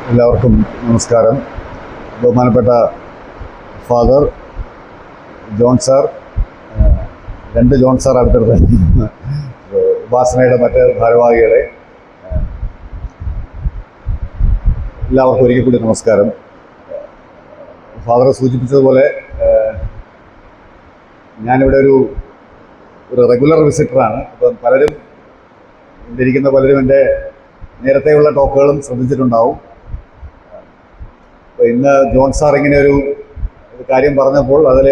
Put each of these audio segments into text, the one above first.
എല്ലാവർക്കും നമസ്കാരം. ബഹുമാനപ്പെട്ട ഫാദർ ജോൺ സാർ, രണ്ട് ജോൺ സാർ അടുത്തടുത്ത്, ഉപാസനയുടെ മറ്റ് ഭാരവാഹികളെ എല്ലാവർക്കും ഒരിക്കൽ കൂടി നമസ്കാരം. ഫാദർ സൂചിപ്പിച്ചതുപോലെ ഞാനിവിടെ ഒരു റെഗുലർ വിസിറ്ററാണ്. അപ്പം പലരും ഇവിടെ ഇരിക്കുന്ന പലരും എൻ്റെ നേരത്തെയുള്ള ടോക്കുകളും ശ്രദ്ധിച്ചിട്ടുണ്ടാവും. അപ്പോൾ ഇന്ന് ജോൺ സാർ ഇങ്ങനെ ഒരു കാര്യം പറഞ്ഞപ്പോൾ അതിൽ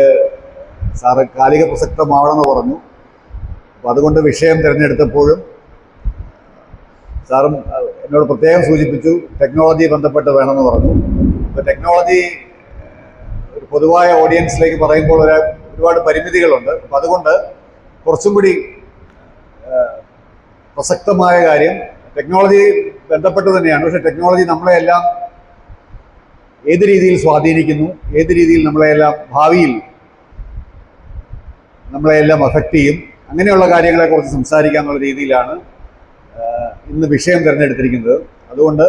സാറ് കാലിക പ്രസക്തമാണെന്ന് പറഞ്ഞു. അപ്പോൾ അതുകൊണ്ട് വിഷയം തിരഞ്ഞെടുത്തപ്പോഴും സാറും എന്നോട് പ്രത്യേകം സൂചിപ്പിച്ചു ടെക്നോളജി ബന്ധപ്പെട്ട് വേണമെന്ന് പറഞ്ഞു. അപ്പോൾ ടെക്നോളജി ഒരു പൊതുവായ ഓഡിയൻസിലേക്ക് പറയുമ്പോൾ ഒരുപാട് പരിമിതികളുണ്ട്. അപ്പം അതുകൊണ്ട് കുറച്ചും കൂടി പ്രസക്തമായ കാര്യം ടെക്നോളജി ബന്ധപ്പെട്ട് തന്നെയാണ്. പക്ഷേ ടെക്നോളജി നമ്മളെയെല്ലാം ഏത് രീതിയിൽ സ്വാധീനിക്കുന്നു, ഏത് രീതിയിൽ നമ്മളെയെല്ലാം ഭാവിയിൽ നമ്മളെയെല്ലാം അഫക്റ്റ് ചെയ്യും, അങ്ങനെയുള്ള കാര്യങ്ങളെക്കുറിച്ച് സംസാരിക്കാനുള്ള രീതിയിലാണ് ഇന്ന് വിഷയം തിരഞ്ഞെടുത്തിരിക്കുന്നത്. അതുകൊണ്ട്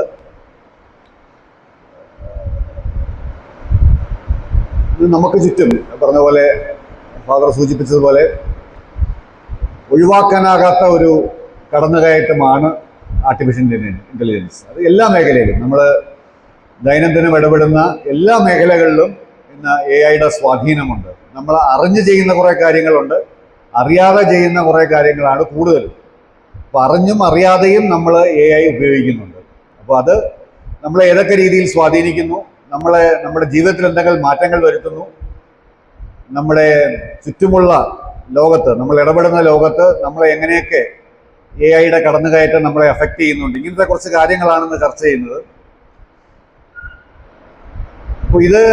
നമുക്ക് ചുറ്റും പറഞ്ഞ പോലെ ഫാദർ സൂചിപ്പിച്ചതുപോലെ ഒഴിവാക്കാനാകാത്ത ഒരു കടന്നുകയറ്റമാണ് ആർട്ടിഫിഷ്യൽ ഇൻ്റലിജൻസ്. അത് എല്ലാ മേഖലയിലും നമ്മൾ ദൈനംദിനം ഇടപെടുന്ന എല്ലാ മേഖലകളിലും ഇന്ന് AI സ്വാധീനമുണ്ട്. നമ്മൾ അറിഞ്ഞ് ചെയ്യുന്ന കുറേ കാര്യങ്ങളുണ്ട്, അറിയാതെ ചെയ്യുന്ന കുറേ കാര്യങ്ങളാണ് കൂടുതലും. അപ്പോൾ അറിഞ്ഞും അറിയാതെയും നമ്മൾ AI ഉപയോഗിക്കുന്നുണ്ട്. അപ്പോൾ അത് നമ്മളെ ഏതൊക്കെ രീതിയിൽ സ്വാധീനിക്കുന്നു, നമ്മുടെ ജീവിതത്തിൽ എന്തെങ്കിലും മാറ്റങ്ങൾ വരുത്തുന്നു, നമ്മുടെ ചുറ്റുമുള്ള ലോകത്ത്, നമ്മൾ ഇടപെടുന്ന ലോകത്ത് നമ്മളെ എങ്ങനെയൊക്കെ AI കടന്നുകയറ്റം നമ്മളെ അഫക്റ്റ് ചെയ്യുന്നുണ്ട്, ഇങ്ങനത്തെ കുറച്ച് കാര്യങ്ങളാണെന്ന് ചർച്ച ചെയ്യുന്നത്. അപ്പോൾ ഇത്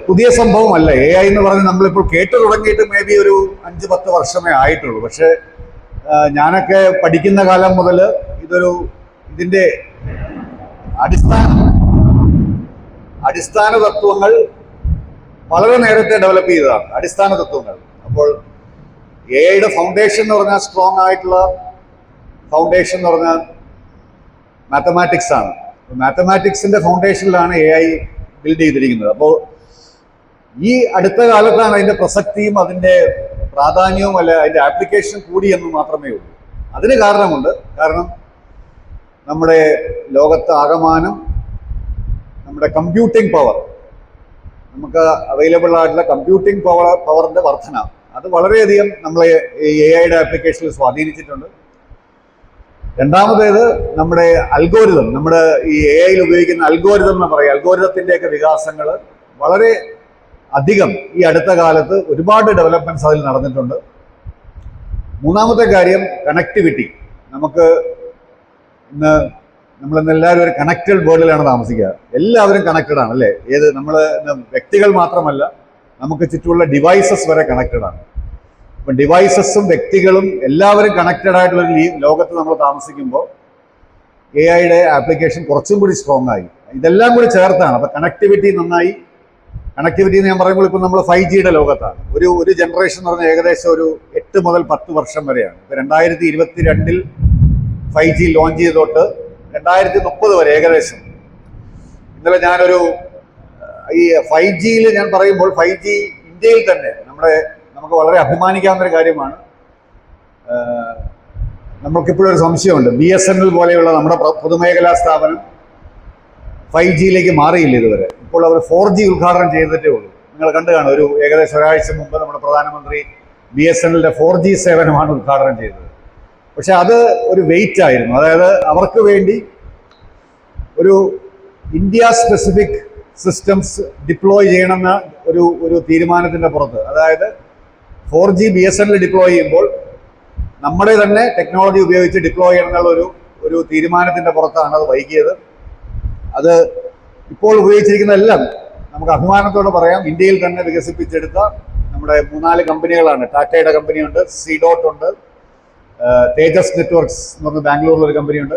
പുതിയ സംഭവമല്ല. AI എന്ന് പറഞ്ഞ് നമ്മളിപ്പോൾ കേട്ടു തുടങ്ങിയിട്ട് മേ ബി ഒരു 5-10 വർഷമേ ആയിട്ടുള്ളൂ. പക്ഷേ ഞാനൊക്കെ പഠിക്കുന്ന കാലം മുതൽ ഇതിൻ്റെ അടിസ്ഥാന തത്വങ്ങൾ വളരെ നേരത്തെ ഡെവലപ്പ് ചെയ്തതാണ്. അടിസ്ഥാന തത്വങ്ങൾ. അപ്പോൾ AI ഫൗണ്ടേഷൻ എന്ന് പറഞ്ഞാൽ സ്ട്രോങ് ആയിട്ടുള്ള ഫൗണ്ടേഷൻ എന്ന് പറഞ്ഞാൽ മാത്തമാറ്റിക്സ് ആണ്. മാത്തമാറ്റിക്സിന്റെ ഫൗണ്ടേഷനിലാണ് AI ബിൽഡ് ചെയ്തിരിക്കുന്നത്. അപ്പോൾ ഈ അടുത്ത കാലത്താണ് അതിന്റെ പ്രസക്തിയും അതിന്റെ പ്രാധാന്യവും അതിന്റെ ആപ്ലിക്കേഷൻ കൂടിയെന്ന് മാത്രമേ ഉള്ളൂ. അതിന് കാരണമുണ്ട്. കാരണം നമ്മുടെ ലോകത്ത് ആകമാനം നമ്മുടെ കമ്പ്യൂട്ടിംഗ് പവർ, നമുക്ക് അവൈലബിൾ ആയിട്ടുള്ള കമ്പ്യൂട്ടിംഗ് പവറിന്റെ വർധന, അത് വളരെയധികം നമ്മളെ AI ആപ്ലിക്കേഷനിൽ സ്വാധീനിച്ചിട്ടുണ്ട്. രണ്ടാമത്തേത് നമ്മുടെ അൽഗോരിതം, നമ്മുടെ ഈ AI ഉപയോഗിക്കുന്ന അൽഗോരിതം എന്ന് പറയും, അൽഗോരിതത്തിൻ്റെയൊക്കെ വികാസങ്ങൾ വളരെ അധികം ഈ അടുത്ത കാലത്ത് ഒരുപാട് ഡെവലപ്മെന്റ്സ് അതിൽ നടന്നിട്ടുണ്ട്. മൂന്നാമത്തെ കാര്യം കണക്ടിവിറ്റി. നമ്മളിന്ന് എല്ലാവരും ഒരു കണക്റ്റഡ് വേൾഡിലാണ് താമസിക്കുക. എല്ലാവരും കണക്റ്റഡ് ആണ്, അല്ലേ? നമ്മൾ വ്യക്തികൾ മാത്രമല്ല, നമുക്ക് ചുറ്റുമുള്ള ഡിവൈസസ് വരെ കണക്റ്റഡ് ആണ്. അപ്പം ഡിവൈസസും വ്യക്തികളും എല്ലാവരും കണക്റ്റഡ് ആയിട്ടുള്ളൊരു ലോകത്ത് നമ്മൾ താമസിക്കുമ്പോൾ AI ആപ്ലിക്കേഷൻ കുറച്ചും കൂടി സ്ട്രോങ് ആയി. ഇതെല്ലാം കൂടി ചേർത്താണ്. അപ്പം കണക്ടിവിറ്റി നന്നായി. കണക്ടിവിറ്റി എന്ന് ഞാൻ പറയുമ്പോൾ ഇപ്പോൾ നമ്മൾ 5G ലോകത്താണ്. ഒരു ജനറേഷൻ എന്ന് പറഞ്ഞാൽ ഏകദേശം ഒരു 8 മുതൽ 10 വർഷം വരെയാണ്. ഇപ്പോൾ 2022 5G ലോഞ്ച് ചെയ്ത് തൊട്ട് 2030 വരെ ഏകദേശം. ഇന്നലെ ഞാനൊരു ഈ 5Gയിൽ ഞാൻ പറയുമ്പോൾ 5G ഇന്ത്യയിൽ തന്നെ നമുക്ക് വളരെ അഭിമാനിക്കാവുന്നൊരു കാര്യമാണ്. നമുക്കിപ്പോഴൊരു സംശയമുണ്ട്, BSNL പോലെയുള്ള നമ്മുടെ പൊതുമേഖലാ സ്ഥാപനം 5Gയിലേക്ക് മാറിയില്ല ഇതുവരെ. ഇപ്പോൾ അവർ 4G ഉദ്ഘാടനം ചെയ്തിട്ടേ ഉള്ളൂ. നിങ്ങൾ കണ്ടു കാണും, ഏകദേശം ഒരാഴ്ച മുമ്പ് നമ്മുടെ പ്രധാനമന്ത്രി BSNLന്റെ 4G സേവനമാണ് ഉദ്ഘാടനം ചെയ്തത്. പക്ഷെ അത് ഒരു വെയിറ്റ് ആയിരുന്നു. അതായത് അവർക്ക് വേണ്ടി ഒരു ഇന്ത്യ സ്പെസിഫിക് സിസ്റ്റംസ് ഡിപ്ലോയ് ചെയ്യണമെന്ന ഒരു തീരുമാനത്തിൻ്റെ പുറത്ത്, അതായത് 4G BSNL ഡിപ്ലോയ് ചെയ്യുമ്പോൾ നമ്മുടെ തന്നെ ടെക്നോളജി ഉപയോഗിച്ച് ഡിപ്ലോയ് ചെയ്യണമെന്നുള്ള ഒരു തീരുമാനത്തിൻ്റെ പുറത്താണ് അത് വൈകിയത്. അത് ഇപ്പോൾ ഉപയോഗിച്ചിരിക്കുന്നതെല്ലാം നമുക്ക് അഭിമാനത്തോടെ പറയാം, ഇന്ത്യയിൽ തന്നെ വികസിപ്പിച്ചെടുത്ത നമ്മുടെ 3-4 കമ്പനികളാണ്. ടാറ്റയുടെ കമ്പനിയുണ്ട്, C.DOT ഉണ്ട്, തേജസ് നെറ്റ്വർക്ക്സ് എന്ന് പറഞ്ഞ ബാംഗ്ലൂരിലൊരു കമ്പനിയുണ്ട്.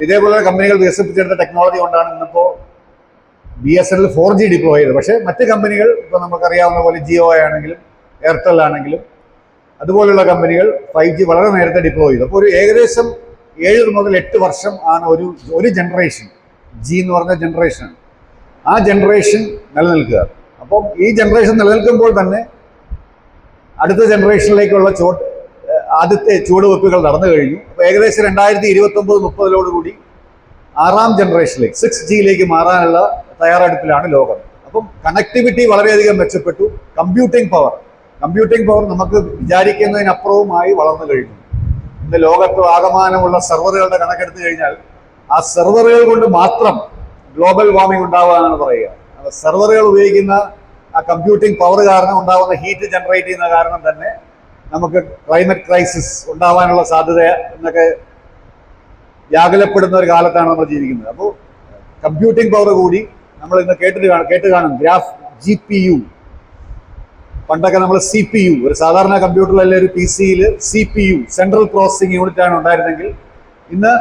ഇതേപോലെ കമ്പനികൾ വികസിപ്പിച്ചെടുത്ത ടെക്നോളജി കൊണ്ടാണ് ഇന്നിപ്പോൾ BSNL 4G ഡിപ്ലോയ് ചെയ്തത്. പക്ഷേ മറ്റ് കമ്പനികൾ ഇപ്പോൾ നമുക്കറിയാവുന്ന പോലെ ജിയോ ആണെങ്കിലും എയർടെൽ ആണെങ്കിലും അതുപോലുള്ള കമ്പനികൾ 5G വളരെ നേരത്തെ ഡിപ്ലോയ് ചെയ്തു. അപ്പോൾ ഒരു ഏകദേശം 7 മുതൽ 8 വർഷം ആണ് ഒരു ജനറേഷൻ, G എന്ന് പറഞ്ഞ ജനറേഷൻ. ആ ജനറേഷൻ നിലനിൽക്കുക. അപ്പം ഈ ജനറേഷൻ നിലനിൽക്കുമ്പോൾ തന്നെ അടുത്ത ജനറേഷനിലേക്കുള്ള ആദ്യത്തെ ചുവടുവെപ്പുകൾ നടന്നു കഴിഞ്ഞു. അപ്പോൾ ഏകദേശം 2029-30 ആറാം ജനറേഷനിലേക്ക് 6G മാറാനുള്ള തയ്യാറെടുപ്പിലാണ് ലോകം. അപ്പം കണക്ടിവിറ്റി വളരെയധികം മെച്ചപ്പെട്ടു. കമ്പ്യൂട്ടിംഗ് പവർ നമുക്ക് വിചാരിക്കുന്നതിനപ്പുറവുമായി വളർന്നു കഴിഞ്ഞു. ഇന്ന് ലോകത്ത് ആകമാനമുള്ള സെർവറുകളുടെ കണക്കെടുത്തു കഴിഞ്ഞാൽ ആ സെർവറുകൾ കൊണ്ട് മാത്രം ഗ്ലോബൽ വാർമിംഗ് ഉണ്ടാവുകയെന്നാണ് പറയുക. സെർവറുകൾ ഉപയോഗിക്കുന്ന ആ കമ്പ്യൂട്ടിംഗ് പവർ കാരണം ഉണ്ടാകുന്ന ഹീറ്റ് ജനറേറ്റ് ചെയ്യുന്ന കാരണം തന്നെ നമുക്ക് ക്ലൈമറ്റ് ക്രൈസിസ് ഉണ്ടാവാനുള്ള സാധ്യത എന്നൊക്കെ വ്യാകുലപ്പെടുന്ന ഒരു കാലത്താണ് നമ്മൾ ജീവിക്കുന്നത്. അപ്പോൾ കമ്പ്യൂട്ടിംഗ് പവർ കൂടി നമ്മൾ ഇന്ന് കേട്ട് കാണും ഗ്രാഫ് GPU. പണ്ടൊക്കെ നമ്മൾ CPU, ഒരു സാധാരണ കമ്പ്യൂട്ടറിലല്ലേ ഒരു PC-യിൽ CPU സെൻട്രൽ പ്രോസസ്സിംഗ് യൂണിറ്റ് ആണ് ഉണ്ടായിരുന്നെങ്കിൽ ഇന്ന്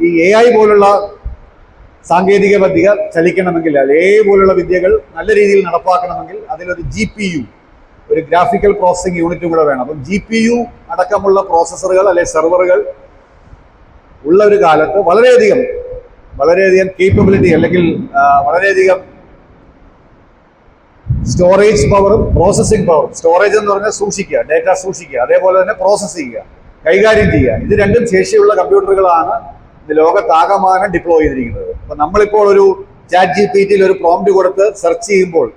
ഈ AI പോലുള്ള സാങ്കേതിക വിദ്യ ചലിക്കണമെങ്കിൽ AI പോലുള്ള വിദ്യകൾ നല്ല രീതിയിൽ നടപ്പാക്കണമെങ്കിൽ അതിലൊരു GPU, ഒരു ഗ്രാഫിക്കൽ പ്രോസസ്സിംഗ് യൂണിറ്റും കൂടെ വേണം. അപ്പം GPU അടക്കമുള്ള പ്രോസസ്സറുകൾ അല്ലെ സെർവറുകൾ ഉള്ള ഒരു കാലത്ത് വളരെയധികം കേപ്പബിലിറ്റി അല്ലെങ്കിൽ വളരെയധികം സ്റ്റോറേജ് പവറും പ്രോസസ്സിംഗ് പവറും, സ്റ്റോറേജ് എന്ന് പറഞ്ഞാൽ സൂക്ഷിക്കുക, ഡേറ്റ സൂക്ഷിക്കുക, അതേപോലെ തന്നെ പ്രോസസ്സ് ചെയ്യുക, കൈകാര്യം ചെയ്യുക, ഇത് രണ്ടും ശേഷിയുള്ള കമ്പ്യൂട്ടറുകളാണ് ഇത് ലോകത്താകമാനം ഡിപ്ലോയ് ചെയ്തിരിക്കുന്നത്. അപ്പം നമ്മളിപ്പോൾ ഒരു ChatGPT-യിൽ ഒരു പ്രോംപ്റ്റ് കൊടുത്ത് സെർച്ച് ചെയ്യുമ്പോൾ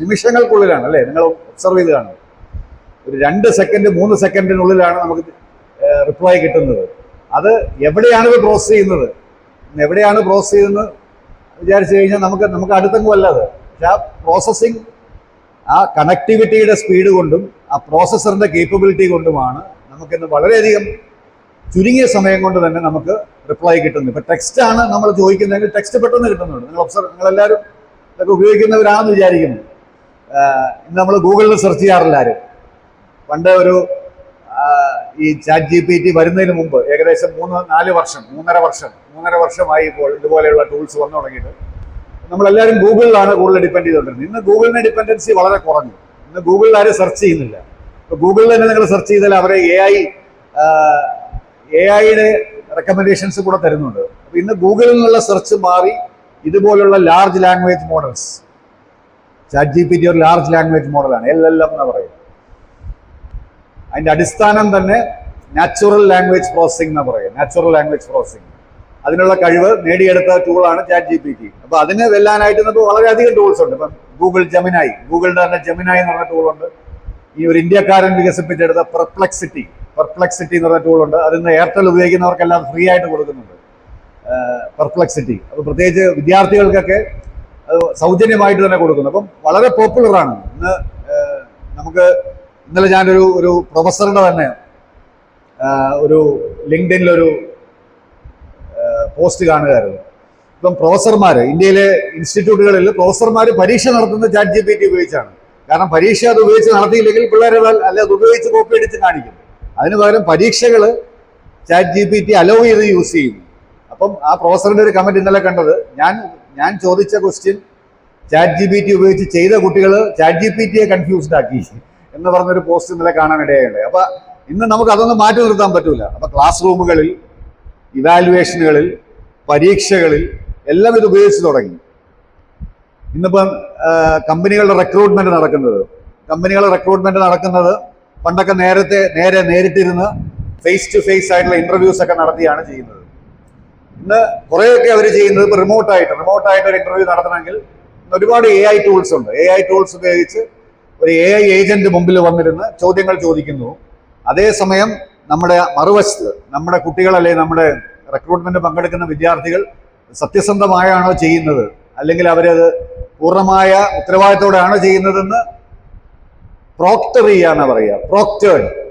നിമിഷങ്ങൾക്കുള്ളിലാണ് അല്ലേ, നിങ്ങൾ ഒബ്സർവ് ചെയ്ത് കാണും, ഒരു 2 സെക്കൻഡ് 3 സെക്കൻഡിനുള്ളിലാണ് നമുക്ക് റിപ്ലൈ കിട്ടുന്നത്. അത് എവിടെയാണ് ഇത് പ്രോസസ് ചെയ്യുന്നത് വിചാരിച്ചു കഴിഞ്ഞാൽ നമുക്ക് അടുത്തെങ്കിലും അല്ലാതെ. പക്ഷെ ആ പ്രോസസ്സിങ്, ആ കണക്ടിവിറ്റിയുടെ സ്പീഡ് കൊണ്ടും ആ പ്രോസസ്സറിന്റെ കേപ്പബിലിറ്റി കൊണ്ടുമാണ് നമുക്കിന്ന് വളരെയധികം ചുരുങ്ങിയ സമയം കൊണ്ട് തന്നെ നമുക്ക് റിപ്ലൈ കിട്ടുന്നു. ഇപ്പൊ ടെക്സ്റ്റ് ആണ് നമ്മൾ ചോദിക്കുന്നതെങ്കിൽ ടെക്സ്റ്റ് പെട്ടെന്ന് കിട്ടുന്നുണ്ട്. നിങ്ങളെല്ലാവരും ഇതൊക്കെ ഉപയോഗിക്കുന്നവരാണെന്ന് വിചാരിക്കുന്നു. ഇന്ന് നമ്മൾ ഗൂഗിളിൽ സെർച്ച് ചെയ്യാറില്ല ആരും. പണ്ട് ഈ ChatGPT വരുന്നതിന് മുമ്പ് ഏകദേശം 3.5 വർഷമായി ഇപ്പോൾ ഇതുപോലെയുള്ള ടൂൾസ് വന്നു തുടങ്ങിയിട്ട് നമ്മളെല്ലാവരും ഗൂഗിളിലാണ് കൂടുതൽ ഡിപ്പെൻഡ് ചെയ്തുകൊണ്ടിരുന്നത്. ഇന്ന് ഗൂഗിളിന്റെ ഡിപ്പെൻഡൻസി വളരെ കുറഞ്ഞു. ഇന്ന് ഗൂഗിളിൽ ആരും സെർച്ച് ചെയ്യുന്നില്ല. ഇപ്പൊ ഗൂഗിളിൽ തന്നെ നിങ്ങൾ സെർച്ച് ചെയ്താൽ അവരെ AI-യുടെ റെക്കമെൻഡേഷൻസ് കൂടെ തരുന്നുണ്ട്. അപ്പൊ ഇന്ന് ഗൂഗിളിൽ നിന്നുള്ള സെർച്ച് മാറി ഇതുപോലുള്ള ലാർജ് ലാംഗ്വേജ് മോഡൽസ്, ChatGPT ഒരു ലാർജ് ലാംഗ്വേജ് മോഡലാണ്, LLM എന്ന് പറയും. അതിന്റെ അടിസ്ഥാനം തന്നെ നാച്ചുറൽ ലാംഗ്വേജ് പ്രോസസ്സിംഗ് എന്ന് പറയും. നാച്ചുറൽ ലാംഗ്വേജ് പ്രോസസ്സിംഗ് അതിനുള്ള കഴിവ് നേടിയെടുത്ത ടൂളാണ് ChatGPT. അപ്പൊ അതിനെ വെല്ലാനായിട്ട് നമുക്ക് വളരെയധികം ടൂൾസ് ഉണ്ട്. ഇപ്പം ഗൂഗിളിന്റെ തന്നെ ജെമിനായി എന്ന് പറഞ്ഞ ടൂളുണ്ട്. ഈ ഒരു ഇന്ത്യക്കാരൻ വികസിപ്പിച്ചെടുത്ത പെർപ്ലക്സിറ്റി എന്ന് പറഞ്ഞ ടൂളുണ്ട്. അതിന്ന് എയർടെൽ ഉപയോഗിക്കുന്നവർക്കെല്ലാം ഫ്രീ ആയിട്ട് കൊടുക്കുന്നുണ്ട് പെർപ്ലക്സിറ്റി. അപ്പൊ പ്രത്യേകിച്ച് വിദ്യാർത്ഥികൾക്കൊക്കെ സൗജന്യമായിട്ട് തന്നെ കൊടുക്കുന്നു. അപ്പം വളരെ പോപ്പുലറാണ്. ഇന്നലെ ഞാനൊരു പ്രൊഫസറുടെ തന്നെ ഒരു ലിങ്ക്ഡിനിലൊരു പോസ്റ്റ് കാണുകയായിരുന്നു. ഇപ്പം പ്രൊഫസർമാർ, ഇന്ത്യയിലെ ഇൻസ്റ്റിറ്റ്യൂട്ടുകളിൽ പ്രൊഫസർമാർ പരീക്ഷ നടത്തുന്നത് ChatGPT ഉപയോഗിച്ചാണ്. കാരണം പരീക്ഷ അത് ഉപയോഗിച്ച് നടത്തിയില്ലെങ്കിൽ പിള്ളേരെ അത് ഉപയോഗിച്ച് കോപ്പി അടിച്ച് കാണിക്കും. അതിന് പകരം പരീക്ഷകൾ ChatGPT അലോ ചെയ്ത് യൂസ് ചെയ്യും. അപ്പം ആ പ്രൊഫസറിന്റെ ഒരു കമന്റ് ഇന്നലെ കണ്ടത്, ഞാൻ ചോദിച്ച ക്വസ്റ്റ്യൻ ChatGPT ഉപയോഗിച്ച് ചെയ്ത കുട്ടികൾ ChatGPT-യെ കൺഫ്യൂസ്ഡ് ആക്കി എന്ന് പറഞ്ഞൊരു പോസ്റ്റ് ഇന്നലെ കാണാനിടയുണ്ട്. അപ്പൊ ഇന്ന് നമുക്ക് അതൊന്നും മാറ്റി നിർത്താൻ പറ്റൂല. അപ്പൊ ക്ലാസ് റൂമുകളിൽ, ഇവാലുവേഷനുകളിൽ, പരീക്ഷകളിൽ എല്ലാം ഇത് ഉപയോഗിച്ച് തുടങ്ങി. ഇന്നിപ്പം കമ്പനികളുടെ റിക്രൂട്ട്മെന്റ് നടക്കുന്നത് പണ്ടൊക്കെ നേരിട്ടിരുന്ന് ഫേസ് ടു ഫേസ് ആയിട്ടുള്ള ഇന്റർവ്യൂസ് ഒക്കെ നടത്തിയാണ് ചെയ്യുന്നത്. ഇന്ന് കുറേയൊക്കെ അവർ ചെയ്യുന്നത് ഇപ്പൊ റിമോട്ടായിട്ട് ഒരു ഇന്റർവ്യൂ നടത്തണമെങ്കിൽ ഒരുപാട് AI ടൂൾസ് ഉണ്ട്. AI ടൂൾസ് ഉപയോഗിച്ച് ഒരു AI ഏജന്റ് മുമ്പിൽ വന്നിരുന്ന് ചോദ്യങ്ങൾ ചോദിക്കുന്നു. അതേസമയം നമ്മുടെ മറുവശത്ത് നമ്മുടെ കുട്ടികളല്ലേ, നമ്മുടെ റിക്രൂട്ട്മെന്റ് പങ്കെടുക്കുന്ന വിദ്യാർത്ഥികൾ സത്യസന്ധമായാണോ ചെയ്യുന്നത്, അല്ലെങ്കിൽ അവരത് പൂർണ്ണമായ ഉത്തരവാദിത്തോടെയാണോ ചെയ്യുന്നതെന്ന് പ്രോക്ടർ ചെയ്യാന്ന് പറയുക.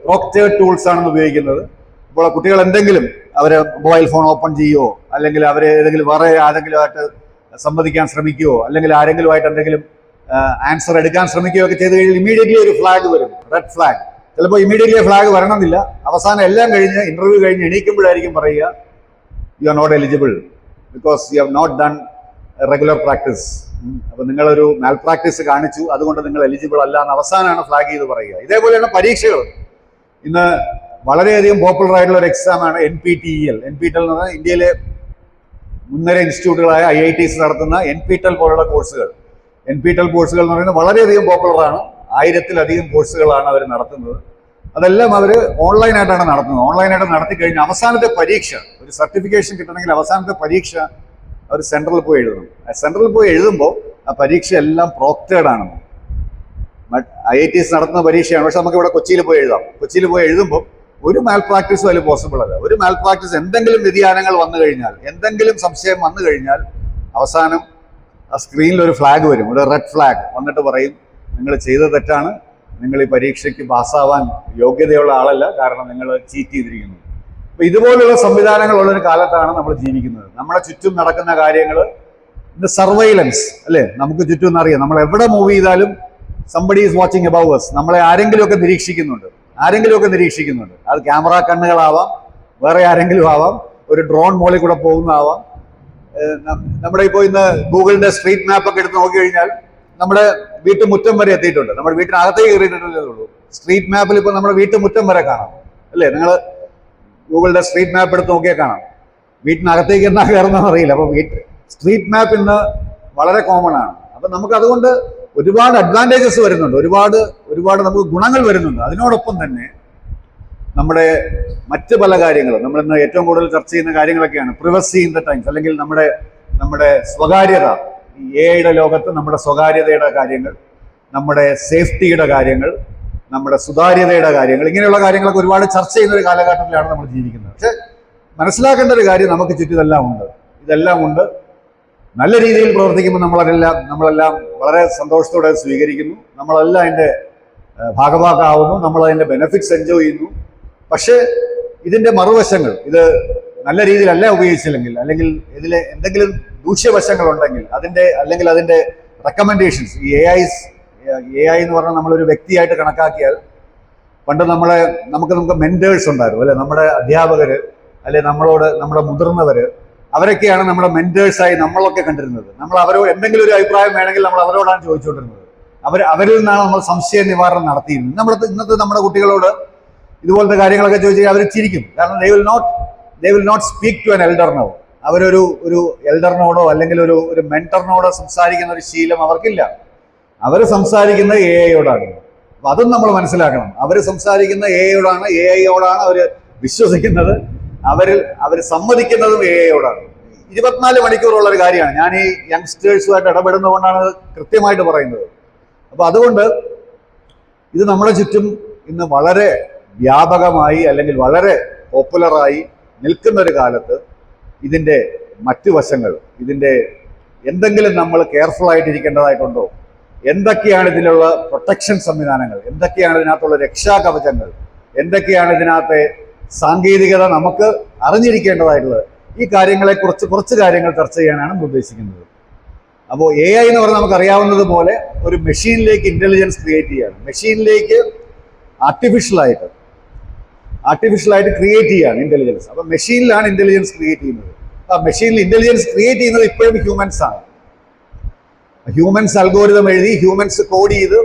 പ്രോക്ടേഡ് ടൂൾസ് ആണെന്ന് ഉപയോഗിക്കുന്നത്. ഇപ്പോൾ കുട്ടികൾ എന്തെങ്കിലും അവരെ മൊബൈൽ ഫോൺ ഓപ്പൺ ചെയ്യുമോ, അല്ലെങ്കിൽ അവരെ ഏതെങ്കിലും വേറെ ആരെങ്കിലുമായിട്ട് സംവദിക്കാൻ ശ്രമിക്കുകയോ, അല്ലെങ്കിൽ ആരെങ്കിലുമായിട്ട് എന്തെങ്കിലും ആൻസർ എടുക്കാൻ ശ്രമിക്കുകയോ ഒക്കെ ചെയ്ത് കഴിഞ്ഞാൽ ഇമീഡിയറ്റ്ലി ഒരു ഫ്ലാഗ് വരും, റെഡ് ഫ്ലാഗ്. ചിലപ്പോൾ ഇമീഡിയറ്റ്ലി ഫ്ലാഗ് വരണമെന്നില്ല. അവസാനം എല്ലാം കഴിഞ്ഞ് ഇന്റർവ്യൂ കഴിഞ്ഞ് എണീക്കുമ്പോഴായിരിക്കും പറയുക, you are not eligible because you have not done regular practice. അപ്പൊ നിങ്ങളൊരു മാൽ പ്രാക്ടീസ് കാണിച്ചു, അതുകൊണ്ട് നിങ്ങൾ എലിജിബിൾ അല്ല എന്ന് അവസാനമാണ് ഫ്ലാഗ് ചെയ്ത് പറയുക. ഇതേപോലെയാണ് പരീക്ഷകൾ. ഇന്ന് വളരെയധികം പോപ്പുലർ ആയിട്ടുള്ള ഒരു എക്സാമാണ് NPTEL എന്ന് പറഞ്ഞാൽ ഇന്ത്യയിലെ മുൻനിര ഇൻസ്റ്റിറ്റ്യൂട്ടുകളായ IITs നടത്തുന്ന NPTEL പോലുള്ള കോഴ്സുകൾ. NPTEL കോഴ്സുകൾ എന്ന് പറയുന്നത് വളരെയധികം പോപ്പുലറാണ്. 1000-ലധികം കോഴ്സുകളാണ് അവർ നടത്തുന്നത്. അതെല്ലാം അവർ ഓൺലൈനായിട്ടാണ് നടത്തുന്നത്. ഓൺലൈനായിട്ട് നടത്തി കഴിഞ്ഞാൽ അവസാനത്തെ പരീക്ഷ, ഒരു സർട്ടിഫിക്കേഷൻ കിട്ടണമെങ്കിൽ അവസാനത്തെ പരീക്ഷ അവർ സെൻട്രലിൽ പോയി എഴുതണം. സെൻട്രലിൽ പോയി എഴുതുമ്പോൾ ആ പരീക്ഷ എല്ലാം പ്രോക്റ്റേഡ് ആണ്. IITs നടത്തുന്ന പരീക്ഷയാണ്. പക്ഷെ നമുക്ക് ഇവിടെ കൊച്ചിയിൽ പോയി എഴുതാം. കൊച്ചിയിൽ പോയി എഴുതുമ്പോൾ ഒരു മാൽ പ്രാക്ടീസും അതിൽ പോസിബിൾ അല്ല. ഒരു മാൽ പ്രാക്ടീസ്, എന്തെങ്കിലും വ്യതിയാനങ്ങൾ വന്നു കഴിഞ്ഞാൽ, എന്തെങ്കിലും സംശയം വന്നു കഴിഞ്ഞാൽ അവസാനം ആ സ്ക്രീനിൽ ഒരു ഫ്ലാഗ് വരും, ഒരു റെഡ് ഫ്ലാഗ് വന്നിട്ട് പറയും നിങ്ങൾ ചെയ്തത് തെറ്റാണ്, നിങ്ങൾ ഈ പരീക്ഷയ്ക്ക് പാസ്സാവാൻ യോഗ്യതയുള്ള ആളല്ല, കാരണം നിങ്ങൾ ചീറ്റ് ചെയ്തിരിക്കുന്നു. അപ്പൊ ഇതുപോലുള്ള സംവിധാനങ്ങളുള്ളൊരു കാലത്താണ് നമ്മൾ ജീവിക്കുന്നത്. നമ്മുടെ ചുറ്റും നടക്കുന്ന കാര്യങ്ങൾ, ഇത് സർവൈലൻസ് അല്ലേ, നമുക്ക് ചുറ്റും അറിയാം. നമ്മൾ എവിടെ മൂവ് ചെയ്താലും somebody is watching above us. നമ്മളെ ആരെങ്കിലുമൊക്കെ നിരീക്ഷിക്കുന്നുണ്ട്. അത് ക്യാമറ കണ്ണുകളാവാം, വേറെ ആരെങ്കിലും ആവാം, ഒരു ഡ്രോൺ മോളിൽ കൂടെ പോകുന്നതാവാം. നമ്മുടെ ഇപ്പോൾ ഇന്ന് ഗൂഗിളിന്റെ സ്ട്രീറ്റ് മാപ്പ് ഒക്കെ എടുത്ത് നോക്കി കഴിഞ്ഞാൽ നമ്മുടെ വീട്ടുമുറ്റം വരെ എത്തിയിട്ടുണ്ട്. നമ്മുടെ വീട്ടിനകത്തേക്ക് കയറിയിട്ടല്ലേ ഉള്ളൂ. സ്ട്രീറ്റ് മാപ്പിൽ ഇപ്പോൾ നമ്മുടെ വീട്ടുമുറ്റം വരെ കാണാം അല്ലേ. നിങ്ങൾ ഗൂഗിളിന്റെ സ്ട്രീറ്റ് മാപ്പ് എടുത്ത് നോക്കിയാൽ കാണാം. വീട്ടിനകത്തേക്ക് എന്നാ കയറുന്നതെന്ന് അറിയില്ല. അപ്പോൾ സ്ട്രീറ്റ് മാപ്പ് ഇന്ന് വളരെ കോമൺ ആണ്. അപ്പം നമുക്ക് അതുകൊണ്ട് ഒരുപാട് അഡ്വാൻറ്റേജസ് വരുന്നുണ്ട്, ഒരുപാട് നമുക്ക് ഗുണങ്ങൾ വരുന്നുണ്ട്. അതിനോടൊപ്പം തന്നെ നമ്മുടെ മറ്റ് പല കാര്യങ്ങളും, നമ്മളിന്ന് ഏറ്റവും കൂടുതൽ ചർച്ച ചെയ്യുന്ന കാര്യങ്ങളൊക്കെയാണ് പ്രിവസി ഇൻ ദ ടൈംസ്, അല്ലെങ്കിൽ നമ്മുടെ സ്വകാര്യത. ഈ AI ലോകത്ത് നമ്മുടെ സ്വകാര്യതയുടെ കാര്യങ്ങൾ, നമ്മുടെ സേഫ്റ്റിയുടെ കാര്യങ്ങൾ, നമ്മുടെ സുതാര്യതയുടെ കാര്യങ്ങൾ, ഇങ്ങനെയുള്ള കാര്യങ്ങളൊക്കെ ഒരുപാട് ചർച്ച ചെയ്യുന്ന ഒരു കാലഘട്ടത്തിലാണ് നമ്മൾ ജീവിക്കുന്നത്. പക്ഷെ മനസ്സിലാക്കേണ്ട ഒരു കാര്യം, നമുക്ക് ചുറ്റും ഇതെല്ലാം ഉണ്ട്. നല്ല രീതിയിൽ പ്രവർത്തിക്കുമ്പോൾ നമ്മളെല്ലാം വളരെ സന്തോഷത്തോടെ സ്വീകരിക്കുന്നു. നമ്മളെല്ലാം അതിൻ്റെ ഭാഗഭാക്കാവുന്നു, നമ്മളതിൻ്റെ ബെനിഫിറ്റ്സ് എൻജോയ് ചെയ്യുന്നു. പക്ഷേ ഇതിൻ്റെ മറുവശങ്ങൾ, ഇത് നല്ല രീതിയിലല്ല ഉപയോഗിച്ചില്ലെങ്കിൽ, അല്ലെങ്കിൽ ഇതിൽ എന്തെങ്കിലും ദൂഷ്യവശങ്ങളുണ്ടെങ്കിൽ അതിൻ്റെ റെക്കമെൻഡേഷൻസ്, ഈ AI എന്ന് പറഞ്ഞാൽ നമ്മളൊരു വ്യക്തിയായിട്ട് കണക്കാക്കിയാൽ, പണ്ട് നമുക്ക് മെന്റേഴ്സ് ഉണ്ടായിരുന്നു അല്ലെ, നമ്മുടെ അധ്യാപകർ, അല്ലെ നമ്മുടെ മുതിർന്നവർ, അവരൊക്കെയാണ് നമ്മുടെ മെന്റേഴ്സായി നമ്മളൊക്കെ കണ്ടിരുന്നത്. നമ്മൾ അവരോട് എന്തെങ്കിലും ഒരു അഭിപ്രായം വേണമെങ്കിൽ നമ്മൾ അവരോടാണ് ചോദിച്ചുകൊണ്ടിരുന്നത്. അവരിൽ നിന്നാണ് നമ്മൾ സംശയ നിവാരണം നടത്തിയിരുന്നത്. ഇന്നത്തെ നമ്മുടെ കുട്ടികളോട് ഇതുപോലത്തെ കാര്യങ്ങളൊക്കെ ചോദിച്ചാൽ അവർ ചിരിക്കും. കാരണം they will not speak to an elder now. അവരൊരു എൽഡറിനോടോ അല്ലെങ്കിൽ ഒരു മെന്ററിനോടോ സംസാരിക്കുന്ന ഒരു ശീലം അവർക്കില്ല. അവർ സംസാരിക്കുന്നത് AI-യോടാണ്. അപ്പൊ അതും നമ്മൾ മനസ്സിലാക്കണം. അവർ സംസാരിക്കുന്ന AI-യോടാണ്, AI-യോടാണ് അവർ വിശ്വസിക്കുന്നത്, അവർ സമ്മതിക്കുന്നതും AI-യോടാണ്. 24 മണിക്കൂറുള്ള ഒരു കാര്യമാണ്. ഞാൻ ഈ യങ്സ്റ്റേഴ്സുമായിട്ട് ഇടപെടുന്നതുകൊണ്ടാണ് കൃത്യമായിട്ട് പറയുന്നത്. അപ്പൊ അതുകൊണ്ട് ഇത് നമ്മുടെ ചുറ്റും ഇന്ന് വളരെ വ്യാപകമായി അല്ലെങ്കിൽ വളരെ പോപ്പുലറായി നിൽക്കുന്ന ഒരു കാലത്ത് ഇതിൻ്റെ മറ്റു വശങ്ങൾ, ഇതിൻ്റെ എന്തെങ്കിലും നമ്മൾ കെയർഫുൾ ആയിട്ടിരിക്കേണ്ടതായിട്ടുണ്ടോ, എന്തൊക്കെയാണ് ഇതിലുള്ള പ്രൊട്ടക്ഷൻ സംവിധാനങ്ങൾ, എന്തൊക്കെയാണ് ഇതിനകത്തുള്ള രക്ഷാകവചങ്ങൾ, എന്തൊക്കെയാണ് ഇതിനകത്തെ സാങ്കേതികത നമുക്ക് അറിഞ്ഞിരിക്കേണ്ടതായിട്ടുള്ളത്, ഈ കാര്യങ്ങളെക്കുറിച്ച് കുറച്ച് കാര്യങ്ങൾ ചർച്ച ചെയ്യാനാണ് നമ്മൾ ഉദ്ദേശിക്കുന്നത്. അപ്പോൾ AI എന്ന് പറഞ്ഞാൽ നമുക്കറിയാവുന്നത് പോലെ ഒരു മെഷീനിലേക്ക് ഇൻ്റലിജൻസ് ക്രിയേറ്റ് ചെയ്യാണ്. മെഷീനിലേക്ക് ആർട്ടിഫിഷ്യലായിട്ട് ക്രിയേറ്റ് ചെയ്യാണ് ഇൻ്റലിജൻസ്. അപ്പം മെഷീനിലാണ് ഇൻ്റലിജൻസ് ക്രിയേറ്റ് ചെയ്യുന്നത്. ആ മെഷീനിൽ ഇൻ്റലിജൻസ് ക്രിയേറ്റ് ചെയ്യുന്നത് ഇപ്പോഴും ഹ്യൂമൻസ് ആണ്. ഹ്യൂമൻസ് അൽഗോരിതം എഴുതി, ഹ്യൂമൻസ് കോഡ് ചെയ്ത്,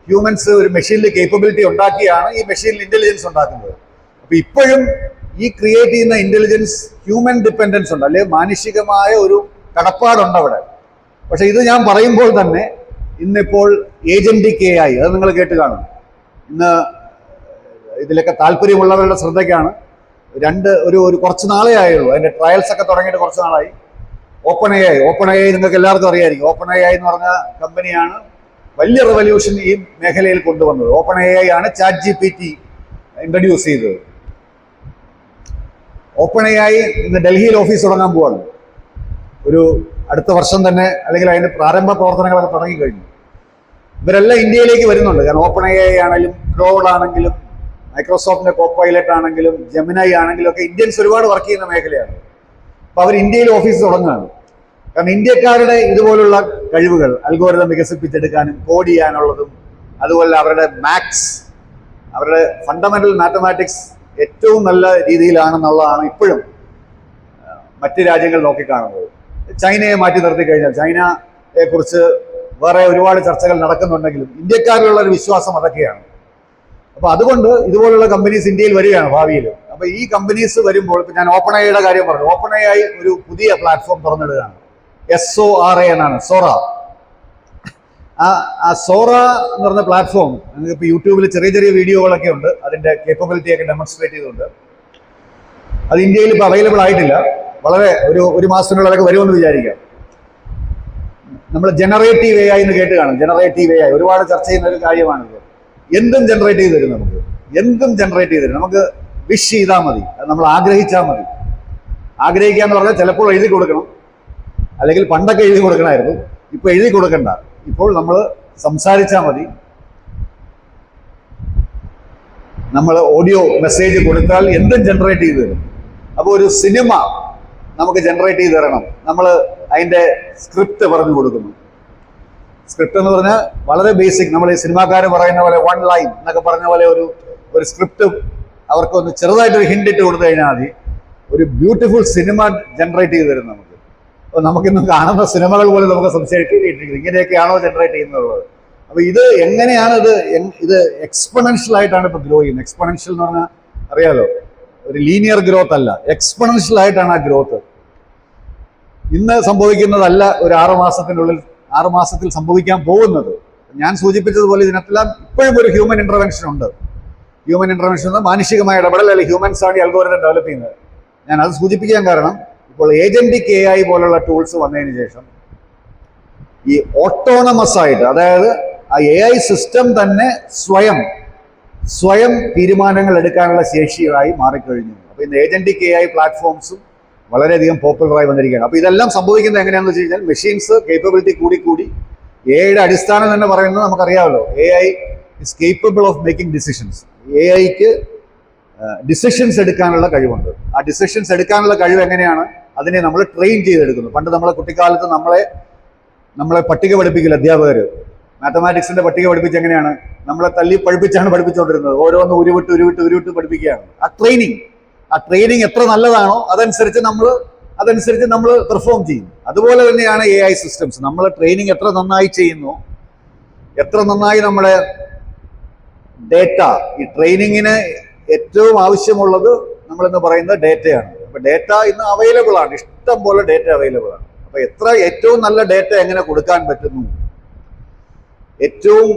ഹ്യൂമൻസ് ഒരു മെഷീനിൽ കേപ്പബിലിറ്റി ഉണ്ടാക്കിയാണ് ഈ മെഷീനിൽ ഇൻ്റലിജൻസ് ഉണ്ടാക്കുന്നത്. അപ്പൊ ഇപ്പോഴും ഈ ക്രിയേറ്റ് ചെയ്യുന്ന ഇന്റലിജൻസ് ഹ്യൂമൻ ഡിപ്പെൻഡൻസ് ഉണ്ട്, അല്ലെ മാനുഷികമായ ഒരു കടപ്പാടുണ്ട് അവിടെ. പക്ഷെ ഇത് ഞാൻ പറയുമ്പോൾ തന്നെ ഇന്നിപ്പോൾ ഏജന്റിക് AI, അത് നിങ്ങൾ കേട്ട് കാണും. ഇന്ന് ഇതിലൊക്കെ താല്പര്യമുള്ളവരുടെ ശ്രദ്ധയ്ക്കാണ്, ഒരു കുറച്ച് നാളേ ആയുള്ളൂ, അതിന്റെ ട്രയൽസ് ഒക്കെ തുടങ്ങിയിട്ട് കുറച്ച് നാളായി. ഓപ്പൺ AI നിങ്ങൾക്ക് എല്ലാവർക്കും അറിയാമായിരിക്കും. ഓപ്പൺ AI എന്ന് പറഞ്ഞ കമ്പനിയാണ് വലിയ റെവല്യൂഷൻ ഈ മേഖലയിൽ കൊണ്ടുവന്നത്. ഓപ്പൺ AI ആണ് ChatGPT ഇൻട്രൊഡ്യൂസ് ചെയ്തത്. ഓപ്പൺ AI ഇന്ന് ഡൽഹിയിൽ ഓഫീസ് തുടങ്ങാൻ പോവാണ്. അടുത്ത വർഷം തന്നെ, അല്ലെങ്കിൽ അതിന്റെ പ്രാരംഭ പ്രവർത്തനങ്ങളൊക്കെ തുടങ്ങിക്കഴിഞ്ഞു. ഇവരെല്ലാം ഇന്ത്യയിലേക്ക് വരുന്നുണ്ട്. കാരണം ഓപ്പൺ AI ആണെങ്കിലും, ക്ലോഡ് ആണെങ്കിലും, മൈക്രോസോഫ്റ്റിന്റെ കോപ്പൈലറ്റ് ആണെങ്കിലും, ജെമിനൈ ആണെങ്കിലും ഒക്കെ ഇന്ത്യൻസ് ഒരുപാട് വർക്ക് ചെയ്യുന്ന മേഖലയാണ്. അപ്പൊ അവർ ഇന്ത്യയിൽ ഓഫീസ് തുടങ്ങുകയാണ്. കാരണം ഇന്ത്യക്കാരുടെ ഇതുപോലുള്ള കഴിവുകൾ, അൽഗോരിതം വികസിപ്പിച്ചെടുക്കാനും കോഡ് ചെയ്യാനുള്ളതും, അതുപോലെ അവരുടെ അവരുടെ ഫണ്ടമെന്റൽ മാത്തമാറ്റിക്സ് ഏറ്റവും നല്ല രീതിയിലാണെന്നുള്ളതാണ് ഇപ്പോഴും മറ്റ് രാജ്യങ്ങൾ നോക്കിക്കാണുന്നത്. ചൈനയെ മാറ്റി നിർത്തി കഴിഞ്ഞാൽ, ചൈനയെ കുറിച്ച് വേറെ ഒരുപാട് ചർച്ചകൾ നടക്കുന്നുണ്ടെങ്കിലും ഇന്ത്യക്കാരിലുള്ള ഒരു വിശ്വാസം അതൊക്കെയാണ്. അപ്പൊ അതുകൊണ്ട് ഇതുപോലുള്ള കമ്പനീസ് ഇന്ത്യയിൽ വരികയാണ് ഭാവിയിൽ. അപ്പോൾ ഈ കമ്പനീസ് വരുമ്പോൾ ഇപ്പം ഞാൻ ഓപ്പൺ ഐയുടെ കാര്യം പറഞ്ഞു. ഓപ്പൺ ഐ ഒരു പുതിയ പ്ലാറ്റ്ഫോം തുറന്നിടുകയാണ്. SORA എന്നാണ്, സോറ. ആ സോറ എന്ന് പറഞ്ഞ പ്ലാറ്റ്ഫോം നിങ്ങൾക്ക് ഇപ്പോൾ യൂട്യൂബിൽ ചെറിയ ചെറിയ വീഡിയോകളൊക്കെ ഉണ്ട്, അതിൻ്റെ കേപ്പബിലിറ്റി ഒക്കെ ഡെമോൺസ്ട്രേറ്റ് ചെയ്തുകൊണ്ട്. അത് ഇന്ത്യയിൽ ഇപ്പോൾ അവൈലബിൾ ആയിട്ടില്ല. വളരെ ഒരു മാസത്തിനുള്ളിലൊക്കെ വരുമെന്ന് വിചാരിക്കാം. നമ്മൾ ജനറേറ്റീവ് AI എന്ന് കേട്ട് കാണും. ജനറേറ്റീവ് AI ഒരുപാട് ചർച്ച ചെയ്യുന്ന ഒരു കാര്യമാണിത്. എന്തും ജനറേറ്റ് ചെയ്ത് തരും. നമുക്ക് എന്തും ജനറേറ്റ് ചെയ്ത് തരും. നമുക്ക് വിഷ് ചെയ്താൽ മതി, അത് നമ്മൾ ആഗ്രഹിച്ചാൽ മതി. ആഗ്രഹിക്കുക എന്ന് പറഞ്ഞാൽ ചിലപ്പോൾ എഴുതി കൊടുക്കണം, അല്ലെങ്കിൽ പണ്ടൊക്കെ എഴുതി കൊടുക്കണമായിരുന്നു. ഇപ്പോൾ എഴുതി കൊടുക്കണ്ട, ഇപ്പോൾ നമ്മൾ സംസാരിച്ചാൽ മതി. നമ്മൾ ഓഡിയോ മെസ്സേജ് കൊടുത്താൽ എന്തും ജനറേറ്റ് ചെയ്ത് തരും. അപ്പോൾ ഒരു സിനിമ നമുക്ക് ജനറേറ്റ് ചെയ്ത് തരണം, നമ്മൾ അതിൻ്റെ സ്ക്രിപ്റ്റ് പറഞ്ഞു കൊടുക്കുന്നു. സ്ക്രിപ്റ്റ് എന്ന് പറഞ്ഞാൽ വളരെ ബേസിക്, നമ്മൾ ഈ സിനിമാക്കാർ പറയുന്ന പോലെ 1 ലൈൻ എന്നൊക്കെ പറഞ്ഞ പോലെ ഒരു സ്ക്രിപ്റ്റ് അവർക്കൊന്ന് ചെറുതായിട്ടൊരു ഹിന്റ് ഇട്ട് കൊടുത്തു കഴിഞ്ഞാൽ മതി, ഒരു ബ്യൂട്ടിഫുൾ സിനിമ ജനറേറ്റ് ചെയ്ത് തരും നമുക്ക്. അപ്പോൾ നമുക്കിന്ന് കാണുന്ന സിനിമകൾ പോലും നമുക്ക് സംശയിട്ടിരിക്കുന്നത് ഇങ്ങനെയൊക്കെയാണോ ജനറേറ്റ് ചെയ്യുന്നുള്ളത്. അപ്പോൾ ഇത് എങ്ങനെയാണ് ഇത് എക്സ്പൊണൻഷ്യൽ ആയിട്ടാണ് ഇപ്പോൾ ഗ്രോ ചെയ്യുന്നത്. എക്സ്പൊണൻഷ്യൽ എന്ന് പറഞ്ഞാൽ അറിയാലോ, ഒരു ലീനിയർ ഗ്രോത്ത് അല്ല, എക്സ്പൊണൻഷ്യൽ ആയിട്ടാണ് ആ ഗ്രോത്ത്. ഇന്ന് സംഭവിക്കുന്നതല്ല ഒരു 6 മാസത്തിൽ സംഭവിക്കാൻ പോകുന്നത്. ഞാൻ സൂചിപ്പിച്ചതുപോലെ ഇതിനകത്തെല്ലാം ഇപ്പോഴും ഒരു ഹ്യൂമൻ ഇന്റർവെൻഷൻ ഉണ്ട്. ഹ്യൂമൻ ഇന്റർവെൻഷൻ എന്ന മാനുഷികമായ ഇടപെടൽ, അല്ലെങ്കിൽ ഹ്യൂമൻസ് ആണ് ഈ അൽഗോരിതം ഡെവലപ്പ് ചെയ്യുന്നത്. ഞാൻ അത് സൂചിപ്പിക്കാൻ കാരണം ഇപ്പോൾ ഏജന്റിക് AI പോലുള്ള ടൂൾസ് വന്നതിന് ശേഷം ഈ ഓട്ടോണമസ് ആയിട്ട്, അതായത് ആ AI സിസ്റ്റം തന്നെ സ്വയം തീരുമാനങ്ങൾ എടുക്കാനുള്ള ശേഷിയായി മാറിക്കഴിഞ്ഞു. അപ്പോൾ ഇന്ന് ഏജന്റിക് AI പ്ലാറ്റ്ഫോംസും വളരെയധികം പോപ്പുലറായി വന്നിരിക്കുകയാണ്. അപ്പോൾ ഇതെല്ലാം സംഭവിക്കുന്നത് എങ്ങനെയാണെന്ന് വെച്ച് കഴിഞ്ഞാൽ മെഷീൻസ് കേപ്പബിലിറ്റി കൂടി AIയുടെ അടിസ്ഥാനം തന്നെ പറയുന്നത് നമുക്കറിയാമല്ലോ. AI is capable of making decisions. AIക്ക് ഡിസിഷൻസ് എടുക്കാനുള്ള കഴിവുണ്ട്. ആ ഡിസിഷൻസ് എടുക്കാനുള്ള കഴിവ് എങ്ങനെയാണ്? അതിനെ നമ്മൾ ട്രെയിൻ ചെയ്തെടുക്കുന്നു. പണ്ട് നമ്മളെ കുട്ടിക്കാലത്ത് നമ്മളെ പട്ടിക പഠിപ്പിക്കില്ല അധ്യാപകർ. മാത്തമാറ്റിക്സിന്റെ പട്ടിക പഠിപ്പിച്ച് എങ്ങനെയാണ്? നമ്മളെ തല്ലി പഠിപ്പിച്ചാണ് പഠിപ്പിച്ചുകൊണ്ടിരുന്നത്. ഓരോന്ന് ഉരുവിട്ട് പഠിപ്പിക്കുകയാണ്. ആ ട്രെയിനിങ് എത്ര നല്ലതാണോ അതനുസരിച്ച് നമ്മൾ പെർഫോം ചെയ്യും. അതുപോലെ തന്നെയാണ് AI സിസ്റ്റംസ്. നമ്മൾ ട്രെയിനിങ് എത്ര നന്നായി ചെയ്യുന്നു, എത്ര നന്നായി നമ്മുടെ ഡേറ്റ, ഈ ട്രെയിനിങ്ങിന് ഏറ്റവും ആവശ്യമുള്ളത് നമ്മളെന്ന് പറയുന്നത് ഡേറ്റയാണ്. അപ്പൊ ഡേറ്റ ഇന്ന് അവൈലബിൾ ആണ്, ഇഷ്ടം പോലെ ഡേറ്റ അവൈലബിൾ ആണ്. അപ്പൊ ഏറ്റവും നല്ല ഡേറ്റ എങ്ങനെ കൊടുക്കാൻ പറ്റുന്നു, ഏറ്റവും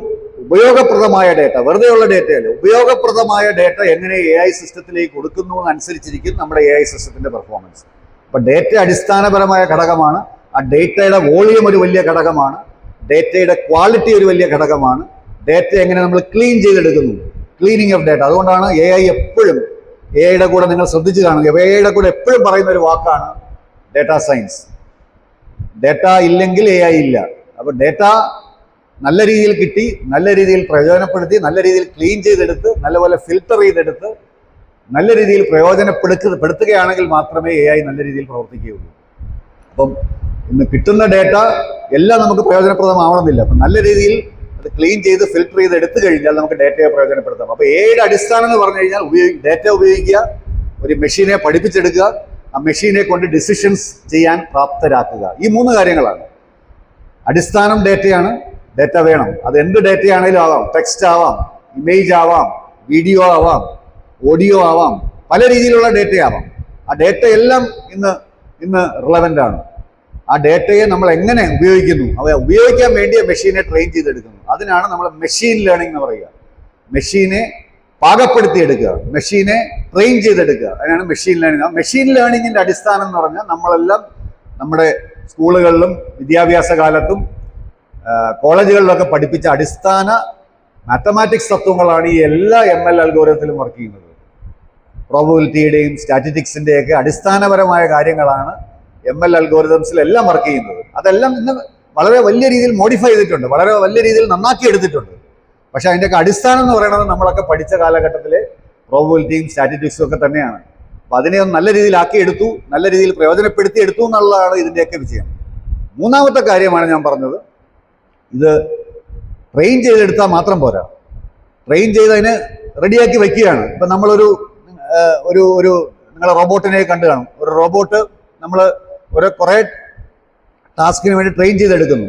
ഉപയോഗപ്രദമായ ഡേറ്റ, വെറുതെയുള്ള ഡേറ്റയല്ല, ഉപയോഗപ്രദമായ ഡേറ്റ എങ്ങനെ AI സിസ്റ്റത്തിലേക്ക് കൊടുക്കുന്നു എന്നനുസരിച്ചിരിക്കും നമ്മുടെ AI സിസ്റ്റത്തിന്റെ പെർഫോമൻസ്. അപ്പൊ ഡേറ്റ അടിസ്ഥാനപരമായ ഘടകമാണ്. ആ ഡേറ്റയുടെ വോളിയം ഒരു വലിയ ഘടകമാണ്. ഡേറ്റയുടെ ക്വാളിറ്റി ഒരു വലിയ ഘടകമാണ്. ഡേറ്റ എങ്ങനെ നമ്മൾ ക്ലീൻ ചെയ്തെടുക്കുന്നു, ക്ലീനിങ് ഓഫ് ഡേറ്റ. അതുകൊണ്ടാണ് AI എപ്പോഴും, AIയുടെ കൂടെ നിങ്ങൾ ശ്രദ്ധിച്ചു കാണുക, AIയുടെ കൂടെ എപ്പോഴും പറയുന്ന ഒരു വാക്കാണ് ഡേറ്റ സയൻസ്. ഡേറ്റ ഇല്ലെങ്കിൽ AI ഇല്ല. അപ്പൊ ഡേറ്റ നല്ല രീതിയിൽ കിട്ടി, നല്ല രീതിയിൽ പ്രയോജനപ്പെടുത്തി, നല്ല രീതിയിൽ ക്ലീൻ ചെയ്തെടുത്ത്, നല്ലപോലെ ഫിൽട്ടർ ചെയ്തെടുത്ത്, നല്ല രീതിയിൽ പ്രയോജനപ്പെടുത്തുകയാണെങ്കിൽ മാത്രമേ AI നല്ല രീതിയിൽ പ്രവർത്തിക്കുകയുള്ളൂ. അപ്പം ഇന്ന് കിട്ടുന്ന ഡേറ്റ എല്ലാം നമുക്ക് പ്രയോജനപ്രദമാവണമെന്നില്ല. അപ്പം നല്ല രീതിയിൽ അത് ക്ലീൻ ചെയ്ത് ഫിൽട്ടർ ചെയ്ത് എടുത്തു കഴിഞ്ഞാൽ നമുക്ക് ഡേറ്റയെ പ്രയോജനപ്പെടുത്താം. അപ്പോൾ AIയുടെ അടിസ്ഥാനം എന്ന് പറഞ്ഞു കഴിഞ്ഞാൽ ഡേറ്റ ഉപയോഗിക്കുക, ഒരു മെഷീനെ പഠിപ്പിച്ചെടുക്കുക, ആ മെഷീനെ കൊണ്ട് ഡിസിഷൻസ് ചെയ്യാൻ പ്രാപ്തരാക്കുക. ഈ 3 കാര്യങ്ങളാണ്. അടിസ്ഥാനം ഡേറ്റയാണ്. ഡേറ്റ വേണം. അത് എന്ത് ഡേറ്റയാണെങ്കിലും ആവാം. ടെക്സ്റ്റ് ആവാം, ഇമേജ് ആവാം, വീഡിയോ ആവാം, ഓഡിയോ ആവാം, പല രീതിയിലുള്ള ഡേറ്റ ആവാം. ആ ഡേറ്റ എല്ലാം ഇന്ന് റിലവൻ്റ് ആണ്. ആ ഡേറ്റയെ നമ്മൾ എങ്ങനെ ഉപയോഗിക്കുന്നു, അവ ഉപയോഗിക്കാൻ വേണ്ടിയ മെഷീനെ ട്രെയിൻ ചെയ്തെടുക്കുന്നു. അതിനാണ് നമ്മൾ മെഷീൻ ലേണിംഗ് എന്ന് പറയുക. മെഷീനെ പാകപ്പെടുത്തിയെടുക്കുക, മെഷീനെ ട്രെയിൻ ചെയ്തെടുക്കുക, അതിനാണ് മെഷീൻ ലേണിംഗ്. ആ മെഷീൻ ലേണിങ്ങിന്റെ അടിസ്ഥാനം എന്ന് പറഞ്ഞാൽ നമ്മളെല്ലാം നമ്മുടെ സ്കൂളുകളിലും വിദ്യാഭ്യാസ കാലത്തും കോളേജുകളിലൊക്കെ പഠിപ്പിച്ച അടിസ്ഥാന മാത്തമാറ്റിക്സ് തത്വങ്ങളാണ് ഈ എല്ലാ ML അൽഗോരിതത്തിലും വർക്ക് ചെയ്യുന്നത്. പ്രോബബിലിറ്റിയുടെയും സ്റ്റാറ്റിസ്റ്റിക്സിൻ്റെയൊക്കെ അടിസ്ഥാനപരമായ കാര്യങ്ങളാണ് ML അൽഗോരിതംസിലെല്ലാം വർക്ക് ചെയ്യുന്നത്. അതെല്ലാം ഇന്ന് വളരെ വലിയ രീതിയിൽ മോഡിഫൈ ചെയ്തിട്ടുണ്ട്, വളരെ വലിയ രീതിയിൽ നന്നാക്കി എടുത്തിട്ടുണ്ട്. പക്ഷെ അതിൻ്റെയൊക്കെ അടിസ്ഥാനം എന്ന് പറയുന്നത് നമ്മളൊക്കെ പഠിച്ച കാലഘട്ടത്തിലെ പ്രോബബിലിറ്റിയും സ്റ്റാറ്റിസ്റ്റിക്സും ഒക്കെ തന്നെയാണ്. അപ്പം അതിനെ ഒന്ന് നല്ല രീതിയിലാക്കി എടുത്തു, നല്ല രീതിയിൽ പ്രയോജനപ്പെടുത്തി എടുത്തു എന്നുള്ളതാണ് ഇതിൻ്റെയൊക്കെ വിജയം. 3ാമത്തെ കാര്യമാണ് ഞാൻ പറഞ്ഞത്, ഇത് ട്രെയിൻ ചെയ്തെടുത്താൽ മാത്രം പോരാ. ട്രെയിൻ ചെയ്ത് അതിനെ റെഡിയാക്കി വയ്ക്കുകയാണ്. ഇപ്പം നമ്മളൊരു നിങ്ങളെ റോബോട്ടിനെ കണ്ടു കാണും. ഒരു റോബോട്ട് നമ്മൾ കുറേ ടാസ്കിന് വേണ്ടി ട്രെയിൻ ചെയ്തെടുക്കുന്നു.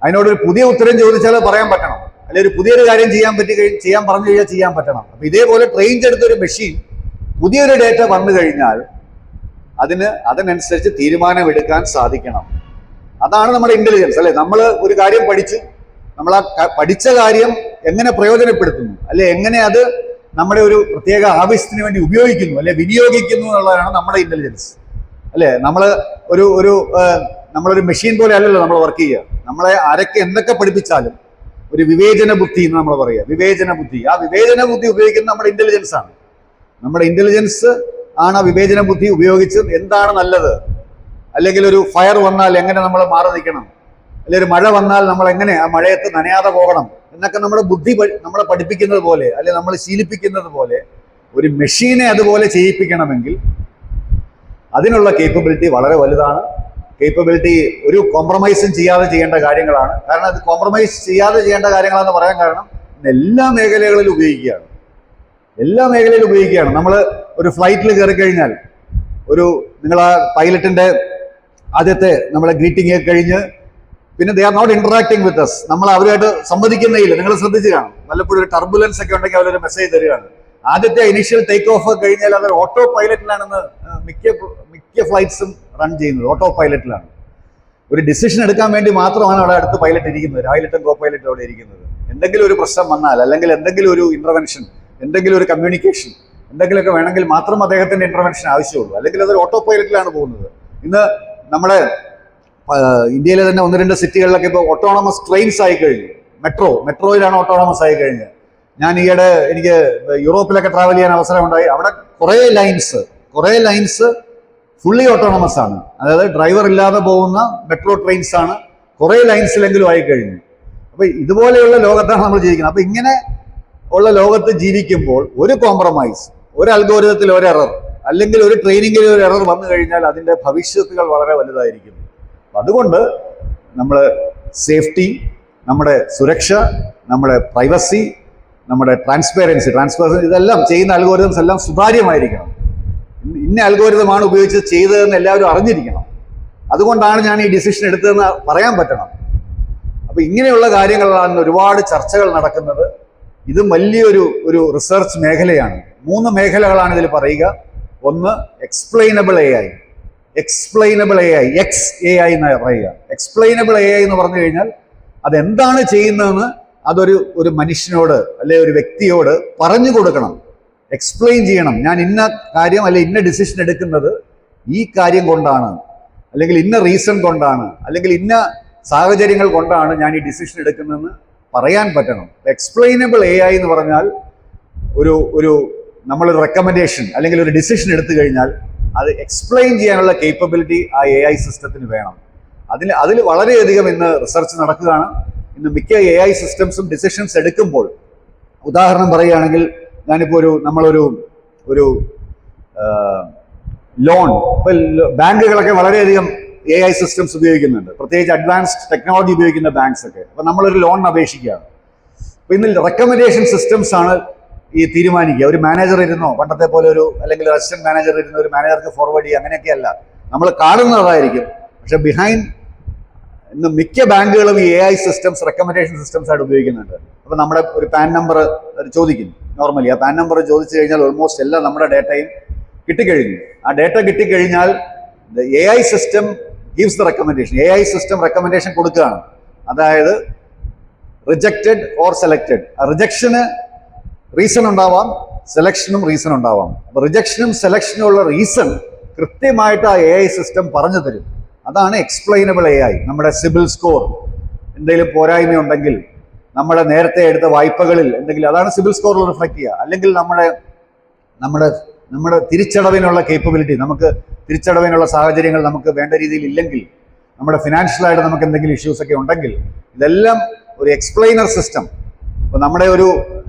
അതിനോടൊരു പുതിയ ഉത്തരം ചോദിച്ചാൽ പറയാൻ പറ്റണം, അല്ലെങ്കിൽ ഒരു പുതിയൊരു കാര്യം ചെയ്യാൻ പറഞ്ഞു കഴിഞ്ഞാൽ ചെയ്യാൻ പറ്റണം. അപ്പം ഇതേപോലെ ട്രെയിൻ ചെയ്തെടുത്തൊരു മെഷീൻ പുതിയൊരു ഡേറ്റ വന്നു കഴിഞ്ഞാൽ അതിനനുസരിച്ച് തീരുമാനമെടുക്കാൻ സാധിക്കണം. അതാണ് നമ്മുടെ ഇന്റലിജൻസ്, അല്ലെ? നമ്മൾ ഒരു കാര്യം പഠിച്ചു, നമ്മൾ ആ പഠിച്ച കാര്യം എങ്ങനെ പ്രയോജനപ്പെടുത്തുന്നു, അല്ലെ എങ്ങനെ അത് നമ്മുടെ ഒരു പ്രത്യേക ആവശ്യത്തിന് വേണ്ടി ഉപയോഗിക്കുന്നു, അല്ലെ വിനിയോഗിക്കുന്നു എന്നുള്ളതാണ് നമ്മുടെ ഇന്റലിജൻസ്, അല്ലെ? നമ്മളൊരു മെഷീൻ പോലെ അല്ലല്ലോ നമ്മൾ വർക്ക് ചെയ്യുക. നമ്മളെ ആരൊക്കെ എന്തൊക്കെ പഠിപ്പിച്ചാലും ഒരു വിവേചന ബുദ്ധി എന്ന് നമ്മൾ പറയുക, വിവേചന ബുദ്ധി. ആ വിവേചന ബുദ്ധി ഉപയോഗിക്കുന്നത് നമ്മുടെ ഇന്റലിജൻസ് ആണ്. നമ്മുടെ ഇന്റലിജൻസ് ആണ് ആ വിവേചന ബുദ്ധി ഉപയോഗിച്ച് എന്താണ് നല്ലത്, അല്ലെങ്കിൽ ഒരു ഫയർ വന്നാൽ എങ്ങനെ നമ്മൾ മാറി നിൽക്കണം, അല്ലെങ്കിൽ ഒരു മഴ വന്നാൽ നമ്മൾ എങ്ങനെ ആ മഴയത്ത് നനയാതെ പോകണം എന്നൊക്കെ നമ്മുടെ ബുദ്ധി നമ്മളെ പഠിപ്പിക്കുന്നത് പോലെ, അല്ലെങ്കിൽ നമ്മൾ ശീലിപ്പിക്കുന്നത് പോലെ ഒരു മെഷീനെ അതുപോലെ ചെയ്യിപ്പിക്കണമെങ്കിൽ അതിനുള്ള കേപ്പബിലിറ്റി വളരെ വലുതാണ്. കേപ്പബിലിറ്റി ഒരു കോംപ്രമൈസും ചെയ്യാതെ ചെയ്യേണ്ട കാര്യങ്ങളാണ്. കാരണം അത് കോംപ്രമൈസ് ചെയ്യാതെ ചെയ്യേണ്ട കാര്യങ്ങളാണെന്ന് പറയാൻ കാരണം എല്ലാ മേഖലകളിലും ഉപയോഗിക്കുകയാണ്, എല്ലാ മേഖലയിലും ഉപയോഗിക്കുകയാണ്. നമ്മൾ ഒരു ഫ്ലൈറ്റിൽ കയറി കഴിഞ്ഞാൽ നിങ്ങൾ ആ പൈലറ്റിന്റെ ആദ്യത്തെ നമ്മളെ ഗ്രീറ്റിംഗ് കഴിഞ്ഞ് പിന്നെ they are not interacting with us, നമ്മൾ അവരുമായിട്ട് സംവദിക്കുന്നേയില്ല. നിങ്ങൾ ശ്രദ്ധിച്ചു കാണും, വല്ലപ്പോഴും ഒരു ടർബുലൻസ് ഒക്കെ ഉണ്ടെങ്കിൽ അവരൊരു മെസ്സേജ് തരികയാണ്. ആദ്യത്തെ ഇനിഷ്യൽ ടേക്ക് ഓഫ് കഴിഞ്ഞാൽ അത് ഓട്ടോ പൈലറ്റിലാണെന്ന് മിക്ക ഫ്ലൈറ്റ്സും റൺ ചെയ്യുന്നത്, ഓട്ടോ പൈലറ്റിലാണ്. ഒരു ഡിസിഷൻ എടുക്കാൻ വേണ്ടി മാത്രമാണ് അവിടെ അടുത്ത് പൈലറ്റ് ഇരിക്കുന്നത്, പൈലറ്റും കോ പൈലറ്റും അവിടെ ഇരിക്കുന്നത്. എന്തെങ്കിലും ഒരു പ്രശ്നം വന്നാൽ, അല്ലെങ്കിൽ എന്തെങ്കിലും ഒരു ഇന്റർവെൻഷൻ, എന്തെങ്കിലും ഒരു കമ്മ്യൂണിക്കേഷൻ എന്തെങ്കിലുമൊക്കെ വേണമെങ്കിൽ മാത്രം അദ്ദേഹത്തിന്റെ ഇന്റർവെൻഷൻ ആവശ്യമുള്ളൂ, അല്ലെങ്കിൽ അതൊരു ഓട്ടോ പൈലറ്റിലാണ് പോകുന്നത്. ഇന്ന് നമ്മുടെ ഇന്ത്യയിലെ തന്നെ 1-2 സിറ്റികളിലൊക്കെ ഇപ്പോൾ ഓട്ടോണമസ് ട്രെയിൻസ് ആയി കഴിഞ്ഞു. മെട്രോയിലാണ് ഓട്ടോണമസ് ആയി കഴിഞ്ഞത്. ഞാൻ എനിക്ക് യൂറോപ്പിലൊക്കെ ട്രാവൽ ചെയ്യാൻ അവസരം ഉണ്ടായി. അവിടെ കുറേ ലൈൻസ് ഫുള്ളി ഓട്ടോണമസ് ആണ്, അതായത് ഡ്രൈവർ ഇല്ലാതെ പോകുന്ന മെട്രോ ട്രെയിൻസ് ആണ്. കുറേ ലൈൻസിലെങ്കിലും ആയി കഴിഞ്ഞു. അപ്പൊ ഇതുപോലെയുള്ള ലോകത്താണ് നമ്മൾ ജീവിക്കുന്നത്. അപ്പൊ ഇങ്ങനെ ഉള്ള ലോകത്ത് ജീവിക്കുമ്പോൾ ഒരു കോംപ്രമൈസ്, ഒരു അൽഗോരിതത്തിൽ ഒരു എറർ, അല്ലെങ്കിൽ ഒരു ട്രെയിനിങ്ങിൽ ഒരു എറർ വന്നു കഴിഞ്ഞാൽ അതിന്റെ ഭവിഷ്യത്തുകൾ വളരെ വലുതായിരിക്കും. അതുകൊണ്ട് നമ്മൾ സേഫ്റ്റി, നമ്മുടെ സുരക്ഷ, നമ്മുടെ പ്രൈവസി, നമ്മുടെ ട്രാൻസ്പെറൻസി ഇതെല്ലാം ചെയ്യുന്ന അൽഗോരിതംസ് എല്ലാം സുതാര്യമായിരിക്കണം. ഇന്ന അൽഗോരിതമാണ് ഉപയോഗിച്ച് ചെയ്തതെന്ന് എല്ലാവരും അറിഞ്ഞിരിക്കണം. അതുകൊണ്ടാണ് ഞാൻ ഈ ഡിസിഷൻ എടുത്തതെന്ന് പറയാൻ പറ്റണം. അപ്പൊ ഇങ്ങനെയുള്ള കാര്യങ്ങളിലാണ് ഒരുപാട് ചർച്ചകൾ നടക്കുന്നത്. ഇതും വലിയൊരു റിസർച്ച് മേഖലയാണ്. 3 മേഖലകളാണ് ഇതിൽ പറയുക. ഒന്ന് എക്സ്പ്ലെയിനബിൾ എ ഐ, XAI എന്ന് പറയുക. എക്സ്പ്ലെയിനബിൾ എ ഐ എന്ന് പറഞ്ഞു കഴിഞ്ഞാൽ അതെന്താണ് ചെയ്യുന്നതെന്ന് ഒരു മനുഷ്യനോട് അല്ലെ ഒരു വ്യക്തിയോട് പറഞ്ഞു കൊടുക്കണം, എക്സ്പ്ലെയിൻ ചെയ്യണം. ഞാൻ ഇന്ന കാര്യം അല്ലെ ഇന്ന ഡിസിഷൻ എടുക്കുന്നത് ഈ കാര്യം കൊണ്ടാണ്, അല്ലെങ്കിൽ ഇന്ന റീസൺ കൊണ്ടാണ്, അല്ലെങ്കിൽ ഇന്ന സാഹചര്യങ്ങൾ കൊണ്ടാണ് ഞാൻ ഈ ഡിസിഷൻ എടുക്കുന്നതെന്ന് പറയാൻ പറ്റണം. എക്സ്പ്ലെയിനബിൾ എ ഐ എന്ന് പറഞ്ഞാൽ നമ്മളൊരു റെക്കമെൻഡേഷൻ അല്ലെങ്കിൽ ഒരു ഡിസിഷൻ എടുത്തു കഴിഞ്ഞാൽ അത് എക്സ്പ്ലെയിൻ ചെയ്യാനുള്ള കേപ്പബിലിറ്റി ആ എ ഐ സിസ്റ്റത്തിന് വേണം. അതിൽ വളരെയധികം ഇന്ന് റിസർച്ച് നടക്കുകയാണ്. ഇന്ന് മിക്ക എ ഐ സിസ്റ്റംസും ഡിസിഷൻസ് എടുക്കുമ്പോൾ, ഉദാഹരണം പറയുകയാണെങ്കിൽ ഞാനിപ്പോൾ നമ്മളൊരു ലോൺ, ഇപ്പോൾ ബാങ്കുകളൊക്കെ വളരെയധികം എ ഐ സിസ്റ്റംസ് ഉപയോഗിക്കുന്നുണ്ട്, പ്രത്യേകിച്ച് അഡ്വാൻസ്ഡ് ടെക്നോളജി ഉപയോഗിക്കുന്ന ബാങ്ക്സ് ഒക്കെ. അപ്പൊ നമ്മളൊരു ലോൺ അപേക്ഷിക്കുകയാണ്. അപ്പൊ ഇന്ന് റെക്കമെൻഡേഷൻ സിസ്റ്റംസ് ആണ് ഈ തീരുമാനിക്കുക. ഒരു മാനേജർ ഇരുന്നോ, പണ്ടത്തെ പോലെ അല്ലെങ്കിൽ അസിസ്റ്റന്റ് മാനേജർ ഇരുന്നോ ഒരു മാനേജർക്ക് ഫോർവേഡ് ചെയ്യുക, അങ്ങനെയൊക്കെയല്ല നമ്മൾ കാണുന്നതായിരിക്കും. പക്ഷെ ഇന്ന് മിക്ക ബാങ്കുകളും ഈ A I systems recommendation systems ആയിട്ട് ഉപയോഗിക്കുന്നുണ്ട്. അപ്പൊ നമ്മുടെ ഒരു പാൻ നമ്പർ ചോദിക്കും. നോർമലി ആ പാൻ നമ്പർ ചോദിച്ചു കഴിഞ്ഞാൽ ഓൾമോസ്റ്റ് എല്ലാം നമ്മുടെ ഡേറ്റയും കിട്ടിക്കഴിഞ്ഞു. ആ ഡേറ്റ കിട്ടിക്കഴിഞ്ഞാൽ A I system gives the recommendation. A I system recommendation കൊടുക്കുകയാണ്. അതായത് റിജക്റ്റഡ് ഓർ സെലക്റ്റഡ്. റിജക്ഷന് റീസൺ ഉണ്ടാവാം, സെലക്ഷനും റീസൺ ഉണ്ടാവാം. അപ്പൊ റിജക്ഷനും സെലക്ഷനും ഉള്ള റീസൺ കൃത്യമായിട്ട് ആ എ ഐ സിസ്റ്റം പറഞ്ഞു തരും. അതാണ് എക്സ്പ്ലെയിനബിൾ എ ഐ. നമ്മുടെ സിബിൽ സ്കോർ എന്തെങ്കിലും പോരായ്മയുണ്ടെങ്കിൽ, നമ്മുടെ നേരത്തെ എടുത്ത വായ്പകളിൽ എന്തെങ്കിലും, അതാണ് സിബിൽ സ്കോറിൽ റിഫ്ലക്ട് ചെയ്യുക. അല്ലെങ്കിൽ നമ്മുടെ തിരിച്ചടവിനുള്ള കേപ്പബിലിറ്റി, നമുക്ക് തിരിച്ചടവിനുള്ള സാഹചര്യങ്ങൾ നമുക്ക് വേണ്ട രീതിയിൽ ഇല്ലെങ്കിൽ, നമ്മുടെ ഫിനാൻഷ്യലായിട്ട് നമുക്ക് എന്തെങ്കിലും ഇഷ്യൂസ് ഒക്കെ ഉണ്ടെങ്കിൽ, ഇതെല്ലാം ഒരു എക്സ്പ്ലെയിനർ സിസ്റ്റം. അപ്പൊ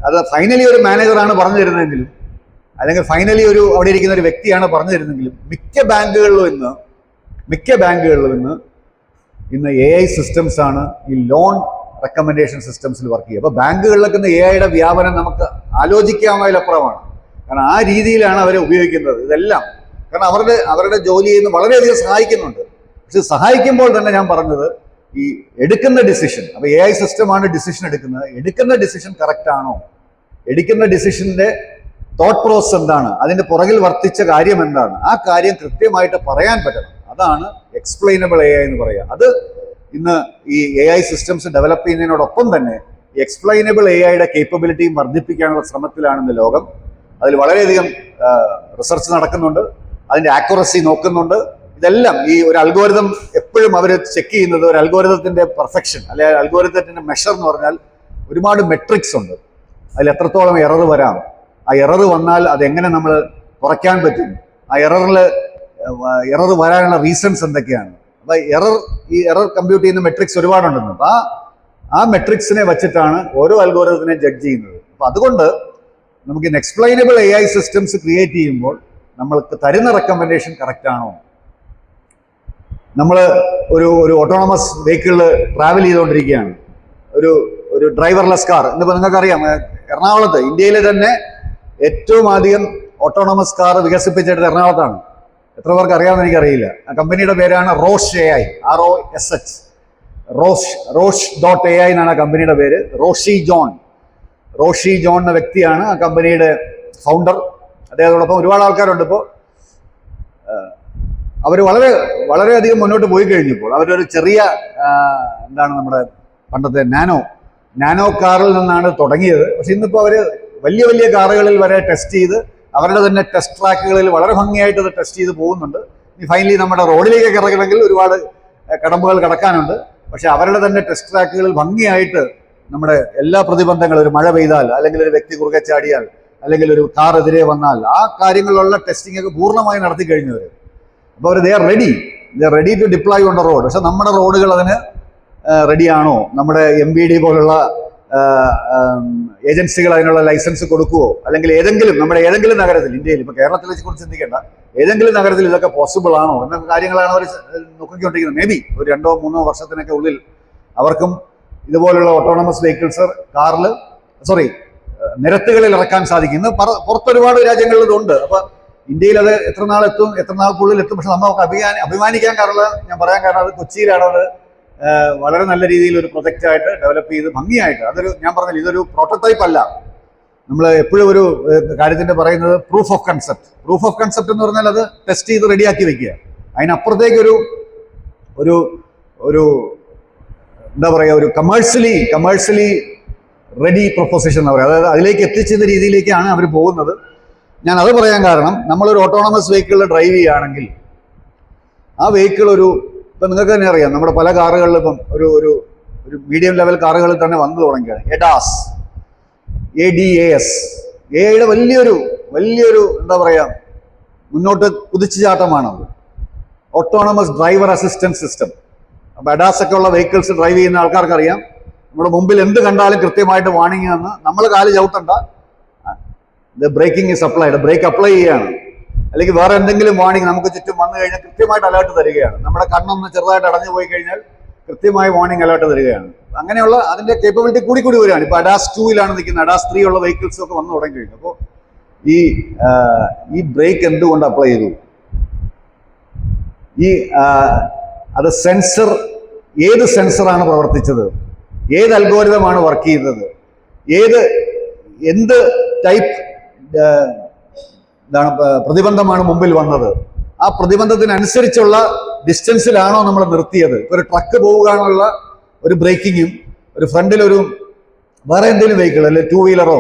അത് ഫൈനലി ഒരു മാനേജറാണ് പറഞ്ഞു തരുന്നതെങ്കിലും, അല്ലെങ്കിൽ ഫൈനലി അവിടെ ഇരിക്കുന്ന ഒരു വ്യക്തിയാണ് പറഞ്ഞു തരുന്നെങ്കിലും, മിക്ക ബാങ്കുകളിലും ഇന്ന് എ ഐ സിസ്റ്റംസ് ആണ് ഈ ലോൺ റെക്കമെൻഡേഷൻ സിസ്റ്റംസിൽ വർക്ക് ചെയ്യുക. അപ്പൊ ബാങ്കുകളിലൊക്കെ ഇന്ന് എ ഐയുടെ വ്യാപനം നമുക്ക് ആലോചിക്കാവുന്നതിലപ്പുറമാണ്. കാരണം ആ രീതിയിലാണ് അവരെ ഉപയോഗിക്കുന്നത് ഇതെല്ലാം. കാരണം അവരുടെ ജോലി ചെയ്യുന്ന വളരെയധികം സഹായിക്കുന്നുണ്ട്. പക്ഷെ സഹായിക്കുമ്പോൾ തന്നെ ഞാൻ പറഞ്ഞത് ഈ എടുക്കുന്ന ഡിസിഷൻ, അപ്പൊ എ ഐ സിസ്റ്റമാണ് ഡിസിഷൻ എടുക്കുന്നത്. എടുക്കുന്ന ഡിസിഷൻ കറക്റ്റ് ആണോ, എടുക്കുന്ന ഡിസിഷന്റെ തോട്ട് പ്രോസസ് എന്താണ്, അതിന്റെ പുറകിൽ വർത്തിച്ച കാര്യം എന്താണ്, ആ കാര്യം കൃത്യമായിട്ട് പറയാൻ പറ്റണം. അതാണ് എക്സ്പ്ലെയിനബിൾ AI എന്ന് പറയുക. അത് ഇന്ന് ഈ AI സിസ്റ്റംസ് ഡെവലപ്പ് ചെയ്യുന്നതിനോടൊപ്പം തന്നെ എക്സ്പ്ലെയിനബിൾ AIയുടെ കേപ്പബിലിറ്റിയും വർദ്ധിപ്പിക്കാനുള്ള ശ്രമത്തിലാണ് ഇന്ന് ലോകം. അതിൽ വളരെയധികം റിസർച്ച് നടക്കുന്നുണ്ട്, അതിന്റെ ആക്യുറസി നോക്കുന്നുണ്ട്. ഇതെല്ലാം ഈ ഒരു അൽഗോരിതം എപ്പോഴും അവർ ചെക്ക് ചെയ്യുന്നത് ഒരു അൽഗോരിതത്തിന്റെ പെർഫെക്ഷൻ അല്ലെ അൽഗോരിതത്തിന്റെ മെഷർ എന്ന് പറഞ്ഞാൽ ഒരുപാട് മെട്രിക്സ് ഉണ്ട്. അതിൽ എത്രത്തോളം എറർ വരാം, ആ എറർ വന്നാൽ അതെങ്ങനെ നമ്മൾ കുറയ്ക്കാൻ പറ്റും, ആ എറർ വരാനുള്ള റീസൺസ് എന്തൊക്കെയാണ്. അപ്പൊ ഈ എറർ കമ്പ്യൂട്ട് ചെയ്യുന്ന മെട്രിക്സ് ഒരുപാടുണ്ടെന്ന്. അപ്പൊ ആ മെട്രിക്സിനെ വെച്ചിട്ടാണ് ഓരോ അൽഗോരിതത്തിനെ ജഡ്ജ് ചെയ്യുന്നത്. അപ്പൊ അതുകൊണ്ട് നമുക്ക് എക്സ്പ്ലെയിനബിൾ AI സിസ്റ്റംസ് ക്രിയേറ്റ് ചെയ്യുമ്പോൾ നമ്മൾക്ക് തരുന്ന റെക്കമെൻഡേഷൻ കറക്റ്റ് ആണോ. നമ്മൾ ഒരു ഓട്ടോണമസ് വെഹിക്കിളിൽ ട്രാവൽ ചെയ്തുകൊണ്ടിരിക്കുകയാണ്, ഒരു ഡ്രൈവർലെസ് കാർ. ഇന്നിപ്പോൾ നിങ്ങൾക്കറിയാം, എറണാകുളത്ത് ഇന്ത്യയിലെ തന്നെ ഏറ്റവും അധികം ഓട്ടോണമസ് കാർ വികസിപ്പിച്ചെടുത്ത് എറണാകുളത്താണ്. എത്ര പേർക്ക് അറിയാമെന്ന് എനിക്കറിയില്ല. ആ കമ്പനിയുടെ പേരാണ് റോഷ് AI, ROSH, റോഷ്.ai എന്നാണ് ആ കമ്പനിയുടെ പേര്. റോഷി ജോൺ എന്ന വ്യക്തിയാണ് ആ കമ്പനിയുടെ ഫൗണ്ടർ. അദ്ദേഹത്തോടൊപ്പം ഒരുപാട് ആൾക്കാരുണ്ട്. ഇപ്പോൾ അവർ വളരെയധികം മുന്നോട്ട് പോയി കഴിഞ്ഞപ്പോൾ അവരൊരു ചെറിയ എന്താണ് നമ്മുടെ പണ്ടത്തെ നാനോ കാറിൽ നിന്നാണ് തുടങ്ങിയത്. പക്ഷെ ഇന്നിപ്പോൾ അവർ വലിയ വലിയ കാറുകളിൽ വരെ ടെസ്റ്റ് ചെയ്ത് അവരുടെ തന്നെ ടെസ്റ്റ് ട്രാക്കുകളിൽ വളരെ ഭംഗിയായിട്ട് അത് ടെസ്റ്റ് ചെയ്ത് പോകുന്നുണ്ട്. ഇനി ഫൈനലി നമ്മുടെ റോഡിലേക്ക് ഇറങ്ങണമെങ്കിൽ ഒരുപാട് കടമ്പകൾ കടക്കാനുണ്ട്. പക്ഷെ അവരുടെ തന്നെ ടെസ്റ്റ് ട്രാക്കുകളിൽ ഭംഗിയായിട്ട് നമ്മുടെ എല്ലാ പ്രതിബന്ധങ്ങളും, ഒരു മഴ പെയ്താൽ അല്ലെങ്കിൽ ഒരു വ്യക്തി കുറുകെ ചാടിയാൽ അല്ലെങ്കിൽ ഒരു കാർ എതിരെ വന്നാൽ ആ കാര്യങ്ങളിലുള്ള ടെസ്റ്റിംഗ് ഒക്കെ പൂർണ്ണമായി നടത്തി കഴിഞ്ഞവർ. അപ്പോൾ അവർ they are ready to deploy on the road. പക്ഷെ നമ്മുടെ റോഡുകൾ അതിന് റെഡിയാണോ? നമ്മുടെ MBD പോലുള്ള ഏജൻസികൾ അതിനുള്ള ലൈസൻസ് കൊടുക്കുവോ? അല്ലെങ്കിൽ നമ്മുടെ ഏതെങ്കിലും നഗരത്തിൽ, ഇന്ത്യയിൽ ഇപ്പോൾ കേരളത്തിലെ കുറിച്ച് ചിന്തിക്കേണ്ട, ഏതെങ്കിലും നഗരത്തിൽ ഇതൊക്കെ പോസിബിൾ ആണോ എന്ന കാര്യങ്ങളാണ് അവർ നോക്കിക്കൊണ്ടിരിക്കുന്നത്. മേ ബി ഒരു 2-3 വർഷത്തിനൊക്കെ ഉള്ളിൽ അവർക്കും ഇതുപോലുള്ള ഓട്ടോണമസ് വെഹിക്കിൾസ് നിരത്തുകളിൽ ഇറക്കാൻ സാധിക്കും. ഇന്ന് പുറത്തൊരുപാട് രാജ്യങ്ങളിൽ ഇതുണ്ട്. അപ്പൊ ഇന്ത്യയിൽ അത് എത്ര നാൾക്കുള്ളിൽ എത്തും. പക്ഷെ നമുക്ക് അഭിമാനിക്കാൻ കാരണം, ഞാൻ പറയാൻ കാരണം, അത് കൊച്ചിയിലാണ് അത് വളരെ നല്ല രീതിയിൽ ഒരു പ്രൊജക്റ്റായിട്ട് ഡെവലപ്പ് ചെയ്ത് ഭംഗിയായിട്ട്, ഞാൻ പറഞ്ഞില്ല, ഇതൊരു പ്രോട്ടോടൈപ്പ് അല്ല. നമ്മൾ എപ്പോഴും ഒരു കാര്യത്തിന്റെ പറയുന്നത് പ്രൂഫ് ഓഫ് കൺസെപ്റ്റ് എന്ന് പറഞ്ഞാൽ അത് ടെസ്റ്റ് ചെയ്ത് റെഡിയാക്കി വെക്കുക. അതിനപ്പുറത്തേക്ക് ഒരു എന്താ പറയുക, ഒരു കമേഴ്ഷ്യലി റെഡി പ്രൊപ്പോസിഷൻ എന്ന് പറയുക. അതായത് അതിലേക്ക് എത്തിച്ചെന്ന രീതിയിലേക്കാണ് അവർ പോകുന്നത്. ഞാൻ അത് പറയാൻ കാരണം, നമ്മളൊരു ഓട്ടോണമസ് വെഹിക്കിളിൽ ഡ്രൈവ് ചെയ്യുകയാണെങ്കിൽ ആ വെഹിക്കിൾ ഇപ്പം നിങ്ങൾക്ക് തന്നെ അറിയാം, നമ്മുടെ പല കാറുകളിലും ഇപ്പം ഒരു മീഡിയം ലെവൽ കാറുകളിൽ തന്നെ വന്നു തുടങ്ങിയാണ് ADAS. AIയുടെ വലിയൊരു എന്താ പറയുക, മുന്നോട്ട് കുതിച്ചുചാട്ടമാണത്. Autonomous driver assistance system. അപ്പോൾ ADAS ഒക്കെ ഉള്ള വെഹിക്കിൾസ് ഡ്രൈവ് ചെയ്യുന്ന ആൾക്കാർക്ക് അറിയാം, നമ്മുടെ മുമ്പിൽ എന്ത് കണ്ടാലും കൃത്യമായിട്ട് വാർണിംഗ് തന്ന് നമ്മൾ കാല് ചവിട്ടണ്ട, braking is applied, brake apply ചെയ്യുകയാണ്. അല്ലെങ്കിൽ വേറെ എന്തെങ്കിലും വാർണിംഗ് നമുക്ക് ചുറ്റും വന്നു കഴിഞ്ഞാൽ കൃത്യമായിട്ട് അലേർട്ട് തരികയാണ്. നമ്മുടെ കണ്ണൊന്ന് ചെറുതായിട്ട് അടഞ്ഞു പോയി കഴിഞ്ഞാൽ കൃത്യമായി വാർണിംഗ് അലേർട്ട് തരികയാണ്. അങ്ങനെയുള്ള അതിന്റെ കേപ്പബിലിറ്റി കൂടി വരികയാണ്. ഇപ്പോൾ ADAS 2 നിൽക്കുന്നത്, ADAS 3 ഉള്ള വെഹിക്കിൾസും ഒക്കെ വന്നു തുടങ്ങി കഴിഞ്ഞു. അപ്പോൾ ഈ ബ്രേക്ക് എന്തുകൊണ്ട് അപ്ലൈ ചെയ്തു? അത് ഏത് സെൻസറാണ് പ്രവർത്തിച്ചത്, ഏത് അൽഗോരിതമാണ് വർക്ക് ചെയ്തത്, എന്ത് ടൈപ്പ് പ്രതിബന്ധമാണ് മുമ്പിൽ വന്നത്, ആ പ്രതിബന്ധത്തിനനുസരിച്ചുള്ള ഡിസ്റ്റൻസിലാണോ നമ്മൾ നിർത്തിയത്. ഒരു ട്രക്ക് പോവുകയാണുള്ള ഒരു ബ്രേക്കിങ്ങും, ഒരു ഫ്രണ്ടിൽ വേറെ എന്തെങ്കിലും വെഹിക്കിൾ, അല്ലെങ്കിൽ 2 വീലറോ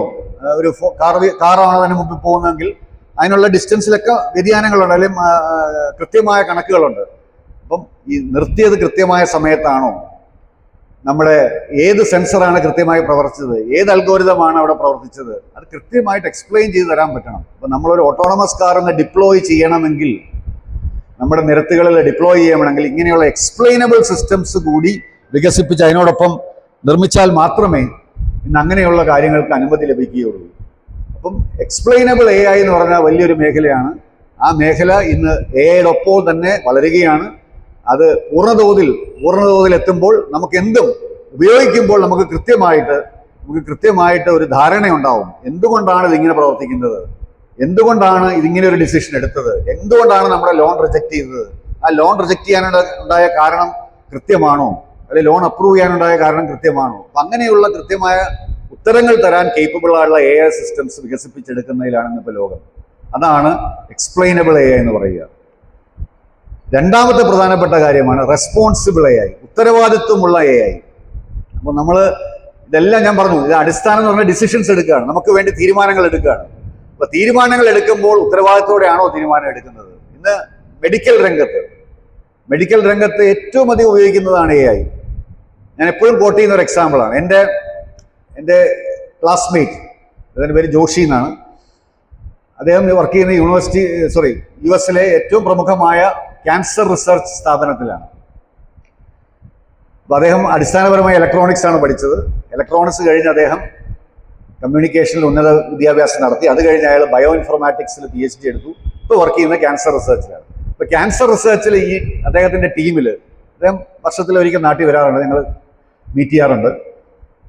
ഒരു കാറാണ് അതിന് മുമ്പിൽ പോകുന്നതെങ്കിൽ അതിനുള്ള ഡിസ്റ്റൻസിലൊക്കെ വ്യതിയാനങ്ങളുണ്ട്, അല്ലെങ്കിൽ കൃത്യമായ കണക്കുകളുണ്ട്. അപ്പം ഈ നിർത്തിയത് കൃത്യമായ സമയത്താണോ, നമ്മുടെ ഏത് സെൻസറാണ് കൃത്യമായി പ്രവർത്തിച്ചത്, ഏത് അൽഗോരിതമാണ് അവിടെ പ്രവർത്തിച്ചത്, അത് കൃത്യമായിട്ട് എക്സ്പ്ലെയിൻ ചെയ്ത് തരാൻ പറ്റണം. അപ്പം നമ്മളൊരു ഓട്ടോണമസ് കാറിനെ ഡിപ്ലോയ് ചെയ്യണമെങ്കിൽ, നമ്മുടെ നിരത്തുകളിൽ ഡിപ്ലോയ് ചെയ്യണമെങ്കിൽ ഇങ്ങനെയുള്ള എക്സ്പ്ലെയിനബിൾ സിസ്റ്റംസ് കൂടി വികസിപ്പിച്ച് അതിനോടൊപ്പം നിർമ്മിച്ചാൽ മാത്രമേ ഇന്ന് അങ്ങനെയുള്ള കാര്യങ്ങൾക്ക് അനുമതി ലഭിക്കുകയുള്ളൂ. അപ്പം എക്സ്പ്ലെയിനബിൾ AI എന്ന് പറഞ്ഞാൽ വലിയൊരു മേഖലയാണ്. ആ മേഖല ഇന്ന് AIയുടെ ഒപ്പം തന്നെ വളരുകയാണ്. അത് പൂർണ്ണതോതിൽ എത്തുമ്പോൾ നമുക്ക് എന്തും ഉപയോഗിക്കുമ്പോൾ നമുക്ക് കൃത്യമായിട്ട് ഒരു ധാരണയുണ്ടാവും. എന്തുകൊണ്ടാണ് ഇതിങ്ങനെ പ്രവർത്തിക്കുന്നത്, എന്തുകൊണ്ടാണ് ഇതിങ്ങനെ ഒരു ഡിസിഷൻ എടുത്തത്, എന്തുകൊണ്ടാണ് നമ്മുടെ ലോൺ റിജക്ട് ചെയ്തത്, ആ ലോൺ റിജക്ട് ചെയ്യാനുണ്ടായ കാരണം കൃത്യമാണോ, അല്ലെങ്കിൽ ലോൺ അപ്രൂവ് ചെയ്യാനുണ്ടായ കാരണം കൃത്യമാണോ. അപ്പം അങ്ങനെയുള്ള കൃത്യമായ ഉത്തരങ്ങൾ തരാൻ കേപ്പബിൾ ആയുള്ള AI സിസ്റ്റംസ് വികസിപ്പിച്ചെടുക്കുന്നതിലാണ് ഇന്നിപ്പോൾ ലോകം. അതാണ് എക്സ്പ്ലെയിനബിൾ AI എന്ന് പറയുക. രണ്ടാമത്തെ പ്രധാനപ്പെട്ട കാര്യമാണ് റെസ്പോൺസിബിൾ AI, ഉത്തരവാദിത്വമുള്ള AI. അപ്പോൾ നമ്മൾ ഇതെല്ലാം ഞാൻ പറഞ്ഞു, ഇത് അടിസ്ഥാനം എന്ന് പറഞ്ഞാൽ ഡിസിഷൻസ് എടുക്കുകയാണ്, നമുക്ക് വേണ്ടി തീരുമാനങ്ങൾ എടുക്കുകയാണ്. അപ്പോൾ തീരുമാനങ്ങൾ എടുക്കുമ്പോൾ ഉത്തരവാദിത്തോടെയാണോ തീരുമാനം എടുക്കുന്നത്? ഇന്ന് മെഡിക്കൽ രംഗത്ത് ഏറ്റവും അധികം ഉപയോഗിക്കുന്നതാണ് AI. ഞാൻ എപ്പോഴും കോട്ട് ചെയ്യുന്ന ഒരു എക്സാമ്പിളാണ്. എൻ്റെ ക്ലാസ്മേറ്റ്, അതിൻ്റെ പേര് ജോഷി എന്നാണ്. അദ്ദേഹം വർക്ക് ചെയ്യുന്ന US ഏറ്റവും പ്രമുഖമായ ക്യാൻസർ റിസർച്ച് സ്ഥാപനത്തിലാണ്. അപ്പോൾ അദ്ദേഹം അടിസ്ഥാനപരമായി ഇലക്ട്രോണിക്സ് ആണ് പഠിച്ചത്. ഇലക്ട്രോണിക്സ് കഴിഞ്ഞ് അദ്ദേഹം കമ്മ്യൂണിക്കേഷനിൽ ഉന്നത വിദ്യാഭ്യാസം നടത്തി. അത് കഴിഞ്ഞ് അയാൾ ബയോ ഇൻഫോർമാറ്റിക്സിൽ PhD എടുത്തു. ഇപ്പോൾ വർക്ക് ചെയ്യുന്ന ക്യാൻസർ റിസർച്ചിലാണ്. ഇപ്പോൾ ക്യാൻസർ റിസർച്ചിൽ അദ്ദേഹത്തിൻ്റെ ടീമിൽ അദ്ദേഹം വർഷത്തിലൊരിക്കൽ നാട്ടിൽ വരാറുണ്ട്, ഞങ്ങൾ മീറ്റ് ചെയ്യാറുണ്ട്.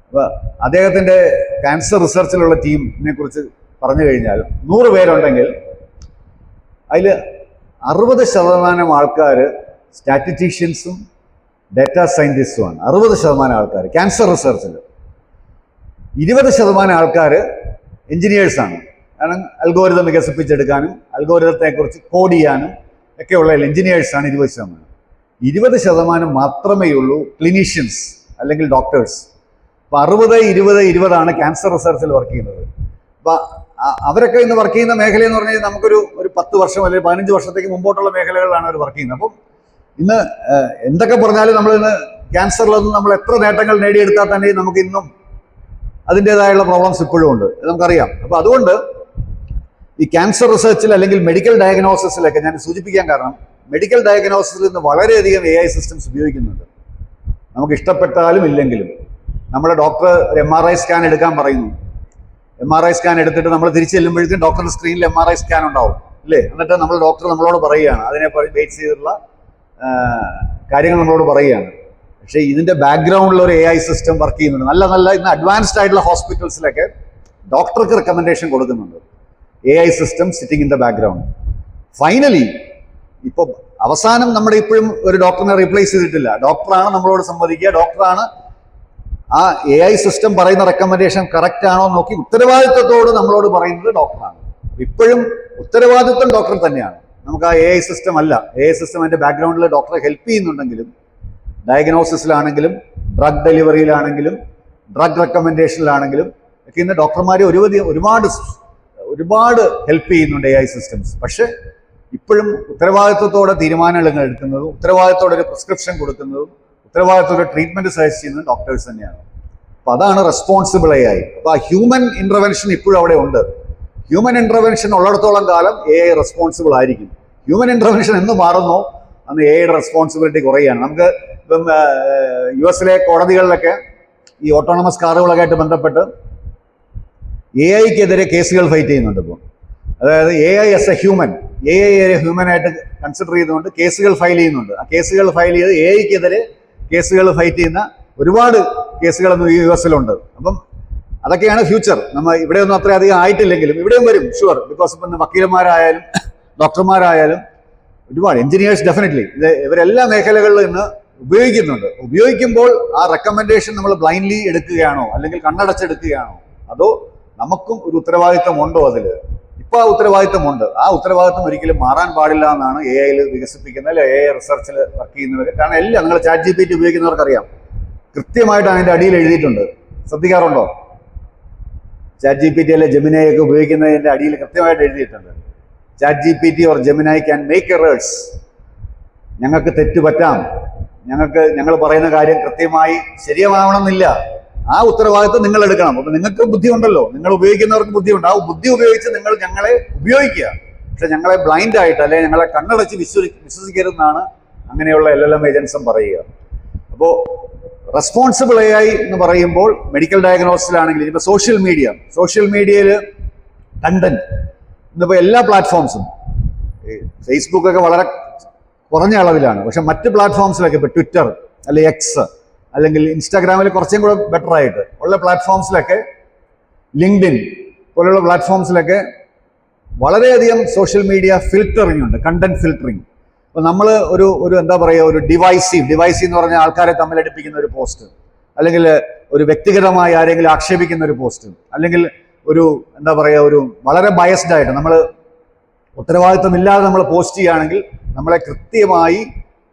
അപ്പോൾ അദ്ദേഹത്തിൻ്റെ ക്യാൻസർ റിസർച്ചിലുള്ള ടീമിനെ കുറിച്ച് പറഞ്ഞു കഴിഞ്ഞാൽ 100 പേരുണ്ടെങ്കിൽ അതിൽ 60% ആൾക്കാർ സ്റ്റാറ്റിസ്റ്റീഷ്യൻസും ഡാറ്റാ സയൻറ്റിസ്റ്റുമാണ്. 60% ആൾക്കാർ ക്യാൻസർ റിസർച്ചിൽ. 20% ആൾക്കാർ എഞ്ചിനീയേഴ്സാണ്. കാരണം അൽഗോരിതം വികസിപ്പിച്ചെടുക്കാനും അൽഗോരിതത്തെക്കുറിച്ച് കോഡ് ചെയ്യാനും ഒക്കെയുള്ള എഞ്ചിനീയേഴ്സാണ് 20%. 20% മാത്രമേ ഉള്ളൂ ക്ലിനീഷ്യൻസ് അല്ലെങ്കിൽ ഡോക്ടേഴ്സ്. അപ്പോൾ 60-20-20 ക്യാൻസർ റിസർച്ചിൽ വർക്ക് ചെയ്യുന്നത്. അപ്പോൾ അവരൊക്കെ ഇന്ന് വർക്ക് ചെയ്യുന്ന മേഖല എന്ന് പറഞ്ഞാൽ നമുക്കൊരു 10 വർഷം അല്ലെങ്കിൽ 15 വർഷത്തേക്ക് മുമ്പോട്ടുള്ള മേഖലകളിലാണ് അവർ വർക്ക് ചെയ്യുന്നത്. അപ്പം ഇന്ന് എന്തൊക്കെ പറഞ്ഞാലും നമ്മൾ ഇന്ന് ക്യാൻസറിലൊന്നും നമ്മൾ എത്ര നേട്ടങ്ങൾ നേടിയെടുത്താൽ തന്നെ നമുക്ക് ഇന്നും അതിൻ്റെതായുള്ള പ്രോബ്ലംസ് ഇപ്പോഴും ഉണ്ട്, നമുക്കറിയാം. അപ്പോൾ അതുകൊണ്ട് ഈ ക്യാൻസർ റിസർച്ചിൽ അല്ലെങ്കിൽ മെഡിക്കൽ ഡയഗ്നോസിസിലൊക്കെ ഞാൻ സൂചിപ്പിക്കാൻ കാരണം, മെഡിക്കൽ ഡയഗ്നോസിസിൽ നിന്ന് വളരെയധികം AI സിസ്റ്റംസ് ഉപയോഗിക്കുന്നുണ്ട്. നമുക്ക് ഇഷ്ടപ്പെട്ടാലും ഇല്ലെങ്കിലും. നമ്മുടെ ഡോക്ടർ ഒരു MRI സ്കാൻ എടുക്കാൻ പറയുന്നു. MRI സ്കാൻ എടുത്തിട്ട് നമ്മൾ തിരിച്ചു ചെല്ലുമ്പോഴേക്കും ഡോക്ടറുടെ സ്ക്രീനിൽ MRI സ്കാൻ ഉണ്ടാവും, അല്ലേ? എന്നിട്ട് ഡോക്ടർ നമ്മളോട് പറയുകയാണ്, അതിനെ ബേസ് ചെയ്തിട്ടുള്ള കാര്യങ്ങൾ നമ്മളോട് പറയുകയാണ്. പക്ഷേ ഇതിൻ്റെ ബാക്ക്ഗ്രൗണ്ടിൽ ഒരു AI സിസ്റ്റം വർക്ക് ചെയ്യുന്നുണ്ട്. നല്ല ഇന്ന് അഡ്വാൻസ്ഡ് ആയിട്ടുള്ള ഹോസ്പിറ്റൽസിലൊക്കെ ഡോക്ടർക്ക് റെക്കമെൻഡേഷൻ കൊടുക്കുന്നുണ്ട്. AI system sitting in the background. Finally ഇപ്പോൾ അവസാനം നമ്മുടെ ഇപ്പോഴും ഒരു ഡോക്ടറിനെ റീപ്ലേസ് ചെയ്തിട്ടില്ല. ഡോക്ടറാണ് നമ്മളോട് സംവദിക്കുക, ഡോക്ടറാണ് ആ AI സിസ്റ്റം പറയുന്ന റെക്കമെൻഡേഷൻ കറക്റ്റ് ആണോ എന്ന് നോക്കി ഉത്തരവാദിത്വത്തോട് നമ്മളോട് പറയുന്നത് ഡോക്ടറാണ്. ഇപ്പോഴും ഉത്തരവാദിത്വം ഡോക്ടർ തന്നെയാണ്. നമുക്ക് ആ AI സിസ്റ്റം അല്ല. AI സിസ്റ്റം അതിൻ്റെ ബാക്ക്ഗ്രൗണ്ടിൽ ഡോക്ടറെ ഹെൽപ്പ് ചെയ്യുന്നുണ്ടെങ്കിലും, ഡയഗ്നോസിസിലാണെങ്കിലും ഡ്രഗ് ഡെലിവറിയിലാണെങ്കിലും ഡ്രഗ് റെക്കമെൻഡേഷനിലാണെങ്കിലും ഒക്കെ ഇന്ന് ഡോക്ടർമാരെ ഒരുപാട് ഹെൽപ്പ് ചെയ്യുന്നുണ്ട് AI സിസ്റ്റംസ്. പക്ഷെ ഇപ്പോഴും ഉത്തരവാദിത്വത്തോടെ തീരുമാനങ്ങൾ എടുക്കുന്നതും ഉത്തരവാദിത്തോടെ ഒരു പ്രിസ്ക്രിപ്ഷൻ കൊടുക്കുന്നതും ഉത്തരവാദിത്തോടെ ട്രീറ്റ്മെന്റ് സജസ്റ്റ് ചെയ്യുന്നത് ഡോക്ടേഴ്സ് തന്നെയാണ്. അപ്പോൾ അതാണ് റെസ്പോൺസിബിൾ AI. അപ്പോൾ ആ ഹ്യൂമൻ ഇന്റർവെൻഷൻ ഇപ്പോഴും അവിടെ ഉണ്ട്. ഹ്യൂമൻ ഇന്റർവെൻഷൻ ഉള്ളിടത്തോളം കാലം AI റെസ്പോൺസിബിൾ ആയിരിക്കും. ഹ്യൂമൻ ഇന്റർവെൻഷൻ എന്ന് മാറുന്നോ അന്ന് AIയുടെ റെസ്പോൺസിബിലിറ്റി കുറയുകയാണ്. നമുക്ക് ഇപ്പം US കോടതികളിലൊക്കെ ഈ ഓട്ടോണമസ് കാറുകളൊക്കെ ആയിട്ട് ബന്ധപ്പെട്ട് AIക്കെതിരെ കേസുകൾ ഫൈറ്റ് ചെയ്യുന്നുണ്ട്. ഇപ്പോൾ അതായത് AI ആസ് എ ഹ്യൂമൻ, ഹ്യൂമനായിട്ട് കൺസിഡർ ചെയ്തുകൊണ്ട് കേസുകൾ ഫയൽ ചെയ്യുന്നുണ്ട്. ആ കേസുകൾ ഫയൽ ചെയ്ത് AIക്കെതിരെ കേസുകൾ ഫൈറ്റ് ചെയ്യുന്ന ഒരുപാട് കേസുകളൊന്നും US-ലുണ്ട്. അപ്പം അതൊക്കെയാണ് ഫ്യൂച്ചർ. നമ്മൾ ഇവിടെയൊന്നും അത്രയധികം ആയിട്ടില്ലെങ്കിലും ഇവിടെയും വരും, ഷുവർ. ബിക്കോസ് ഇപ്പം വക്കീലന്മാരായാലും ഡോക്ടർമാരായാലും ഒരുപാട് എഞ്ചിനീയേഴ്സ് ഡെഫിനറ്റ്ലി ഇവരെല്ലാ മേഖലകളിലും ഇന്ന് ഉപയോഗിക്കുന്നുണ്ട്. ഉപയോഗിക്കുമ്പോൾ ആ റെക്കമെൻഡേഷൻ നമ്മൾ ബ്ലൈൻഡ്ലി എടുക്കുകയാണോ അല്ലെങ്കിൽ കണ്ണടച്ചെടുക്കുകയാണോ, അതോ നമുക്കും ഒരു ഉത്തരവാദിത്തം ഉണ്ടോ? അതിൽ ഇപ്പോൾ ആ ഉത്തരവാദിത്തമുണ്ട്. ആ ഉത്തരവാദിത്തം ഒരിക്കലും മാറാൻ പാടില്ല എന്നാണ് AI വികസിപ്പിക്കുന്ന AI റിസർച്ചിൽ വർക്ക് ചെയ്യുന്നവർ. കാരണം എല്ലാം നിങ്ങൾ ChatGPT ഉപയോഗിക്കുന്നവർക്കറിയാം, കൃത്യമായിട്ട് അതിൻ്റെ അടിയിൽ എഴുതിയിട്ടുണ്ട്. ശ്രദ്ധിക്കാറുണ്ടോ? ChatGPT അല്ലെ Gemini ഒക്കെ ഉപയോഗിക്കുന്നതിൻ്റെ അടിയിൽ കൃത്യമായിട്ട് എഴുതിയിട്ടുണ്ട്. ChatGPT or Gemini can make errors. ഞങ്ങൾക്ക് തെറ്റ് പറ്റാം, ഞങ്ങൾ പറയുന്ന കാര്യം കൃത്യമായി ശരിയാവണമെന്നില്ല. ആ ഉത്തരവാദിത്വം നിങ്ങൾ എടുക്കണം. അപ്പൊ നിങ്ങൾക്ക് ബുദ്ധിയുണ്ടല്ലോ, നിങ്ങൾ ഉപയോഗിക്കുന്നവർക്ക് ബുദ്ധിയുണ്ട്. ആ ബുദ്ധി ഉപയോഗിച്ച് നിങ്ങൾ ഞങ്ങളെ ഉപയോഗിക്കുക. പക്ഷെ ഞങ്ങളെ ബ്ലൈൻഡ് ആയിട്ട് അല്ലെങ്കിൽ ഞങ്ങളെ കണ്ണടച്ച് വിശ്വസിക്കരുതെന്നാണ് അങ്ങനെയുള്ള LLM ഏജൻസും പറയുക. അപ്പോൾ റെസ്പോൺസിബിൾ AI എന്ന് പറയുമ്പോൾ മെഡിക്കൽ ഡയഗ്നോസിസിലാണെങ്കിൽ ഇപ്പോൾ സോഷ്യൽ മീഡിയയിൽ കണ്ടന്റ് ഇന്നിപ്പോൾ എല്ലാ പ്ലാറ്റ്ഫോംസും, ഫേസ്ബുക്കൊക്കെ വളരെ കുറഞ്ഞ അളവിലാണ്. പക്ഷെ മറ്റ് പ്ലാറ്റ്ഫോംസിലൊക്കെ ഇപ്പോൾ ട്വിറ്റർ അല്ലെങ്കിൽ X അല്ലെങ്കിൽ ഇൻസ്റ്റാഗ്രാമിൽ കുറച്ചും കൂടെ ബെറ്റർ ആയിട്ട് ഉള്ള പ്ലാറ്റ്ഫോംസിലൊക്കെ, ലിങ്ക്ഡിൻ പോലുള്ള പ്ലാറ്റ്ഫോംസിലൊക്കെ വളരെയധികം സോഷ്യൽ മീഡിയ ഫിൽറ്ററിംഗ് ഉണ്ട്, കണ്ടന്റ് ഫിൽറ്ററിംഗ്. അപ്പോൾ നമ്മൾ ഒരു എന്താ പറയുക, ഒരു ഡിവൈസീവ് എന്ന് പറഞ്ഞാൽ ആൾക്കാരെ തമ്മിലടിപ്പിക്കുന്ന ഒരു പോസ്റ്റ്, അല്ലെങ്കിൽ ഒരു വ്യക്തിഗതമായി ആരെങ്കിലും ആക്ഷേപിക്കുന്ന ഒരു പോസ്റ്റ്, അല്ലെങ്കിൽ ഒരു എന്താ പറയുക, ഒരു വളരെ ബയസ്ഡ് ആയിട്ട് നമ്മൾ ഉത്തരവാദിത്വമില്ലാതെ നമ്മൾ പോസ്റ്റ് ചെയ്യുകയാണെങ്കിൽ നമ്മളെ കൃത്യമായി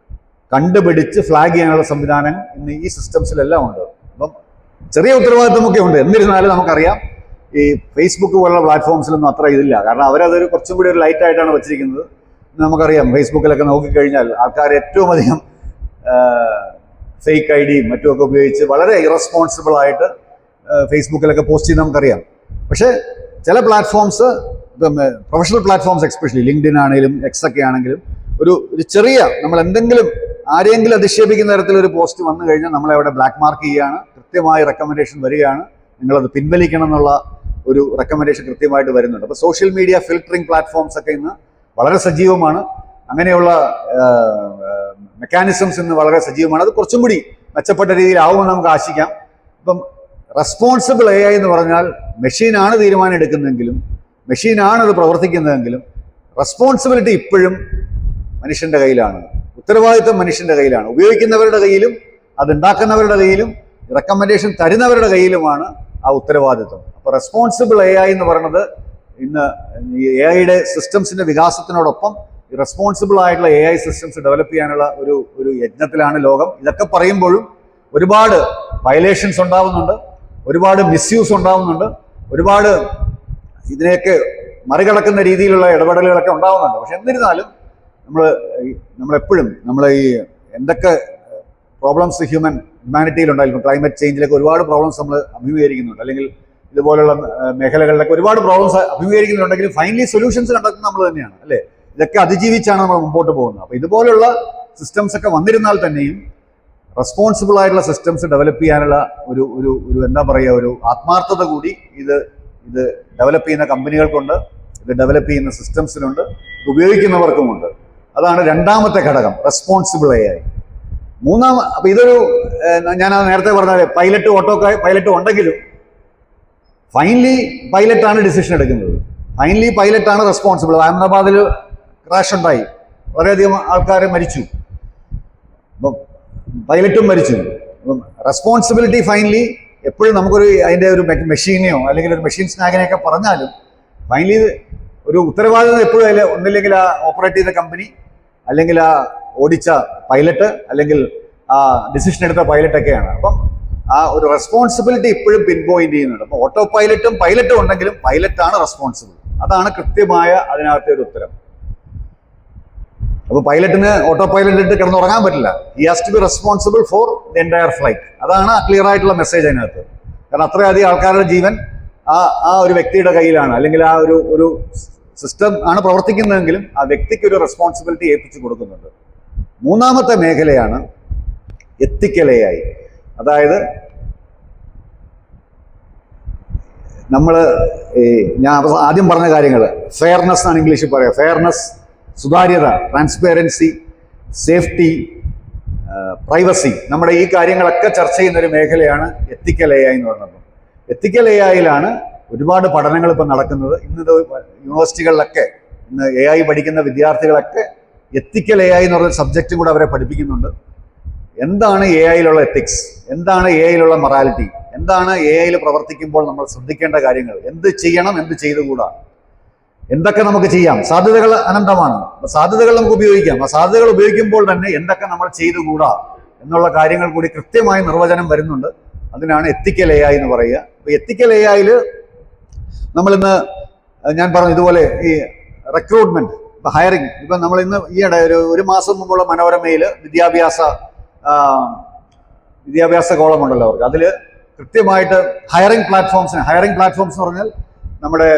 കണ്ടുപിടിച്ച് ഫ്ലാഗ് ചെയ്യാനുള്ള സംവിധാനം ഇന്ന് ഈ സിസ്റ്റംസിലെല്ലാം ഉണ്ട്. അപ്പം ചെറിയ ഉത്തരവാദിത്വമൊക്കെ ഉണ്ട്. എന്നിരുന്നാലും നമുക്കറിയാം ഈ ഫേസ്ബുക്ക് പോലുള്ള പ്ലാറ്റ്ഫോംസിലൊന്നും അത്ര ഇതില്ല. കാരണം അവരതൊരു കുറച്ചും കൂടി ഒരു ലൈറ്റായിട്ടാണ് വെച്ചിരിക്കുന്നത്. നമുക്കറിയാം ഫേസ്ബുക്കിലൊക്കെ നോക്കിക്കഴിഞ്ഞാൽ ആൾക്കാർ ഏറ്റവും അധികം ഫേക്ക് ഐഡിയും മറ്റുമൊക്കെ ഉപയോഗിച്ച് വളരെ ഇറസ്പോൺസിബിൾ ആയിട്ട് ഫേസ്ബുക്കിലൊക്കെ പോസ്റ്റ് ചെയ്ത് നമുക്കറിയാം. പക്ഷേ ചില platforms, professional platforms especially LinkedIn ആണെങ്കിലും എക്സൊക്കെ ആണെങ്കിലും ഒരു ചെറിയ നമ്മൾ എന്തെങ്കിലും ആരെങ്കിലും അധിക്ഷേപിക്കുന്ന തരത്തിലൊരു പോസ്റ്റ് വന്നു കഴിഞ്ഞാൽ നമ്മളെ അവിടെ ബ്ലാക്ക് മാർക്ക് ചെയ്യുകയാണ്, കൃത്യമായി റെക്കമെൻഡേഷൻ വരികയാണ്, നിങ്ങളത് പിൻവലിക്കണം എന്നുള്ള ഒരു റെക്കമെൻഡേഷൻ കൃത്യമായിട്ട് വരുന്നുണ്ട്. അപ്പോൾ സോഷ്യൽ മീഡിയ ഫിൽട്ടറിംഗ് പ്ലാറ്റ്ഫോംസ് ഒക്കെ ഇന്ന് വളരെ സജീവമാണ്. അങ്ങനെയുള്ള മെക്കാനിസംസ് ഇന്ന് വളരെ സജീവമാണ്. അത് കുറച്ചും കൂടി മെച്ചപ്പെട്ട രീതിയിലാവുമെന്ന് നമുക്ക് ആശിക്കാം. ഇപ്പം റെസ്പോൺസിബിൾ AI എന്ന് പറഞ്ഞാൽ മെഷീനാണ് തീരുമാനം എടുക്കുന്നതെങ്കിലും, മെഷീനാണ് അത് പ്രവർത്തിക്കുന്നതെങ്കിലും റെസ്പോൺസിബിലിറ്റി ഇപ്പോഴും മനുഷ്യന്റെ കയ്യിലാണ്. ഉത്തരവാദിത്വം മനുഷ്യന്റെ കയ്യിലാണ്. ഉപയോഗിക്കുന്നവരുടെ കയ്യിലും അതുണ്ടാക്കുന്നവരുടെ കയ്യിലും റെക്കമെൻഡേഷൻ തരുന്നവരുടെ കയ്യിലുമാണ് ആ ഉത്തരവാദിത്വം. അപ്പോൾ റെസ്പോൺസിബിൾ AI എന്ന് പറയുന്നത് ഇന്ന് ഈ AI സിസ്റ്റംസിന്റെ വികാസത്തിനോടൊപ്പം റെസ്പോൺസിബിൾ ആയിട്ടുള്ള AI സിസ്റ്റംസ് ഡെവലപ്പ് ചെയ്യാനുള്ള ഒരു യജ്ഞത്തിലാണ് ലോകം. ഇതൊക്കെ പറയുമ്പോഴും ഒരുപാട് വയലേഷൻസ് ഉണ്ടാവുന്നുണ്ട്, ഒരുപാട് മിസ്യൂസ് ഉണ്ടാവുന്നുണ്ട്, ഒരുപാട് ഇതിനെയൊക്കെ മറികടക്കുന്ന രീതിയിലുള്ള ഇടപെടലുകളൊക്കെ ഉണ്ടാവുന്നുണ്ട്. പക്ഷെ എന്നിരുന്നാലും നമ്മളെപ്പോഴും ഈ എന്തൊക്കെ പ്രോബ്ലംസ് ഹ്യൂമാനിറ്റിയിലുണ്ടായിരിക്കും, ക്ലൈമറ്റ് ചേഞ്ചിലൊക്കെ ഒരുപാട് പ്രോബ്ലംസ് നമ്മൾ അഭിമുഖീകരിക്കുന്നുണ്ട്, അല്ലെങ്കിൽ ഇതുപോലുള്ള മേഖലകളിലൊക്കെ ഒരുപാട് പ്രോബ്ലംസ് അഭിമുഖീകരിക്കുന്നുണ്ടെങ്കിലും ഫൈനലി സൊല്യൂഷൻസ് കണ്ടെത്തുന്നത് നമ്മൾ തന്നെയാണ്, അല്ലേ? ഇതൊക്കെ അതിജീവിച്ചാണ് നമ്മൾ മുമ്പോട്ട് പോകുന്നത്. അപ്പോൾ ഇതുപോലുള്ള സിസ്റ്റംസ് ഒക്കെ വന്നിരുന്നാൽ തന്നെയും റെസ്പോൺസിബിൾ ആയിട്ടുള്ള സിസ്റ്റംസ് ഡെവലപ്പ് ചെയ്യാനുള്ള ഒരു എന്താ പറയുക, ഒരു ആത്മാർത്ഥത കൂടി ഇത് ഡെവലപ്പ് ചെയ്യുന്ന കമ്പനികൾക്കുണ്ട്, ഇത് ഡെവലപ്പ് ചെയ്യുന്ന സിസ്റ്റംസിനുണ്ട്, ഉപയോഗിക്കുന്നവർക്കുമുണ്ട്. അതാണ് രണ്ടാമത്തെ ഘടകം, റെസ്പോൺസിബിൾ AI. അപ്പൊ ഇതൊരു ഞാൻ നേരത്തെ പറഞ്ഞ പൈലറ്റ്, ഓട്ടോ പൈലറ്റ് ഉണ്ടെങ്കിലും ഫൈനലി പൈലറ്റാണ് ഡിസിഷൻ എടുക്കുന്നത്. ഫൈനലി പൈലറ്റാണ് റെസ്പോൺസിബിൾ. അഹമ്മദാബാദിൽ ക്രാഷ് ഉണ്ടായി, വളരെയധികം ആൾക്കാർ മരിച്ചു, അപ്പം പൈലറ്റും മരിച്ചു. അപ്പം റെസ്പോൺസിബിലിറ്റി ഫൈനലി എപ്പോഴും നമുക്കൊരു അതിൻ്റെ ഒരു മെഷീനെയോ അല്ലെങ്കിൽ ഒരു മെഷീൻ സ്നാഗിനെയൊക്കെ പറഞ്ഞാലും ഫൈനലി ഒരു ഉത്തരവാദിത്വം എപ്പോഴും അതിൽ ഒന്നില്ലെങ്കിൽ ആ ഓപ്പറേറ്റ് ചെയ്ത കമ്പനി, അല്ലെങ്കിൽ ആ ഓടിച്ച പൈലറ്റ്, അല്ലെങ്കിൽ ആ ഡിസിഷൻ എടുത്ത പൈലറ്റൊക്കെയാണ്. അപ്പം ആ ഒരു റെസ്പോൺസിബിലിറ്റി ഇപ്പോഴും പിൻ പോയിന്റ് ചെയ്യുന്നുണ്ട്. അപ്പോൾ ഓട്ടോ പൈലറ്റും ഉണ്ടെങ്കിലും പൈലറ്റാണ് റെസ്പോൺസിബിൾ. അതാണ് കൃത്യമായ അതിനകത്തെ ഒരു ഉത്തരം. അപ്പോൾ പൈലറ്റിന് ഓട്ടോ പൈലറ്റ് കിടന്നുറങ്ങാൻ പറ്റില്ല. He has to be responsible for the entire flight. അതാണ് ക്ലിയർ ആയിട്ടുള്ള മെസ്സേജ് അതിനകത്ത്. കാരണം അത്രയധികം ആൾക്കാരുടെ ജീവൻ ആ ഒരു വ്യക്തിയുടെ കയ്യിലാണ്, അല്ലെങ്കിൽ ആ ഒരു സിസ്റ്റം ആണ് പ്രവർത്തിക്കുന്നതെങ്കിലും ആ വ്യക്തിക്ക് ഒരു റെസ്പോൺസിബിലിറ്റി ഏൽപ്പിച്ചു കൊടുക്കുന്നുണ്ട്. മൂന്നാമത്തെ മേഖലയാണ് എത്തിക്കൽ AI. അതായത് ഞാൻ ആദ്യം പറഞ്ഞ കാര്യങ്ങൾ, ഫെയർനെസ് ആണ് ഇംഗ്ലീഷിൽ പറയുക. ഫെയർനെസ്, സുതാര്യത, ട്രാൻസ്പെറൻസി, സേഫ്റ്റി, പ്രൈവസി, നമ്മുടെ ഈ കാര്യങ്ങളൊക്കെ ചർച്ച ചെയ്യുന്ന ഒരു മേഖലയാണ് എത്തിക്കൽ AI എന്ന് പറയുന്നത്. എത്തിക്കൽ AIയിലാണ് ഒരുപാട് പഠനങ്ങൾ ഇപ്പം നടക്കുന്നത്. ഇന്നത് യൂണിവേഴ്സിറ്റികളിലൊക്കെ ഇന്ന് AI പഠിക്കുന്ന വിദ്യാർത്ഥികളൊക്കെ എത്തിക്കൽ AI എന്ന് പറയുന്ന സബ്ജക്റ്റും കൂടെ അവരെ പഠിപ്പിക്കുന്നുണ്ട്. എന്താണ് AIയിലുള്ള എത്തിക്സ്, എന്താണ് AIയിലുള്ള മൊറാലിറ്റി, എന്താണ് AIയിൽ പ്രവർത്തിക്കുമ്പോൾ നമ്മൾ ശ്രദ്ധിക്കേണ്ട കാര്യങ്ങൾ, എന്ത് ചെയ്യണം, എന്ത് ചെയ്തുകൂടാ, എന്തൊക്കെ നമുക്ക് ചെയ്യാം. സാധ്യതകൾ അനന്തമാണ്. സാധ്യതകൾ നമുക്ക് ഉപയോഗിക്കാം. ആ സാധ്യതകൾ ഉപയോഗിക്കുമ്പോൾ തന്നെ എന്തൊക്കെ നമ്മൾ ചെയ്തുകൂടാ എന്നുള്ള കാര്യങ്ങൾ കൂടി കൃത്യമായി നിർവചനം വരുന്നുണ്ട്. അതിനാണ് എത്തിക്കൽ AI എന്ന് പറയുക. അപ്പോൾ എത്തിക്കൽ AIയിൽ നമ്മളിന്ന് ഞാൻ പറഞ്ഞു ഇതുപോലെ ഈ റിക്രൂട്ട്മെന്റ്, ഇപ്പം ഹയറിംഗ്, ഇപ്പം നമ്മൾ ഇന്ന് ഈയിടെ ഒരു മാസം മുമ്പുള്ള മനോരമയിൽ വിദ്യാഭ്യാസ കോളമുണ്ടല്ലോ അവർക്ക്, അതിൽ കൃത്യമായിട്ട് ഹയറിംഗ് പ്ലാറ്റ്ഫോംസ് എന്ന് പറഞ്ഞാൽ നമ്മുടെ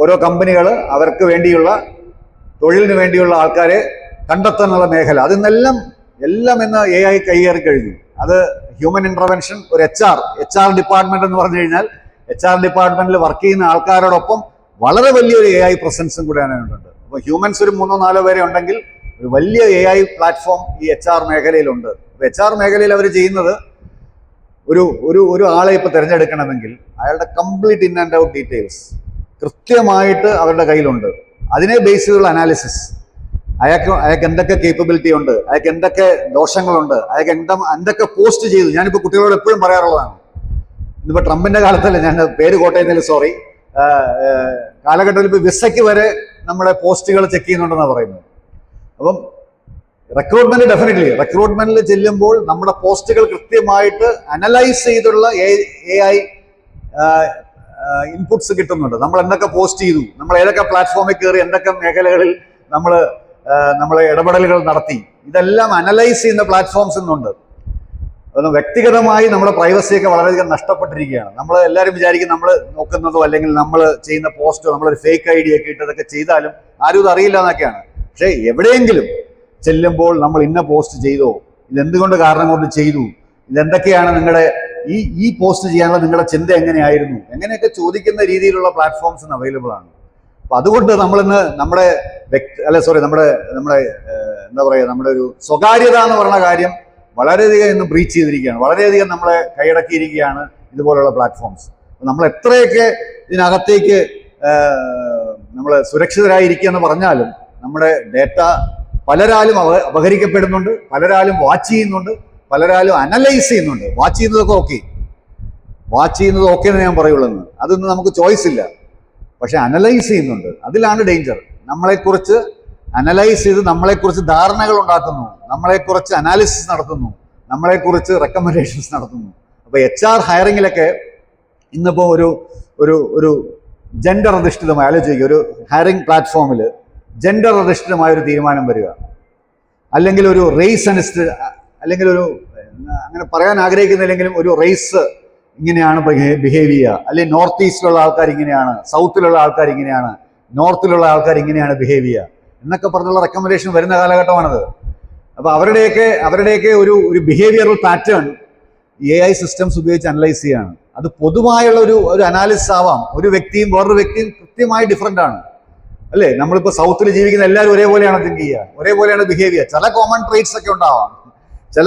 ഓരോ കമ്പനികൾ അവർക്ക് വേണ്ടിയുള്ള തൊഴിലിന് വേണ്ടിയുള്ള ആൾക്കാരെ കണ്ടെത്താനുള്ള മേഖല, അതിന്നെല്ലാം ഇന്ന് AI കൈയേറി കഴിഞ്ഞു. അത് ഹ്യൂമൻ ഇന്റർവെൻഷൻ, ഒരു HR ഡിപ്പാർട്ട്മെന്റ് എന്ന് പറഞ്ഞു കഴിഞ്ഞാൽ HR ഡിപ്പാർട്ട്മെന്റിൽ വർക്ക് ചെയ്യുന്ന ആൾക്കാരോടൊപ്പം വളരെ വലിയൊരു AI പ്രസൻസും കൂടെ ഉണ്ട്. അപ്പോൾ ഹ്യൂമൻസ് ഒരു 3-4 പേരെ ഉണ്ടെങ്കിൽ ഒരു വലിയ AI പ്ലാറ്റ്ഫോം ഈ HR മേഖലയിലുണ്ട്. അപ്പോൾ HR മേഖലയിൽ അവർ ചെയ്യുന്നത് ഒരു ആളെ ഇപ്പോൾ തിരഞ്ഞെടുക്കണമെങ്കിൽ അയാളുടെ complete in and out details കൃത്യമായിട്ട് അവരുടെ കയ്യിലുണ്ട്. അതിനെ ബേസ് ചെയ്തുള്ള അനാലിസിസ്, അയാൾക്ക് എന്തൊക്കെ കേപ്പബിലിറ്റി ഉണ്ട്, അയാൾക്ക് എന്തൊക്കെ ദോഷങ്ങളുണ്ട്, അയാൾക്ക് എന്തൊക്കെ പോസ്റ്റ് ചെയ്തു. ഞാനിപ്പോൾ കുട്ടികളോട് എപ്പോഴും പറയാറുള്ളതാണ്. ഇന്നിപ്പോൾ ട്രംപിന്റെ കാലത്തല്ല, ഞാൻ പേര് കോട്ടയുന്നതിൽ സോറി, കാലഘട്ടത്തിൽ ഇപ്പോൾ വിസയ്ക്ക് വരെ നമ്മുടെ പോസ്റ്റുകൾ ചെക്ക് ചെയ്യുന്നുണ്ടെന്നാണ് പറയുന്നത്. അപ്പം റിക്രൂട്ട്മെന്റിൽ ചെല്ലുമ്പോൾ നമ്മുടെ പോസ്റ്റുകൾ കൃത്യമായിട്ട് അനലൈസ് ചെയ്തുള്ള AI ഇൻപുട്സ് കിട്ടുന്നുണ്ട്. നമ്മൾ എന്തൊക്കെ പോസ്റ്റ് ചെയ്തു, നമ്മൾ ഏതൊക്കെ പ്ലാറ്റ്ഫോമിൽ കയറി, എന്തൊക്കെ മേഖലകളിൽ നമ്മളെ ഇടപെടലുകൾ നടത്തി, ഇതെല്ലാം അനലൈസ് ചെയ്യുന്ന പ്ലാറ്റ്ഫോംസ് ഇന്നുണ്ട്. അതുകൊണ്ട് വ്യക്തിഗതമായി നമ്മുടെ പ്രൈവസിയൊക്കെ വളരെയധികം നഷ്ടപ്പെട്ടിരിക്കുകയാണ്. നമ്മൾ എല്ലാവരും വിചാരിക്കും നമ്മൾ നോക്കുന്നതോ അല്ലെങ്കിൽ നമ്മൾ ചെയ്യുന്ന പോസ്റ്റോ നമ്മളൊരു ഫേക്ക് ID ഒക്കെ ഇട്ടതൊക്കെ ചെയ്താലും ആരും ഇത് അറിയില്ല എന്നൊക്കെയാണ്. പക്ഷേ എവിടെയെങ്കിലും ചെല്ലുമ്പോൾ നമ്മൾ ഇന്ന പോസ്റ്റ് ചെയ്തോ, ഇതെന്തുകൊണ്ട് കാരണം കൊണ്ട് ചെയ്തു, ഇതെന്തൊക്കെയാണ് നിങ്ങളുടെ ഈ പോസ്റ്റ് ചെയ്യാനുള്ള നിങ്ങളുടെ ചിന്ത എങ്ങനെയായിരുന്നു, എങ്ങനെയൊക്കെ ചോദിക്കുന്ന രീതിയിലുള്ള പ്ലാറ്റ്ഫോംസ് ഇന്ന് അവൈലബിൾ ആണ്. അപ്പൊ അതുകൊണ്ട് നമ്മളിന്ന് നമ്മുടെ നമ്മുടെ എന്താ പറയുക, നമ്മുടെ ഒരു സ്വകാര്യത എന്ന് പറയുന്ന കാര്യം വളരെയധികം ഇന്ന് ബ്രീച്ച് ചെയ്തിരിക്കുകയാണ്. വളരെയധികം നമ്മളെ കൈയടക്കിയിരിക്കുകയാണ് ഇതുപോലുള്ള പ്ലാറ്റ്ഫോംസ്. നമ്മൾ എത്രയൊക്കെ ഇതിനകത്തേക്ക് നമ്മൾ സുരക്ഷിതരായിരിക്കുക എന്ന് പറഞ്ഞാലും നമ്മുടെ ഡേറ്റ പലരാലും അപഹരിക്കപ്പെടുന്നുണ്ട്, പലരാലും വാച്ച് ചെയ്യുന്നുണ്ട്, പലരാലും അനലൈസ് ചെയ്യുന്നുണ്ട്. വാച്ച് ചെയ്യുന്നത് ഓക്കെ എന്ന് ഞാൻ പറയുള്ളൂ. അതൊന്നും നമുക്ക് ചോയ്സ് ഇല്ല. പക്ഷെ അനലൈസ് ചെയ്യുന്നുണ്ട്, അതിലാണ് ഡേഞ്ചർ. നമ്മളെക്കുറിച്ച് അനലൈസ് ചെയ്ത് നമ്മളെക്കുറിച്ച് ധാരണകൾ ഉണ്ടാക്കുന്നു, നമ്മളെക്കുറിച്ച് അനാലിസിസ് നടത്തുന്നു, നമ്മളെക്കുറിച്ച് റെക്കമെൻഡേഷൻസ് നടത്തുന്നു. അപ്പോൾ HR ഹയറിങ്ങിലൊക്കെ ഇന്നിപ്പോൾ ഒരു ജെൻഡർ അധിഷ്ഠിതമായ ആലോചിക്കുക, ഒരു ഹയറിംഗ് പ്ലാറ്റ്ഫോമിൽ ജെൻഡർ അധിഷ്ഠിതമായ ഒരു തീരുമാനം വരിക, അല്ലെങ്കിൽ ഒരു റേസ് അല്ലെങ്കിൽ ഒരു അങ്ങനെ പറയാൻ ആഗ്രഹിക്കുന്നില്ലെങ്കിലും ഒരു റേസ് ഇങ്ങനെയാണ് ബിഹേവ് ചെയ്യുക, അല്ലെങ്കിൽ നോർത്ത് ഈസ്റ്റിലുള്ള ആൾക്കാർ ഇങ്ങനെയാണ്, സൗത്തിലുള്ള ആൾക്കാർ ഇങ്ങനെയാണ്, നോർത്തിലുള്ള ആൾക്കാർ ഇങ്ങനെയാണ് ബിഹേവ് ചെയ്യുക എന്നൊക്കെ പറഞ്ഞുള്ള റെക്കമെൻഡേഷൻ വരുന്ന കാലഘട്ടമാണത്. അപ്പോൾ അവരുടെയൊക്കെ ഒരു ബിഹേവിയറൽ പാറ്റേൺ AI സിസ്റ്റംസ് ഉപയോഗിച്ച് അനലൈസ് ചെയ്യുകയാണ്. അത് പൊതുവായുള്ള ഒരു അനാലിസിസ് ആവാം. ഒരു വ്യക്തിയും വേറൊരു വ്യക്തിയും കൃത്യമായി ഡിഫറെൻ്റ് ആണ്, അല്ലേ? നമ്മളിപ്പോൾ സൗത്തിൽ ജീവിക്കുന്ന എല്ലാവരും ഒരേപോലെയാണ് തിങ്ക് ചെയ്യുക, ഒരേപോലെയാണ് ബിഹേവ് ചെയ്യുക. ചില കോമൺ ട്രേറ്റ്സ് ഒക്കെ ഉണ്ടാവാം, ചില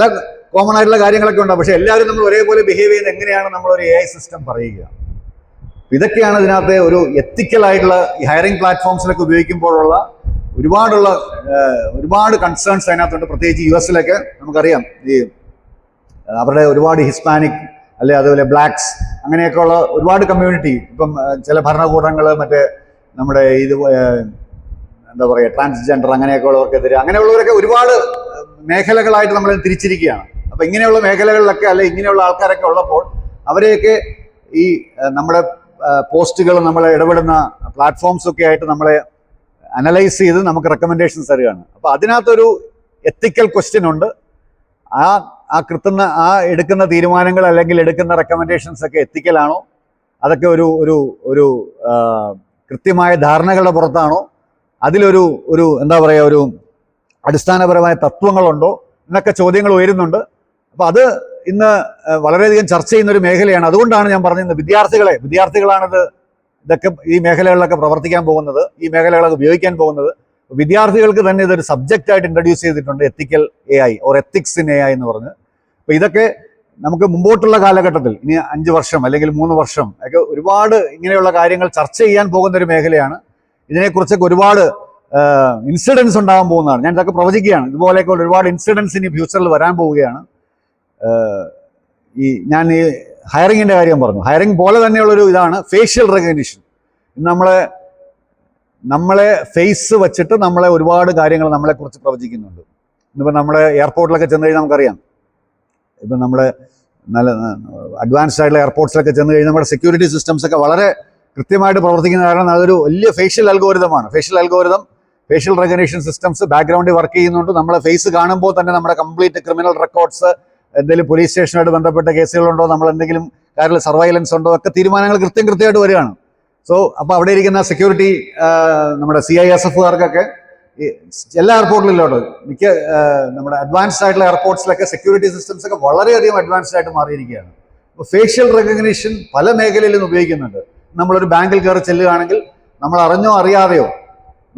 കോമൺ ആയിട്ടുള്ള കാര്യങ്ങളൊക്കെ ഉണ്ടാവും. പക്ഷെ എല്ലാവരും നമ്മൾ ഒരേപോലെ ബിഹേവ് ചെയ്യുന്നത് എങ്ങനെയാണ് നമ്മളൊരു AI സിസ്റ്റം പറയുക? ഇതൊക്കെയാണ് ഇതിനകത്ത് ഒരു എത്തിക്കലായിട്ടുള്ള ഈ ഹയറിംഗ് പ്ലാറ്റ്ഫോംസിലൊക്കെ ഉപയോഗിക്കുമ്പോഴുള്ള ഒരുപാട് കൺസേൺസ് അതിനകത്തുണ്ട്. പ്രത്യേകിച്ച് US നമുക്കറിയാം, ഈ അവരുടെ ഒരുപാട് ഹിസ്പാനിക് അല്ലെ അതുപോലെ ബ്ലാക്സ് അങ്ങനെയൊക്കെയുള്ള ഒരുപാട് കമ്മ്യൂണിറ്റി, ഇപ്പം ചില ഭരണകൂടങ്ങൾ മറ്റേ നമ്മുടെ എന്താ പറയുക ട്രാൻസ്ജെൻഡർ അങ്ങനെയൊക്കെ ഉള്ളവർക്കെതിരെ അങ്ങനെയുള്ളവരൊക്കെ ഒരുപാട് മേഖലകളായിട്ട് നമ്മൾ തിരിച്ചിരിക്കുകയാണ്. അപ്പം ഇങ്ങനെയുള്ള മേഖലകളിലൊക്കെ അല്ലെ ഇങ്ങനെയുള്ള ആൾക്കാരൊക്കെ ഉള്ളപ്പോൾ അവരെയൊക്കെ ഈ നമ്മുടെ പോസ്റ്റുകൾ നമ്മൾ ഇടപെടുന്ന പ്ലാറ്റ്ഫോംസ് ഒക്കെ ആയിട്ട് നമ്മളെ അനലൈസ് ചെയ്ത് നമുക്ക് റെക്കമെൻഡേഷൻസ് തരികയാണ്. അപ്പോൾ അതിനകത്തൊരു എത്തിക്കൽ ക്വസ്റ്റ്യൻ ഉണ്ട്. എടുക്കുന്ന തീരുമാനങ്ങൾ അല്ലെങ്കിൽ എടുക്കുന്ന റെക്കമെൻഡേഷൻസ് ഒക്കെ എത്തിക്കലാണോ, അതൊക്കെ ഒരു കൃത്യമായ ധാരണകളുടെ പുറത്താണോ, അതിലൊരു എന്താ പറയുക ഒരു അടിസ്ഥാനപരമായ തത്വങ്ങളുണ്ടോ എന്നൊക്കെ ചോദ്യങ്ങൾ ഉയരുന്നുണ്ട്. അപ്പോൾ അത് ഇന്ന് വളരെയധികം ചർച്ച ചെയ്യുന്ന ഒരു മേഖലയാണ്. അതുകൊണ്ടാണ് ഞാൻ പറഞ്ഞത് വിദ്യാർത്ഥികളാണിത് ഇതൊക്കെ ഈ മേഖലകളിലൊക്കെ പ്രവർത്തിക്കാൻ പോകുന്നത്, ഈ മേഖലകളൊക്കെ ഉപയോഗിക്കാൻ പോകുന്നത്. വിദ്യാർത്ഥികൾക്ക് തന്നെ ഇതൊരു സബ്ജക്റ്റായിട്ട് ഇൻട്രൊഡ്യൂസ് ചെയ്തിട്ടുണ്ട്, എത്തിക്കൽ AI or ethics in AI എന്ന് പറഞ്ഞ്. അപ്പോൾ ഇതൊക്കെ നമുക്ക് മുമ്പോട്ടുള്ള കാലഘട്ടത്തിൽ ഇനി 5 വർഷം അല്ലെങ്കിൽ 3 വർഷം ഒക്കെ ഒരുപാട് ഇങ്ങനെയുള്ള കാര്യങ്ങൾ ചർച്ച ചെയ്യാൻ പോകുന്ന ഒരു മേഖലയാണ്. ഇതിനെക്കുറിച്ചൊക്കെ ഒരുപാട് ഇൻസിഡൻസ് ഉണ്ടാകാൻ പോകുന്നതാണ്. ഞാൻ ഇതൊക്കെ പ്രവചിക്കുകയാണ്. ഇതുപോലെയൊക്കെ ഒരുപാട് ഇൻസിഡൻസ് ഇനി ഫ്യൂച്ചറിൽ വരാൻ പോവുകയാണ്. ഞാൻ ഈ ഹയറിങ്ങിൻ്റെ കാര്യം പറഞ്ഞു. ഹയറിംഗ് പോലെ തന്നെയുള്ളൊരു ഇതാണ് ഫേഷ്യൽ റെക്കഗ്നിഷൻ. നമ്മളെ ഫേസ് വെച്ചിട്ട് നമ്മളെ ഒരുപാട് കാര്യങ്ങൾ നമ്മളെക്കുറിച്ച് പ്രവചിക്കുന്നുണ്ട്. ഇന്നിപ്പോൾ നമ്മുടെ എയർപോർട്ടിലൊക്കെ ചെന്ന് കഴിഞ്ഞാൽ നമുക്കറിയാം, ഇപ്പം നമ്മുടെ നല്ല അഡ്വാൻസ്ഡ് ആയിട്ടുള്ള എയർപോർട്ട്സിലൊക്കെ ചെന്ന് കഴിഞ്ഞാൽ നമ്മുടെ സെക്യൂരിറ്റി സിസ്റ്റംസ് ഒക്കെ വളരെ കൃത്യമായിട്ട് പ്രവർത്തിക്കുന്ന കാരണം അതൊരു വലിയ ഫേഷ്യൽ അൽഗോരിതമാണ്. ഫേഷ്യൽ റെക്കഗ്നിഷൻ സിസ്റ്റംസ് ബാക്ക്ഗ്രൗണ്ടിൽ വർക്ക് ചെയ്യുന്നുണ്ട്. നമ്മളെ ഫേസ് കാണുമ്പോൾ തന്നെ നമ്മുടെ കംപ്ലീറ്റ് ക്രിമിനൽ റെക്കോർഡ്സ്, എന്തെങ്കിലും പോലീസ് സ്റ്റേഷനുമായിട്ട് ബന്ധപ്പെട്ട കേസുകളുണ്ടോ, നമ്മൾ എന്തെങ്കിലും കാര്യത്തിൽ സർവൈലൻസ് ഉണ്ടോ ഒക്കെ തീരുമാനങ്ങൾ കൃത്യമായിട്ട് വരികയാണ്. അപ്പോൾ അവിടെ ഇരിക്കുന്ന സെക്യൂരിറ്റി നമ്മുടെ CISFകാർക്കൊക്കെ എല്ലാ എയർപോർട്ടിലോട്ട് നമ്മുടെ അഡ്വാൻസ്ഡ് ആയിട്ടുള്ള എയർപോർട്ട്സിലൊക്കെ സെക്യൂരിറ്റി സിസ്റ്റംസ് ഒക്കെ വളരെയധികം അഡ്വാൻസ്ഡ് ആയിട്ട് മാറിയിരിക്കുകയാണ്. അപ്പോൾ ഫേഷ്യൽ റെക്കഗ്നിഷൻ പല മേഖലയിലും ഉപയോഗിക്കുന്നുണ്ട്. നമ്മളൊരു ബാങ്കിൽ കയറി ചെല്ലുകയാണെങ്കിൽ നമ്മൾ അറിഞ്ഞോ അറിയാതെയോ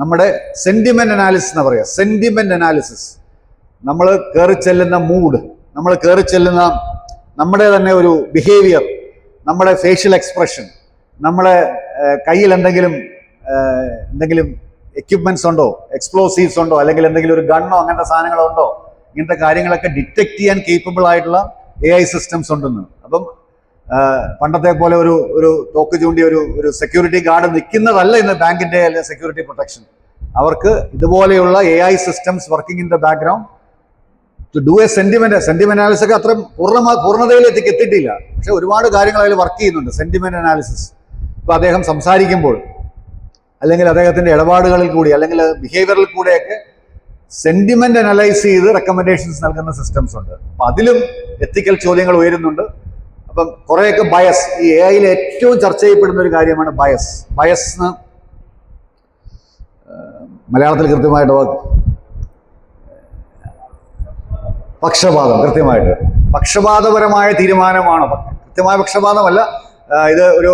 നമ്മുടെ സെന്റിമെന്റ് അനാലിസിസ് എന്ന് പറയുക, സെന്റിമെന്റ് അനാലിസിസ്, നമ്മൾ കയറി ചെല്ലുന്ന മൂഡ്, നമ്മൾ കയറി ചെല്ലുന്ന നമ്മുടെ തന്നെ ഒരു ബിഹേവിയർ, നമ്മുടെ ഫേഷ്യൽ എക്സ്പ്രഷൻ, നമ്മുടെ കയ്യിൽ എന്തെങ്കിലും എക്യുപ്മെന്റ്സ് ഉണ്ടോ, എക്സ്പ്ലോസീവ്സ് ഉണ്ടോ, അല്ലെങ്കിൽ എന്തെങ്കിലും ഒരു ഗണ്ണോ അങ്ങനത്തെ സാധനങ്ങളോ ഉണ്ടോ, ഇങ്ങനത്തെ കാര്യങ്ങളൊക്കെ ഡിറ്റക്ട് ചെയ്യാൻ കേപ്പബിൾ ആയിട്ടുള്ള AI സിസ്റ്റംസ് ഉണ്ടെന്ന്. അപ്പം പണ്ടത്തെ പോലെ ഒരു തോക്ക് ചൂണ്ടി ഒരു സെക്യൂരിറ്റി ഗാർഡ് നിൽക്കുന്നതല്ല ഇന്ന് ബാങ്കിന്റെ അല്ലെങ്കിൽ സെക്യൂരിറ്റി പ്രൊട്ടക്ഷൻ. അവർക്ക് ഇതുപോലെയുള്ള AI systems working in the background to do a sentiment analysis ഒക്കെ അത്ര പൂർണ്ണതയിലേക്ക് എത്തിയിട്ടില്ല. പക്ഷെ ഒരുപാട് കാര്യങ്ങൾ അതിൽ വർക്ക് ചെയ്യുന്നുണ്ട്. സെന്റിമെന്റ് അനാലിസിസ്, ഇപ്പൊ അദ്ദേഹം സംസാരിക്കുമ്പോൾ അല്ലെങ്കിൽ അദ്ദേഹത്തിന്റെ ഇടപാടുകളിൽ കൂടി അല്ലെങ്കിൽ ബിഹേവിയറിൽ കൂടെയൊക്കെ സെന്റിമെന്റ് അനലൈസ് ചെയ്ത് റെക്കമെൻഡേഷൻസ് നൽകുന്ന സിസ്റ്റംസ് ഉണ്ട്. അപ്പൊ അതിലും എത്തിക്കൽ ചോദ്യങ്ങൾ ഉയരുന്നുണ്ട്. അപ്പം കുറേയൊക്കെ ബയസ്, ഈ AI ഏറ്റവും ചർച്ച ചെയ്യപ്പെടുന്ന ഒരു കാര്യമാണ് ബയസ്. ബയസ് മലയാളത്തിൽ കൃത്യമായിട്ട് പക്ഷപാതം, കൃത്യമായിട്ട് പക്ഷപാതപരമായ തീരുമാനമാണോ? കൃത്യമായ പക്ഷപാതമല്ല, ഇത് ഒരു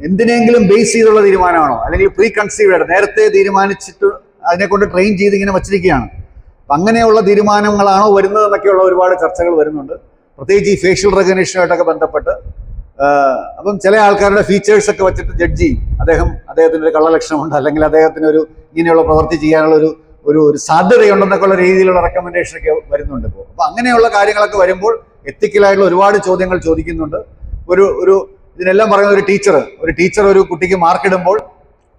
എന്തിനെങ്കിലും ബേസ് ചെയ്തുള്ള തീരുമാനമാണോ, അല്ലെങ്കിൽ പ്രീ കൺസീവ്ഡ് നേരത്തെ തീരുമാനിച്ചിട്ട് അതിനെ കൊണ്ട് ട്രെയിൻ ചെയ്ത് ഇങ്ങനെ വച്ചിരിക്കുകയാണ്. അപ്പം അങ്ങനെയുള്ള തീരുമാനങ്ങളാണോ വരുന്നതെന്നൊക്കെയുള്ള ഒരുപാട് ചർച്ചകൾ വരുന്നുണ്ട്, പ്രത്യേകിച്ച് ഈ ഫേഷ്യൽ റെക്കഗ്നിഷനുമായിട്ടൊക്കെ ബന്ധപ്പെട്ട്. അപ്പം ചില ആൾക്കാരുടെ ഫീച്ചേഴ്സ് ഒക്കെ വെച്ചിട്ട് ജഡ്ജ് ചെയ്യും, അദ്ദേഹത്തിന് ഒരു കള്ളലക്ഷണമുണ്ട്, അല്ലെങ്കിൽ അദ്ദേഹത്തിന് ഇങ്ങനെയുള്ള പ്രവൃത്തി ചെയ്യാനുള്ള ഒരു സാധ്യതയുണ്ടെന്നൊക്കെ ഉള്ള രീതിയിലുള്ള റെക്കമെൻഡേഷൻ ഒക്കെ വരുന്നുണ്ട് ഇപ്പോൾ. അപ്പൊ അങ്ങനെയുള്ള കാര്യങ്ങളൊക്കെ വരുമ്പോൾ എത്തിക്കലായിട്ടുള്ള ഒരുപാട് ചോദ്യങ്ങൾ ചോദിക്കുന്നുണ്ട്. ഇതിനെല്ലാം പറയുന്ന ഒരു ടീച്ചർ ഒരു കുട്ടിക്ക് മാർക്ക് ഇടുമ്പോൾ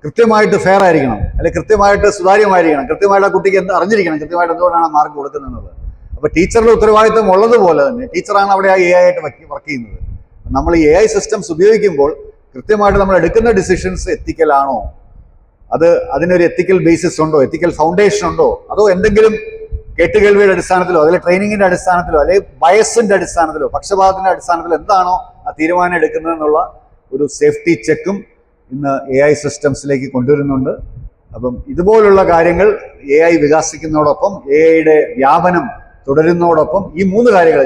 കൃത്യമായിട്ട് ഫെയർ ആയിരിക്കണം, അല്ലെങ്കിൽ കൃത്യമായിട്ട് സുതാര്യമായിരിക്കണം, കൃത്യമായിട്ട് ആ കുട്ടിക്ക് അറിഞ്ഞിരിക്കണം കൃത്യമായിട്ട് എന്തുകൊണ്ടാണ് മാർക്ക് കൊടുക്കുന്നത്. അപ്പൊ ടീച്ചറുടെ ഉത്തരവാദിത്വം ഉള്ളതുപോലെ തന്നെ ടീച്ചറാണ് അവിടെ ആ AI ആയിട്ട് വർക്ക് ചെയ്യുന്നത്. നമ്മൾ ഈ AI സിസ്റ്റംസ് ഉപയോഗിക്കുമ്പോൾ കൃത്യമായിട്ട് നമ്മൾ എടുക്കുന്ന ഡിസിഷൻസ് എത്തിക്കലാണോ, അതിനൊരു എത്തിക്കൽ ബേസിസ് ഉണ്ടോ, എത്തിക്കൽ ഫൗണ്ടേഷൻ ഉണ്ടോ, അതോ എന്തെങ്കിലും കേട്ടുകേൾവിയുടെ അടിസ്ഥാനത്തിലോ അല്ലെങ്കിൽ ട്രെയിനിങ്ങിന്റെ അടിസ്ഥാനത്തിലോ അല്ലെങ്കിൽ ബയസിന്റെ അടിസ്ഥാനത്തിലോ പക്ഷപാതത്തിന്റെ അടിസ്ഥാനത്തിലോ എന്താണോ ആ തീരുമാനം എടുക്കുന്നതെന്നുള്ള ഒരു സേഫ്റ്റി ചെക്കും ഇന്ന് AI സിസ്റ്റംസിലേക്ക് കൊണ്ടുവരുന്നുണ്ട്. അപ്പം ഇതുപോലുള്ള കാര്യങ്ങൾ AI വികസിക്കുന്നതോടൊപ്പം AI വ്യാപനം തുടരുന്നതോടൊപ്പം ഈ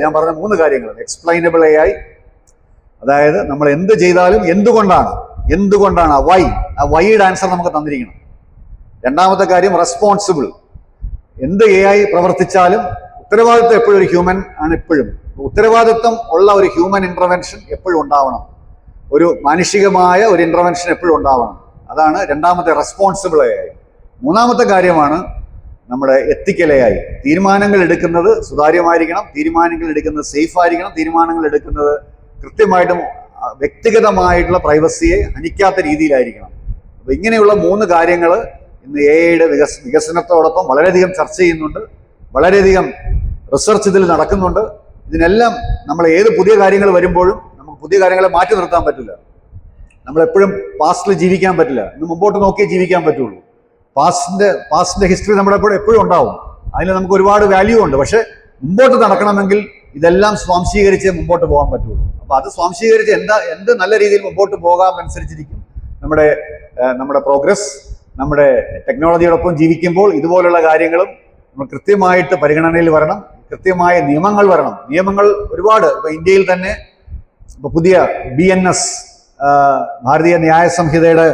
ഞാൻ പറഞ്ഞ മൂന്ന് കാര്യങ്ങൾ, എക്സ്പ്ലൈനബിൾ AI, അതായത് നമ്മൾ എന്ത് ചെയ്താലും എന്തുകൊണ്ടാണ് ആ വൈയുടെ ആൻസർ നമുക്ക് തന്നിരിക്കണം. രണ്ടാമത്തെ കാര്യം റെസ്പോൺസിബിൾ, എന്ത് AI പ്രവർത്തിച്ചാലും ഉത്തരവാദിത്വം എപ്പോഴും ഒരു ഹ്യൂമൻ ആണ്. എപ്പോഴും ഉത്തരവാദിത്വം ഉള്ള ഒരു ഹ്യൂമൻ ഇന്റർവെൻഷൻ എപ്പോഴും ഉണ്ടാവണം, ഒരു മാനുഷികമായ ഒരു ഇന്റർവെൻഷൻ എപ്പോഴും ഉണ്ടാവണം. അതാണ് രണ്ടാമത്തെ റെസ്പോൺസിബിൾ AI. മൂന്നാമത്തെ കാര്യമാണ് നമ്മുടെ എത്തിക്കൽ AI. തീരുമാനങ്ങൾ എടുക്കുന്നത് സുതാര്യമായിരിക്കണം, തീരുമാനങ്ങൾ എടുക്കുന്നത് സേഫ് ആയിരിക്കണം, തീരുമാനങ്ങൾ എടുക്കുന്നത് കൃത്യമായിട്ടും വ്യക്തിഗതമായിട്ടുള്ള പ്രൈവസിയെ ഹനിക്കാത്ത രീതിയിലായിരിക്കണം. അപ്പൊ ഇങ്ങനെയുള്ള മൂന്ന് കാര്യങ്ങൾ ഇന്ന് AI വികസനത്തോടൊപ്പം വളരെയധികം ചർച്ച ചെയ്യുന്നുണ്ട്, വളരെയധികം റിസർച്ച് ഇതിൽ നടക്കുന്നുണ്ട്. ഇതിനെല്ലാം നമ്മൾ ഏത് പുതിയ കാര്യങ്ങൾ വരുമ്പോഴും നമുക്ക് പുതിയ കാര്യങ്ങളെ മാറ്റി നിർത്താൻ പറ്റില്ല. നമ്മളെപ്പോഴും പാസ്റ്റിൽ ജീവിക്കാൻ പറ്റില്ല, ഇന്ന് മുമ്പോട്ട് നോക്കിയേ ജീവിക്കാൻ പറ്റുള്ളൂ. പാസ്റ്റിന്റെ ഹിസ്റ്ററി നമ്മുടെ എപ്പോഴും ഉണ്ടാവും, അതിൽ നമുക്ക് ഒരുപാട് വാല്യൂ ഉണ്ട്. പക്ഷെ മുമ്പോട്ട് നടക്കണമെങ്കിൽ ഇതെല്ലാം സ്വാംശീകരിച്ചേ മുമ്പോട്ട് പോകാൻ പറ്റുള്ളൂ. അപ്പൊ അത് സ്വാംശീകരിച്ച് എന്ത് നല്ല രീതിയിൽ മുമ്പോട്ട് പോകാമെന്നനുസരിച്ചിരിക്കും നമ്മുടെ പ്രോഗ്രസ്. നമ്മുടെ ടെക്നോളജിയോടൊപ്പം ജീവിക്കുമ്പോൾ ഇതുപോലുള്ള കാര്യങ്ങളും നമ്മൾ കൃത്യമായിട്ട് പരിഗണനയിൽ വരണം, കൃത്യമായ നിയമങ്ങൾ വരണം. നിയമങ്ങൾ ഒരുപാട് ഇപ്പൊ ഇന്ത്യയിൽ തന്നെ ഇപ്പൊ പുതിയ BNS ഭാരതീയ ന്യായ സംഹിതയുടെ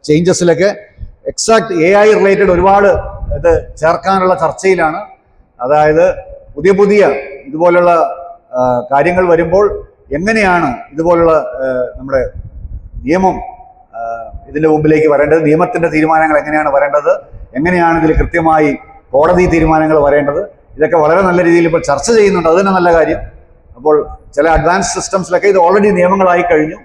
ചേഞ്ചസിലൊക്കെ എക്സാക്ട് AI റിലേറ്റഡ് ഒരുപാട് ഇത് ചേർക്കാനുള്ള ചർച്ചയിലാണ്. അതായത് പുതിയ ഇതുപോലുള്ള കാര്യങ്ങൾ വരുമ്പോൾ എങ്ങനെയാണ് ഇതുപോലുള്ള നമ്മുടെ നിയമം ഇതിന്റെ മുമ്പിലേക്ക് വരേണ്ടത്, നിയമത്തിന്റെ തീരുമാനങ്ങൾ എങ്ങനെയാണ് വരേണ്ടത്, എങ്ങനെയാണ് ഇതിൽ കൃത്യമായി കോടതി തീരുമാനങ്ങൾ വരേണ്ടത്, ഇതൊക്കെ വളരെ നല്ല രീതിയിൽ ഇപ്പോൾ ചർച്ച ചെയ്യുന്നുണ്ട്. അത് തന്നെ നല്ല കാര്യം. അപ്പോൾ ചില അഡ്വാൻസ് സിസ്റ്റംസിലൊക്കെ ഇത് ഓൾറെഡി നിയമങ്ങളായി കഴിഞ്ഞു.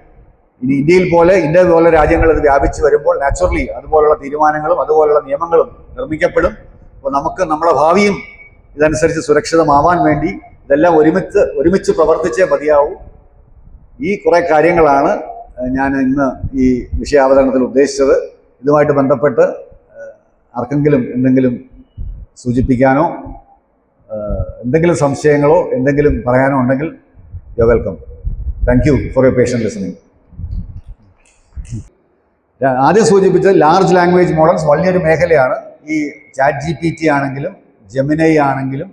ഇനി ഇന്ത്യ പോലെ രാജ്യങ്ങൾ ഇത് വ്യാപിച്ചു വരുമ്പോൾ നാച്ചുറലി അതുപോലുള്ള തീരുമാനങ്ങളും അതുപോലുള്ള നിയമങ്ങളും നിർമ്മിക്കപ്പെടും. അപ്പോൾ നമുക്ക് നമ്മുടെ ഭാവിയും ഇതനുസരിച്ച് സുരക്ഷിതമാവാൻ വേണ്ടി ഇതെല്ലാം ഒരുമിച്ച് പ്രവർത്തിച്ചേ മതിയാവൂ. ഈ കുറെ കാര്യങ്ങളാണ് ഞാൻ ഇന്ന് ഈ വിഷയാവതരണത്തിൽ ഉദ്ദേശിച്ചത്. ഇതുമായിട്ട് ബന്ധപ്പെട്ട് ആർക്കെങ്കിലും എന്തെങ്കിലും സൂചിപ്പിക്കാനോ എന്തെങ്കിലും സംശയങ്ങളോ എന്തെങ്കിലും പറയാനോ ഉണ്ടെങ്കിൽ you are welcome. Thank you for your patient listening. ആദ്യം സൂചിപ്പിച്ചത് ലാർജ് ലാംഗ്വേജ് മോഡൽസ് വലിയൊരു മേഖലയാണ്. ഈ ChatGPT ആണെങ്കിലും ജെമിനൈ ആണെങ്കിലും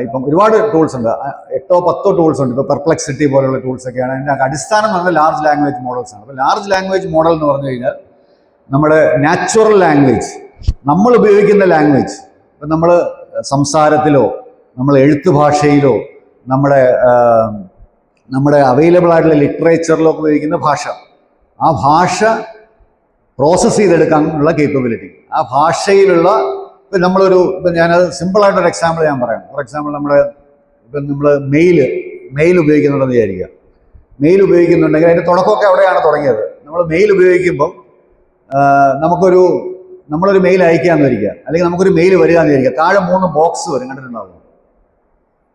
ഇപ്പം ഒരുപാട് ടൂൾസ് ഉണ്ട്, 8-10 ടൂൾസ് ഉണ്ട്. ഇപ്പോൾ പെർപ്ലക്സിറ്റി പോലുള്ള ടൂൾസ് ഒക്കെയാണ്. അതിൻ്റെ അടിസ്ഥാനം പറഞ്ഞാൽ ലാർജ് ലാംഗ്വേജ് മോഡൽസ് ആണ്. അപ്പോൾ ലാർജ് ലാംഗ്വേജ് മോഡൽ എന്ന് പറഞ്ഞു കഴിഞ്ഞാൽ നമ്മുടെ നാച്ചുറൽ ലാംഗ്വേജ്, നമ്മൾ ഉപയോഗിക്കുന്ന ലാംഗ്വേജ്, ഇപ്പം നമ്മൾ സംസാരത്തിലോ നമ്മൾ എഴുത്ത് ഭാഷയിലോ നമ്മുടെ അവൈലബിൾ ആയിട്ടുള്ള ലിറ്ററേച്ചറിലോ ഉപയോഗിക്കുന്ന ഭാഷ, ആ ഭാഷ പ്രോസസ്സ് ചെയ്തെടുക്കാനുള്ള കേപ്പബിലിറ്റി, ആ ഭാഷയിലുള്ള ഇപ്പം നമ്മളൊരു ഇപ്പം ഞാനത് സിമ്പിളായിട്ടൊരു എക്സാമ്പിൾ ഞാൻ പറയാം. ഫോർ എക്സാമ്പിൾ നമ്മൾ മെയിൽ ഉപയോഗിക്കുന്നുണ്ടെന്ന് വിചാരിക്കുക. മെയിൽ ഉപയോഗിക്കുന്നുണ്ടെങ്കിൽ അതിൻ്റെ തുടക്കമൊക്കെ അവിടെയാണ് തുടങ്ങിയത്. നമ്മൾ മെയിൽ ഉപയോഗിക്കുമ്പം നമ്മളൊരു മെയിൽ അയക്കാമെന്ന് വിചാരിക്കുക, അല്ലെങ്കിൽ നമുക്കൊരു മെയിൽ വരിക എന്ന് വിചാരിക്കുക. താഴെ 3 ബോക്സ് വരും, കണ്ടിട്ടുണ്ടാവും.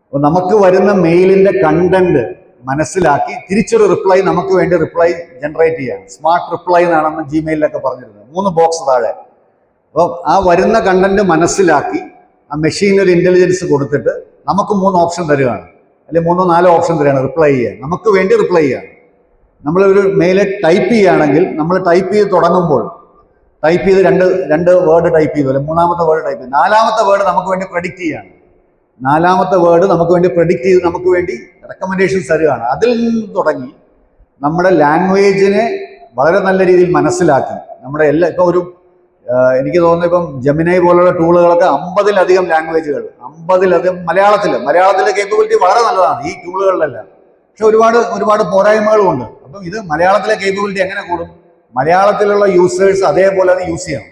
അപ്പോൾ നമുക്ക് വരുന്ന മെയിലിൻ്റെ കണ്ടന്റ് മനസ്സിലാക്കി തിരിച്ചൊരു റിപ്ലൈ നമുക്ക് വേണ്ടി റിപ്ലൈ ജനറേറ്റ് ചെയ്യാണ്. സ്മാർട്ട് റിപ്ലൈ എന്നാണെന്ന് ജിമെയിലൊക്കെ പറഞ്ഞിരുന്നത്. 3 ബോക്സ് താഴെ. അപ്പോൾ ആ വരുന്ന കണ്ടന്റ് മനസ്സിലാക്കി ആ മെഷീൻ ഒരു ഇൻ്റലിജൻസ് കൊടുത്തിട്ട് നമുക്ക് 3 ഓപ്ഷൻ തരികയാണ്, അല്ലെങ്കിൽ 3-4 ഓപ്ഷൻ തരികയാണ് റിപ്ലൈ ചെയ്യാൻ, നമുക്ക് വേണ്ടി റിപ്ലൈ ചെയ്യാൻ. നമ്മളൊരു മെയിൽ ടൈപ്പ് ചെയ്യുകയാണെങ്കിൽ നമ്മൾ ടൈപ്പ് ചെയ്ത് തുടങ്ങുമ്പോൾ ടൈപ്പ് ചെയ്ത് രണ്ട് വേർഡ് ടൈപ്പ് ചെയ്തു, അല്ലെങ്കിൽ 3ാമത്തെ വേർഡ് ടൈപ്പ് ചെയ്തു, 4ാമത്തെ വേർഡ് നമുക്ക് വേണ്ടി പ്രെഡിക്റ്റ് ചെയ്യാണ്. 4ാമത്തെ വേർഡ് നമുക്ക് വേണ്ടി പ്രെഡിക്റ്റ് ചെയ്ത് നമുക്ക് വേണ്ടി റെക്കമെൻഡേഷൻസ് തരികയാണ്. അതിൽ നിന്ന് തുടങ്ങി നമ്മുടെ ലാംഗ്വേജിനെ വളരെ നല്ല രീതിയിൽ മനസ്സിലാക്കി നമ്മുടെ ഇപ്പോൾ എനിക്ക് തോന്നുന്നു ഇപ്പം ജെമിനൈ പോലുള്ള ടൂളുകളൊക്കെ 50-ലധികം ലാംഗ്വേജുകൾ, 50-ലധികം മലയാളത്തിലെ കേപ്പബിലിറ്റി വളരെ നല്ലതാണ് ഈ ടൂളുകളിലെല്ലാം. പക്ഷെ ഒരുപാട് പോരായ്മകളുമുണ്ട്. അപ്പം ഇത് മലയാളത്തിലെ കേപ്പബിലിറ്റി എങ്ങനെ കൂടും? മലയാളത്തിലുള്ള യൂസേഴ്സ് അതേപോലെ അത് യൂസ് ചെയ്യണം.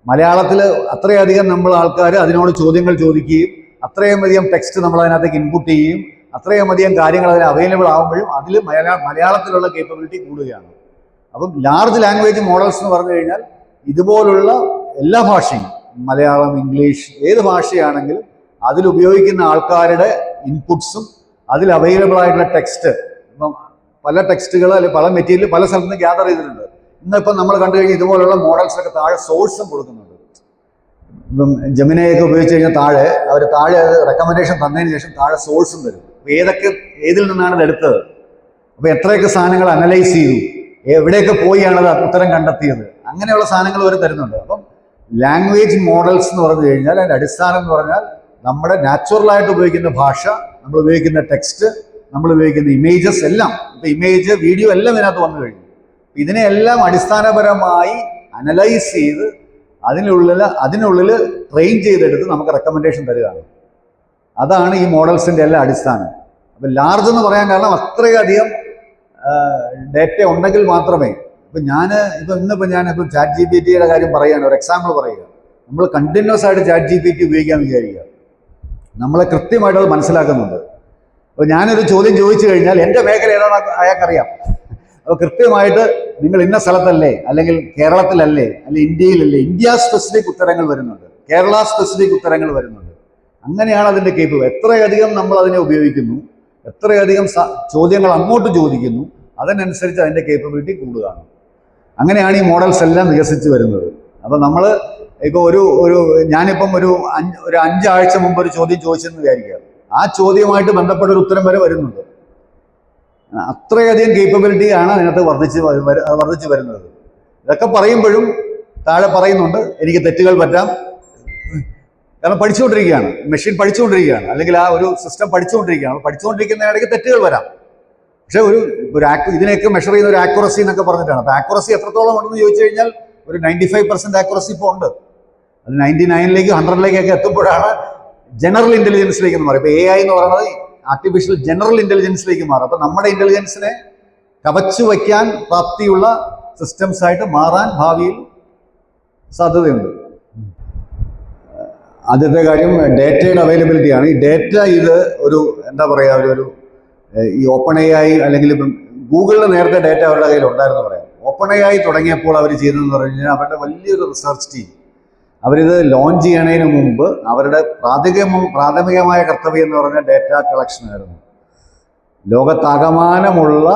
മലയാളത്തിൽ അത്രയധികം ആൾക്കാർ അതിനോട് ചോദ്യങ്ങൾ ചോദിക്കുകയും അത്രയും അധികം ടെക്സ്റ്റ് നമ്മൾ അതിനകത്തേക്ക് ഇൻപുട്ട് ചെയ്യുകയും അത്രയും അധികം കാര്യങ്ങൾ അതിന് അവൈലബിൾ ആകുമ്പോഴും അതിൽ മലയാളത്തിലുള്ള കേപ്പബിലിറ്റി കൂടുകയാണ്. അപ്പം ലാർജ് ലാംഗ്വേജ് മോഡൽസ് എന്ന് പറഞ്ഞു കഴിഞ്ഞാൽ ഇതുപോലുള്ള എല്ലാ ഭാഷയും, മലയാളം, ഇംഗ്ലീഷ്, ഏത് ഭാഷയാണെങ്കിലും അതിലുപയോഗിക്കുന്ന ആൾക്കാരുടെ ഇൻപുട്സും അതിൽ അവൈലബിൾ ആയിട്ടുള്ള ടെക്സ്റ്റ്, ഇപ്പം പല ടെക്സ്റ്റുകൾ അല്ലെങ്കിൽ പല മെറ്റീരിയൽ പല സ്ഥലത്ത് നിന്ന് ഗ്യാദർ ചെയ്തിട്ടുണ്ട്. ഇന്നിപ്പം നമ്മൾ കണ്ടു കഴിഞ്ഞാൽ ഇതുപോലുള്ള മോഡൽസൊക്കെ താഴെ സോഴ്സും കൊടുക്കുന്നുണ്ട്. ഇപ്പം ജെമിനയൊക്കെ ഉപയോഗിച്ച് കഴിഞ്ഞാൽ താഴെ റെക്കമെൻഡേഷൻ തന്നതിന് ശേഷം താഴെ സോഴ്സും തരും. ഏതിൽ നിന്നാണ് ഇത് എടുത്തത്, അപ്പോൾ എത്രയൊക്കെ സാധനങ്ങൾ അനലൈസ് ചെയ്തു, എവിടെയൊക്കെ പോയാണ് അത് ഉത്തരം കണ്ടെത്തിയത്, അങ്ങനെയുള്ള സാധനങ്ങൾ അവർ തരുന്നുണ്ട്. അപ്പം ലാംഗ്വേജ് മോഡൽസ് എന്ന് പറഞ്ഞു കഴിഞ്ഞാൽ അതിൻ്റെ അടിസ്ഥാനം എന്ന് പറഞ്ഞാൽ നമ്മുടെ നാച്ചുറലായിട്ട് ഉപയോഗിക്കുന്ന ഭാഷ, നമ്മൾ ഉപയോഗിക്കുന്ന ടെക്സ്റ്റ്, നമ്മൾ ഉപയോഗിക്കുന്ന ഇമേജസ് എല്ലാം, ഇപ്പം ഇമേജ്, വീഡിയോ എല്ലാം ഇതിനകത്ത് വന്നു കഴിഞ്ഞു. ഇതിനെല്ലാം അടിസ്ഥാനപരമായി അനലൈസ് ചെയ്ത് അതിനുള്ളിൽ ട്രെയിൻ ചെയ്തെടുത്ത് നമുക്ക് റെക്കമെൻഡേഷൻ തരികയാണ്. അതാണ് ഈ മോഡൽസിൻ്റെ എല്ലാം അടിസ്ഥാനം. അപ്പം ലാർജ് എന്ന് പറയാൻ കാരണം അത്രയധികം ഡേറ്റ ഉണ്ടെങ്കിൽ മാത്രമേ. ഇന്നിപ്പോൾ ഞാനിപ്പോൾ ചാറ്റ് GPT കാര്യം പറയുകയാണ്, ഒരു എക്സാമ്പിൾ പറയുക. നമ്മൾ കണ്ടിന്യൂസ് ആയിട്ട് ചാറ്റ് GPT ഉപയോഗിക്കാമെന്ന് വിചാരിക്കുക, നമ്മളെ കൃത്യമായിട്ട് അത് മനസ്സിലാക്കുന്നുണ്ട്. അപ്പോൾ ഞാനൊരു ചോദ്യം ചോദിച്ചു കഴിഞ്ഞാൽ എൻ്റെ മേഖല ഏതാണെന്ന് അയാൾക്കറിയാം. അപ്പോൾ കൃത്യമായിട്ട് നിങ്ങൾ ഇന്ന സ്ഥലത്തല്ലേ, അല്ലെങ്കിൽ കേരളത്തിലല്ലേ, അല്ലെങ്കിൽ ഇന്ത്യയിലല്ലേ, ഇന്ത്യ സ്പെസിഫിക് ഉത്തരങ്ങൾ വരുന്നുണ്ട്, കേരള സ്പെസിഫിക് ഉത്തരങ്ങൾ വരുന്നുണ്ട്. അങ്ങനെയാണ് അതിൻ്റെ കേപ്പബിലിറ്റി. എത്രയധികം നമ്മൾ അതിനെ ഉപയോഗിക്കുന്നു, എത്രയധികം ചോദ്യങ്ങൾ അങ്ങോട്ട് ചോദിക്കുന്നു, അതിനനുസരിച്ച് അതിൻ്റെ കേപ്പബിലിറ്റി കൂടുകയാണ്. അങ്ങനെയാണ് ഈ മോഡൽസ് എല്ലാം വികസിച്ച് വരുന്നത്. അപ്പം നമ്മൾ ഇപ്പോൾ ഞാനിപ്പം ഒരു 5 ആഴ്ച മുമ്പ് ഒരു ചോദ്യം ചോദിച്ചെന്ന് വിചാരിക്കുക, ആ ചോദ്യവുമായിട്ട് ബന്ധപ്പെട്ട ഒരു ഉത്തരം വരെ വരുന്നുണ്ട്. അത്രയധികം കേപ്പബിലിറ്റിയാണ് അതിനകത്ത് വർദ്ധിച്ചു വരുന്നത്. ഇതൊക്കെ പറയുമ്പോഴും താഴെ പറയുന്നുണ്ട് എനിക്ക് തെറ്റുകൾ പറ്റാം, കാരണം പഠിച്ചുകൊണ്ടിരിക്കുകയാണ്, മെഷീൻ പഠിച്ചുകൊണ്ടിരിക്കുകയാണ്, അല്ലെങ്കിൽ ആ ഒരു സിസ്റ്റം പഠിച്ചുകൊണ്ടിരിക്കുകയാണ്. പഠിച്ചുകൊണ്ടിരിക്കുന്ന ഇടയ്ക്ക് തെറ്റുകൾ വരാം. പക്ഷെ ഇതിനെയൊക്കെ മെഷർ ചെയ്യുന്ന ഒരു ആക്യുറസി എന്നൊക്കെ പറഞ്ഞിട്ടാണ്. അപ്പോൾ ആക്യുറസി എത്രത്തോളം ഉണ്ടെന്ന് ചോദിച്ചു കഴിഞ്ഞാൽ ഒരു 95% ആക്യുറസി ഇപ്പോൾ ഉണ്ട്. അത് 99-ലേക്കും 100-ലേക്കൊക്കെ എത്തുമ്പോഴാണ് ജനറൽ ഇൻ്റലിജൻസിലേക്ക് എന്ന് പറയും. ഇപ്പോൾ AI എന്ന് പറയുന്നത് ആർട്ടിഫിഷ്യൽ ജനറൽ ഇൻ്റലിജൻസിലേക്ക് മാറും. അപ്പോൾ നമ്മുടെ ഇൻ്റലിജൻസിനെ കവച്ചു വയ്ക്കാൻ പ്രാപ്തിയുള്ള സിസ്റ്റംസ് ആയിട്ട് മാറാൻ ഭാവിയിൽ സാധ്യതയുണ്ട്. ആദ്യത്തെ കാര്യം ഡേറ്റയുടെ അവൈലബിലിറ്റിയാണ്. ഈ ഡേറ്റ എന്താ പറയുക, ഈ ഓപ്പൺ AI അല്ലെങ്കിൽ ഇപ്പം ഗൂഗിളിൽ നേരത്തെ ഡേറ്റ അവരുടെ കയ്യിൽ ഉണ്ടായിരുന്നു പറയാം. ഓപ്പൺ AI തുടങ്ങിയപ്പോൾ അവർ ചെയ്തതെന്ന് പറഞ്ഞു കഴിഞ്ഞാൽ അവരുടെ വലിയൊരു റിസർച്ച് ടീം, അവരിത് ലോഞ്ച് ചെയ്യണതിന് മുമ്പ് അവരുടെ പ്രാഥമികമായ കർത്തവ്യം എന്ന് പറഞ്ഞാൽ ഡേറ്റ കളക്ഷൻ ആയിരുന്നു. ലോകത്താകമാനമുള്ള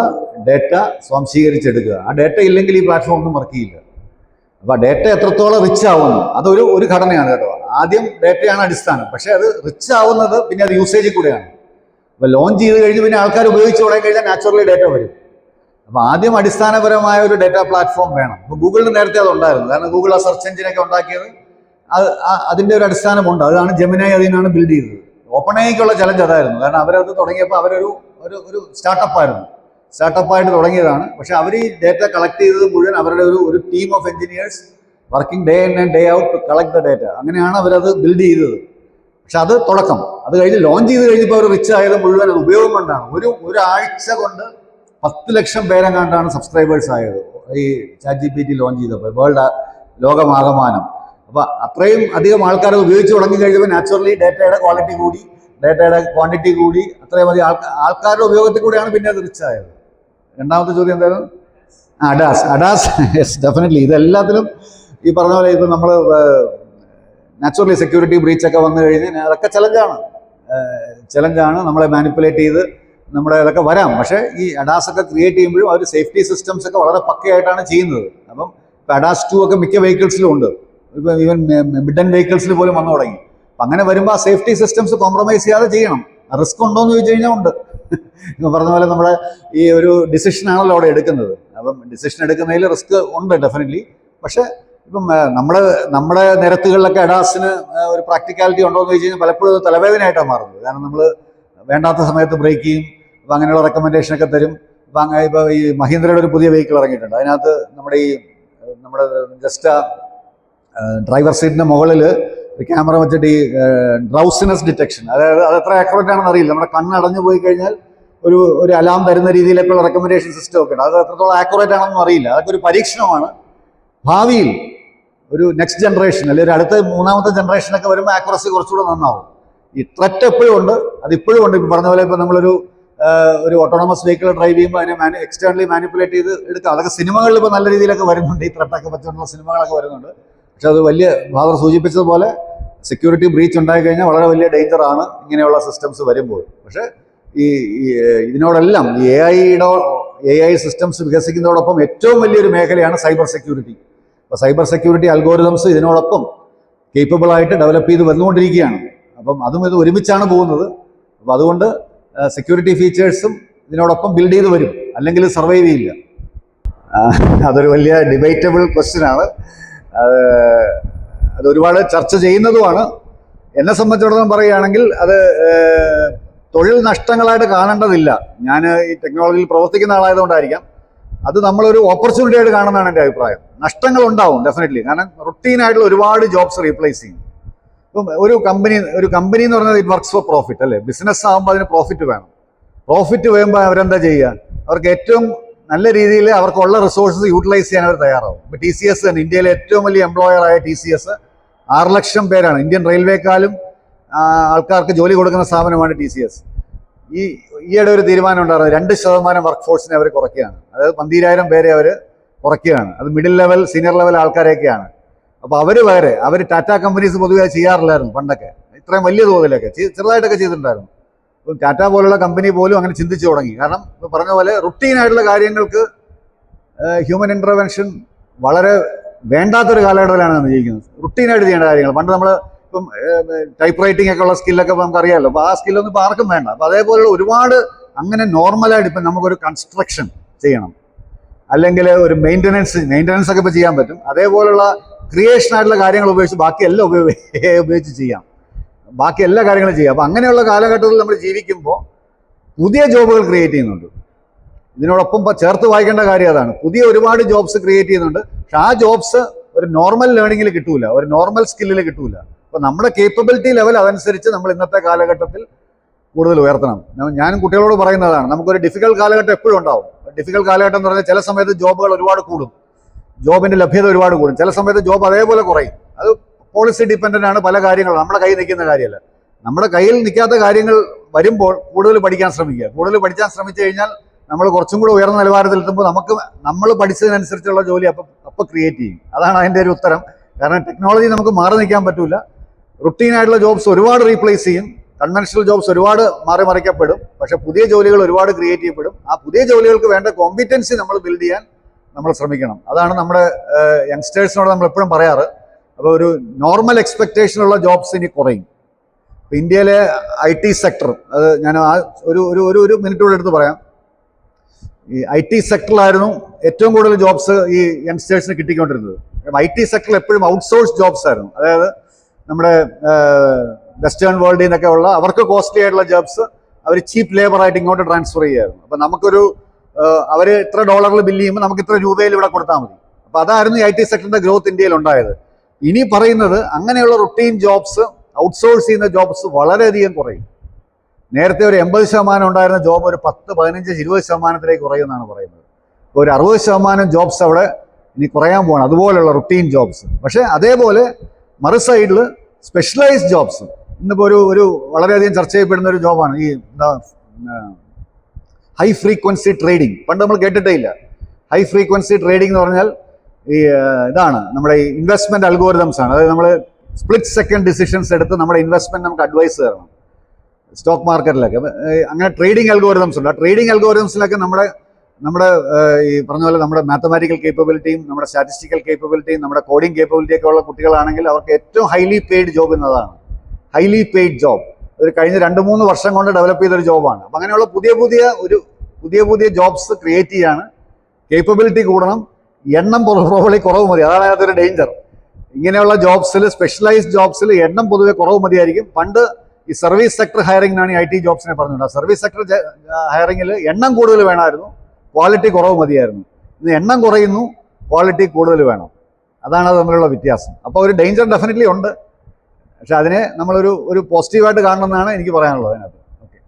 ഡേറ്റ സ്വാംശീകരിച്ചെടുക്കുക. ആ ഡേറ്റ ഇല്ലെങ്കിൽ ഈ പ്ലാറ്റ്ഫോം ഒന്നും വർക്ക് ചെയ്യില്ല. അപ്പോൾ ആ ഡേറ്റ എത്രത്തോളം റിച്ച് ആവുന്നു അതൊരു ഘടനയാണ് കേട്ടോ. ആദ്യം ഡേറ്റയാണ് അടിസ്ഥാനം, പക്ഷേ അത് റിച്ച് ആവുന്നത് പിന്നെ അത് യൂസേജിൽ കൂടെയാണ്. അപ്പോൾ ലോഞ്ച് ചെയ്ത് കഴിഞ്ഞ് പിന്നെ ആൾക്കാർ ഉപയോഗിച്ച് തുടങ്ങി കഴിഞ്ഞാൽ നാച്ചുറലി ഡേറ്റ വരും. അപ്പോൾ ആദ്യം അടിസ്ഥാനപരമായ ഒരു ഡേറ്റ പ്ലാറ്റ്ഫോം വേണം. അപ്പോൾ ഗൂഗിളിന് നേരത്തെ അത് ഉണ്ടായിരുന്നു, കാരണം ഗൂഗിൾ ആ സെർച്ച് എഞ്ചിനൊക്കെ ഉണ്ടാക്കിയത് അതിൻ്റെ ഒരു അടിസ്ഥാനമുണ്ട്. അതാണ് ജെമിനൈ അതിനാണ് ബിൽഡ് ചെയ്തത്. ഓപ്പൺ ഐക്കുള്ള ചലഞ്ച് അതായിരുന്നു, കാരണം അവരത് തുടങ്ങിയപ്പോൾ അവരൊരു സ്റ്റാർട്ടപ്പായിട്ട് തുടങ്ങിയതാണ്. പക്ഷെ അവർ ഈ ഡേറ്റ കളക്ട് ചെയ്തത് മുഴുവൻ അവരുടെ ഒരു team of engineers working day in and day out to collect the data. അങ്ങനെയാണ് അവരത് ബിൽഡ് ചെയ്തത്. പക്ഷെ അത് തുടക്കം. അത് കഴിഞ്ഞ് ലോഞ്ച് ചെയ്ത് കഴിഞ്ഞപ്പോൾ അവർ റിച്ച് ആയത് മുഴുവൻ അത് ഉപയോഗം കൊണ്ടാണ്. ഒരാഴ്ച കൊണ്ട് 10 ലക്ഷം പേരെങ്ങാണ്ടാണ് സബ്സ്ക്രൈബേഴ്സ് ആയത്. ഈ ChatGPT ലോഞ്ച് ചെയ്തപ്പോൾ ലോകമാകമാനം. അപ്പോൾ അത്രയും അധികം ആൾക്കാർ ഉപയോഗിച്ച് തുടങ്ങി കഴിയുമ്പോൾ നാച്ചുറലി ഡേറ്റയുടെ ക്വാളിറ്റി കൂടി, ഡേറ്റയുടെ ക്വാണ്ടിറ്റി കൂടി, അത്രയും അധികം ആൾക്കാരുടെ ഉപയോഗത്തിൽ കൂടിയാണ് പിന്നെ അത് റിച്ച് ആയത്. രണ്ടാമത്തെ ചോദ്യം എന്തായാലും അഡാസ് യെസ് ഡെഫിനറ്റ്ലി. ഇതെല്ലാത്തിലും ഈ പറഞ്ഞ പോലെ ഇപ്പം നമ്മൾ നാച്ചുറലി സെക്യൂരിറ്റി ബ്രീച്ചൊക്കെ വന്നു കഴിഞ്ഞാൽ അതൊക്കെ ചലഞ്ചാണ്. നമ്മളെ മാനിപ്പുലേറ്റ് ചെയ്ത് അതൊക്കെ വരാം. പക്ഷേ ഈ അഡാസ് ഒക്കെ ക്രിയേറ്റ് ചെയ്യുമ്പോഴും അവർ സേഫ്റ്റി സിസ്റ്റംസ് ഒക്കെ വളരെ പക്കയായിട്ടാണ് ചെയ്യുന്നത്. അപ്പം ഇപ്പം അഡാസ് 2 ഒക്കെ മിക്ക വെഹിക്കിൾസിലും ഉണ്ട്. ഇപ്പം ഈവൻ മിഡ് ആൻഡ് വെഹിക്കിൾസിൽ പോലും വന്നു തുടങ്ങി. അപ്പം അങ്ങനെ വരുമ്പോൾ ആ സേഫ്റ്റി സിസ്റ്റംസ് കോംപ്രമൈസ് ചെയ്യാതെ ചെയ്യണം. റിസ്ക് ഉണ്ടോ എന്ന് ചോദിച്ചു കഴിഞ്ഞാൽ ഉണ്ട്. ഇപ്പം പറഞ്ഞ പോലെ നമ്മുടെ ഈ ഒരു ഡിസിഷനാണല്ലോ അവിടെ എടുക്കുന്നത്. അപ്പം ഡിസിഷൻ എടുക്കുന്നതിൽ റിസ്ക് ഉണ്ട് ഡെഫിനറ്റ്ലി. പക്ഷേ ഇപ്പം നമ്മുടെ നിരത്തുകളിലൊക്കെ അഡാസിന് ഒരു പ്രാക്ടിക്കാലിറ്റി ഉണ്ടോ എന്ന് ചോദിച്ചു കഴിഞ്ഞാൽ പലപ്പോഴും തലവേദനയായിട്ടാണ് മാറുന്നത്. കാരണം നമ്മൾ വേണ്ടാത്ത സമയത്ത് ബ്രേക്ക് ചെയ്യും. അപ്പം അങ്ങനെയുള്ള റെക്കമെൻഡേഷനൊക്കെ തരും. ഇപ്പം ഇപ്പോൾ ഈ മഹീന്ദ്രയുടെ ഒരു പുതിയ വെഹിക്കിൾ ഇറങ്ങിയിട്ടുണ്ട്. അതിനകത്ത് നമ്മുടെ ജസ്റ്റ് ഡ്രൈവർ സീറ്റിൻ്റെ മുകളിൽ ഒരു ക്യാമറ വെച്ചിട്ട് ഈ ഡ്രൗസിനെസ് ഡിറ്റക്ഷൻ, അതായത് അത് എത്ര ആക്യുറേറ്റ് ആണെന്ന് അറിയില്ല. നമ്മുടെ കണ്ണടഞ്ഞു പോയി കഴിഞ്ഞാൽ ഒരു അലാം തരുന്ന രീതിയിലേക്കുള്ള റെക്കമെൻഡേഷൻ സിസ്റ്റം ഒക്കെ ഉണ്ട്. അത് എത്രത്തോളം ആക്യുറേറ്റ് ആണെന്നും അറിയില്ല. അതൊക്കെ ഒരു പരീക്ഷണമാണ്. ഭാവിയിൽ ഒരു നെക്സ്റ്റ് ജനറേഷൻ അല്ലെങ്കിൽ ഒരു അടുത്ത 3ാമത്തെ ജനറേഷനൊക്കെ വരുമ്പോൾ ആക്യുറസി കുറച്ചുകൂടെ നന്നാവും. ഈ ത്രെറ്റ് എപ്പോഴും ഉണ്ട്, അതിപ്പോഴും ഉണ്ട്. ഇപ്പം പറഞ്ഞ പോലെ ഇപ്പം നമ്മളൊരു ഓട്ടോണമസ് വെഹിക്കിൾ ഡ്രൈവ് ചെയ്യുമ്പോൾ അതിനെ എക്സ്റ്റേണലി മാനിപ്പുലേറ്റ് ചെയ്ത് എടുക്കാം. അതൊക്കെ സിനിമകളിൽ ഇപ്പോൾ നല്ല രീതിയിലൊക്കെ വരുന്നുണ്ട്. ഈ ത്രെട്ടൊക്കെ വെച്ചുകൊണ്ടുള്ള സിനിമകളൊക്കെ വരുന്നുണ്ട്. പക്ഷെ അത് വലിയ ഫാദർ സൂചിപ്പിച്ചതുപോലെ സെക്യൂരിറ്റി ബ്രീച്ച് ഉണ്ടായി കഴിഞ്ഞാൽ വളരെ വലിയ ഡേഞ്ചറാണ് ഇങ്ങനെയുള്ള സിസ്റ്റംസ് വരുമ്പോൾ. പക്ഷേ ഇതിനോടെല്ലാം ഈ AI സിസ്റ്റംസ് വികസിക്കുന്നതോടൊപ്പം ഏറ്റവും വലിയൊരു മേഖലയാണ് സൈബർ സെക്യൂരിറ്റി. അപ്പോൾ സൈബർ സെക്യൂരിറ്റി അൽഗോരിതംസ് ഇതിനോടൊപ്പം കേപ്പബിളായിട്ട് ഡെവലപ്പ് ചെയ്ത് വന്നുകൊണ്ടിരിക്കുകയാണ്. അപ്പം അതും ഇത് ഒരുമിച്ചാണ് പോകുന്നത്. അപ്പോൾ അതുകൊണ്ട് സെക്യൂരിറ്റി ഫീച്ചേഴ്സും ഇതിനോടൊപ്പം ബിൽഡ് ചെയ്ത് വരും, അല്ലെങ്കിൽ സർവൈവ് ചെയ്യില്ല. അതൊരു വലിയ ഡിബേറ്റബിൾ ക്വസ്റ്റ്യനാണ്. അത് ഒരുപാട് ചർച്ച ചെയ്യുന്നതുമാണ്. എന്നെ സംബന്ധിച്ചിടത്തോളം പറയുകയാണെങ്കിൽ അത് തൊഴിൽ നഷ്ടങ്ങളായിട്ട് കാണേണ്ടതില്ല. ഞാൻ ഈ ടെക്നോളജിയിൽ പ്രവർത്തിക്കുന്ന ആളായതുകൊണ്ടായിരിക്കാം. അത് നമ്മളൊരു ഓപ്പർച്യൂണിറ്റി ആയിട്ട് കാണുന്നതാണ് എൻ്റെ അഭിപ്രായം. നഷ്ടങ്ങൾ ഉണ്ടാവും ഡെഫിനറ്റ്ലി. കാരണം റുട്ടീനായിട്ടുള്ള ഒരുപാട് ജോബ്സ് റീപ്ലേസ് ചെയ്യും. ഇപ്പം ഒരു കമ്പനി എന്ന് പറഞ്ഞാൽ ഇറ്റ് വർക്ക്സ് ഫോർ പ്രോഫിറ്റ് അല്ലേ. ബിസിനസ് ആകുമ്പോൾ അതിന് പ്രോഫിറ്റ് വേണം. പ്രോഫിറ്റ് വരുമ്പോൾ അവരെന്താ ചെയ്യുക? അവർക്ക് ഏറ്റവും നല്ല രീതിയിൽ അവർക്കുള്ള റിസോഴ്സസ് യൂട്ടിലൈസ് ചെയ്യാൻ അവർ തയ്യാറാവും. ഇപ്പോൾ TCS തന്നെ, ഇന്ത്യയിലെ ഏറ്റവും വലിയ എംപ്ലോയറായ TCS 6 ലക്ഷം പേരാണ്. ഇന്ത്യൻ റെയിൽവേക്കാളും ആൾക്കാർക്ക് ജോലി കൊടുക്കുന്ന സ്ഥാപനമാണ് TCS. ഈയിടെ ഒരു തീരുമാനം ഉണ്ടായിരുന്നത് 2% വർക്ക് ഫോഴ്സിനെ അവർ കുറയ്ക്കുകയാണ്. അതായത് 12,000 പേരെ അവർ കുറയ്ക്കുകയാണ്. അത് മിഡിൽ ലെവൽ, സീനിയർ ലെവൽ ആൾക്കാരെയൊക്കെയാണ്. അപ്പോൾ അവർ ടാറ്റ കമ്പനീസ് പൊതുവെ ചെയ്യാറില്ലായിരുന്നു പണ്ടൊക്കെ. ഇത്രയും വലിയ തോതിലൊക്കെ ചെറുതായിട്ടൊക്കെ ചെയ്തിട്ടുണ്ടായിരുന്നു. ഇപ്പം ടാറ്റ പോലുള്ള കമ്പനി പോലും അങ്ങനെ ചിന്തിച്ചു തുടങ്ങി. കാരണം ഇപ്പോൾ പറഞ്ഞ പോലെ റുട്ടീനായിട്ടുള്ള കാര്യങ്ങൾക്ക് ഹ്യൂമൻ ഇൻ്റർവെൻഷൻ വളരെ വേണ്ടാത്തൊരു കാലഘട്ടത്തിലാണ് നമ്മൾ ജീവിക്കുന്നത്. റുട്ടീനായിട്ട് ചെയ്യേണ്ട കാര്യങ്ങൾ. പണ്ട് നമ്മൾ ഇപ്പം ടൈപ്പ് റൈറ്റിംഗ് ഒക്കെ ഉള്ള സ്കില്ലൊക്കെ നമുക്ക് അറിയാമല്ലോ. അപ്പോൾ ആ സ്കില്ലൊന്നും ഇപ്പോൾ ആർക്കും വേണ്ട. അപ്പോൾ അതേപോലെയുള്ള ഒരുപാട് അങ്ങനെ നോർമലായിട്ട് ഇപ്പം നമുക്കൊരു കൺസ്ട്രക്ഷൻ ചെയ്യണം, അല്ലെങ്കിൽ ഒരു മെയിൻ്റനൻസ് ഒക്കെ ഇപ്പോൾ ചെയ്യാൻ പറ്റും. അതേപോലുള്ള ക്രിയേഷൻ ആയിട്ടുള്ള കാര്യങ്ങൾ ഉപയോഗിച്ച് ബാക്കിയെല്ലാം ഉപയോഗിച്ച് ചെയ്യാം. ബാക്കി എല്ലാ കാര്യങ്ങളും ചെയ്യാം. അപ്പോൾ അങ്ങനെയുള്ള കാലഘട്ടത്തിൽ നമ്മൾ ജീവിക്കുമ്പോൾ പുതിയ ജോബുകൾ ക്രിയേറ്റ് ചെയ്യുന്നുണ്ട്. ഇതിനോടൊപ്പം ചേർത്ത് വായിക്കേണ്ട കാര്യം അതാണ്. പുതിയ ഒരുപാട് ജോബ്സ് ക്രിയേറ്റ് ചെയ്യുന്നുണ്ട്. പക്ഷെ ആ ജോബ്സ് ഒരു നോർമൽ ലേണിങ്ങിൽ കിട്ടൂല, ഒരു നോർമൽ സ്കില്ലിൽ കിട്ടൂല. അപ്പോൾ നമ്മുടെ കേപ്പബിലിറ്റി ലെവൽ അതനുസരിച്ച് നമ്മൾ ഇന്നത്തെ കാലഘട്ടത്തിൽ കൂടുതൽ ഉയർത്തണം. ഞാനും കുട്ടികളോട് പറയുന്നതാണ്, നമുക്കൊരു ഡിഫിക്കൽട്ട് കാലഘട്ടം എപ്പോഴും ഉണ്ടാവും. ഡിഫിക്കൽട്ട് കാലഘട്ടം എന്ന് പറഞ്ഞാൽ ചില സമയത്ത് ജോബുകൾ ഒരുപാട് കൂടും, ജോബിൻ്റെ ലഭ്യത ഒരുപാട് കൂടും. ചില സമയത്ത് ജോബ് അതേപോലെ കുറയും. അത് പോളിസി ഡിപ്പെൻഡൻ്റ് ആണ്. പല കാര്യങ്ങളും നമ്മുടെ കയ്യിൽ നിൽക്കുന്ന കാര്യമല്ല. നമ്മുടെ കയ്യിൽ നിൽക്കാത്ത കാര്യങ്ങൾ വരുമ്പോൾ കൂടുതൽ പഠിക്കാൻ ശ്രമിക്കുക. കൂടുതൽ പഠിക്കാൻ ശ്രമിച്ചു കഴിഞ്ഞാൽ നമ്മൾ കുറച്ചും കൂടെ ഉയർന്ന നിലവാരത്തിലെത്തുമ്പോൾ നമ്മൾ പഠിച്ചതിനനുസരിച്ചുള്ള ജോലി അപ്പം ക്രിയേറ്റ് ചെയ്യും. അതാണ് അതിൻ്റെ ഒരു ഉത്തരം. കാരണം ടെക്നോളജി നമുക്ക് മാറി നിൽക്കാൻ പറ്റില്ല. റുട്ടീനായിട്ടുള്ള ജോബ്സ് ഒരുപാട് റീപ്ലേസ് ചെയ്യും. കൺവെൻഷണൽ ജോബ്സ് ഒരുപാട് മറിക്കപ്പെടും. പക്ഷേ പുതിയ ജോലികൾ ഒരുപാട് ക്രിയേറ്റ് ചെയ്യപ്പെടും. ആ പുതിയ ജോലികൾക്ക് വേണ്ട കോമ്പിറ്റൻസി നമ്മൾ ബിൽഡ് ചെയ്യാൻ നമ്മൾ ശ്രമിക്കണം. അതാണ് നമ്മുടെ യങ്സ്റ്റേഴ്സിനോട് നമ്മൾ എപ്പോഴും പറയാറ്. അപ്പോൾ ഒരു നോർമൽ എക്സ്പെക്റ്റേഷനുള്ള ജോബ്സ് ഇനി കുറയും. ഇപ്പോൾ ഇന്ത്യയിലെ IT സെക്ടർ, അത് ഞാൻ ഒരു മിനിറ്റോടെ എടുത്ത് പറയാം. ഈ IT സെക്ടറിലായിരുന്നു ഏറ്റവും കൂടുതൽ ജോബ്സ് ഈ യങ്സ്റ്റേഴ്സിന് കിട്ടിക്കൊണ്ടിരുന്നത്. IT സെക്ടറിൽ എപ്പോഴും ഔട്ട്സോഴ്സ് ജോബ്സ് ആയിരുന്നു. അതായത് നമ്മുടെ വെസ്റ്റേൺ വേൾഡിൽ നിന്നൊക്കെ ഉള്ള അവർക്ക് കോസ്റ്റ്ലി ആയിട്ടുള്ള ജോബ്സ് അവർ ചീപ്പ് ലേബറായിട്ട് ഇങ്ങോട്ട് ട്രാൻസ്ഫർ ചെയ്യുമായിരുന്നു. അപ്പോൾ നമുക്കൊരു അവർ ഇത്ര ഡോളറിൽ ബില്ല് ചെയ്യുമ്പോൾ നമുക്ക് ഇത്ര രൂപയിൽ ഇവിടെ കൊടുത്താൽ മതി. അപ്പോൾ അതായിരുന്നു ഈ IT സെക്ടറിൻ്റെ ഗ്രോത്ത് ഇന്ത്യയിൽ ഉണ്ടായത്. ഇനി പറയുന്നത് അങ്ങനെയുള്ള റുട്ടീൻ ജോബ്സ്, ഔട്ട്സോഴ്സ് ചെയ്യുന്ന ജോബ്സ് വളരെയധികം കുറയും. നേരത്തെ ഒരു 80% ഉണ്ടായിരുന്ന ജോബ് ഒരു 10, 15, 20% കുറയുമെന്നാണ് പറയുന്നത്. ഒരു 60% ജോബ്സ് അവിടെ ഇനി കുറയാൻ പോകണം, അതുപോലെയുള്ള റുട്ടീൻ ജോബ്സ്. പക്ഷേ അതേപോലെ മറു സൈഡിൽ സ്പെഷ്യലൈസ്ഡ് ജോബ്സ് ഇന്നിപ്പോൾ ഒരു വളരെയധികം ചർച്ച ചെയ്യപ്പെടുന്ന ഒരു ജോബാണ് ഈ ഹൈ ഫ്രീക്വൻസി ട്രേഡിംഗ്. പണ്ട് നമ്മൾ കേട്ടിട്ടേ ഇല്ല. ഹൈ ഫ്രീക്വൻസി ട്രേഡിംഗ് എന്ന് പറഞ്ഞാൽ ഈ ഇതാണ് നമ്മുടെ ഈ ഇൻവെസ്റ്റ്മെന്റ് അൽഗോരിതംസ് ആണ്. അതായത് നമ്മൾ സ്പ്ലിറ്റ് സെക്കൻഡ് ഡിസിഷൻസ് എടുത്ത് നമ്മുടെ ഇൻവെസ്റ്റ്മെന്റ് നമുക്ക് അഡ്വൈസ് തരണം സ്റ്റോക്ക് മാർക്കറ്റിലൊക്കെ. അങ്ങനെ ട്രേഡിംഗ് അൽഗോരിതംസ് ഉണ്ട്. ആ ട്രേഡിംഗ് അൽഗോരിതംസിലൊക്കെ നമ്മുടെ ഈ പറഞ്ഞ പോലെ നമ്മുടെ മാത്തമാറ്റിക്കൽ കേപ്പബിലിറ്റിയും നമ്മുടെ സ്റ്റാറ്റിസ്റ്റിക്കൽ കേപ്പബിലിറ്റിയും നമ്മുടെ കോഡിംഗ് കേപ്പബിലിറ്റിയൊക്കെ ഉള്ള കുട്ടികളാണെങ്കിൽ അവർക്ക് ഏറ്റവും ഹൈലി പെയ്ഡ് ജോബ് എന്നതാണ്. ഹൈലി പെയ്ഡ് ജോബ് ഒരു കഴിഞ്ഞ 2-3 വർഷം കൊണ്ട് ഡെവലപ്പ് ചെയ്തൊരു ജോബാണ്. അപ്പം അങ്ങനെയുള്ള പുതിയ ജോബ്സ് ക്രിയേറ്റ് ചെയ്യാണ്. കേപ്പബിലിറ്റി കൂടണം, എണ്ണം പ്രോബബ്ലി കുറവ് മതി. അതാണ് അതിനകത്തൊരു ഡേഞ്ചർ. ഇങ്ങനെയുള്ള ജോബ്സിൽ, സ്പെഷ്യലൈസ്ഡ് ജോബ്സിൽ എണ്ണം പൊതുവെ കുറവ് മതിയായിരിക്കും. പണ്ട് ഈ സർവീസ് സെക്ടർ ഹയറിംഗിനാണ് ഈ IT ജോബ്സിനെ പറഞ്ഞിട്ടുണ്ട്. സർവീസ് സെക്ടർ ഹയറിംഗിൽ എണ്ണം കൂടുതൽ വേണമായിരുന്നു, ക്വാളിറ്റി കുറവ് മതിയായിരുന്നു. ഇന്ന് എണ്ണം കുറയുന്നു, ക്വാളിറ്റി കൂടുതൽ വേണം. അതാണ് അത് തമ്മിലുള്ള വ്യത്യാസം. അപ്പോൾ ഒരു ഡേഞ്ചർ ഡെഫിനറ്റ്ലി ഉണ്ട്. പക്ഷെ അതിനെ നമ്മളൊരു പോസിറ്റീവായിട്ട് കാണണമെന്നാണ് എനിക്ക് പറയാനുള്ളത് അതിനകത്ത്. ഓക്കെ.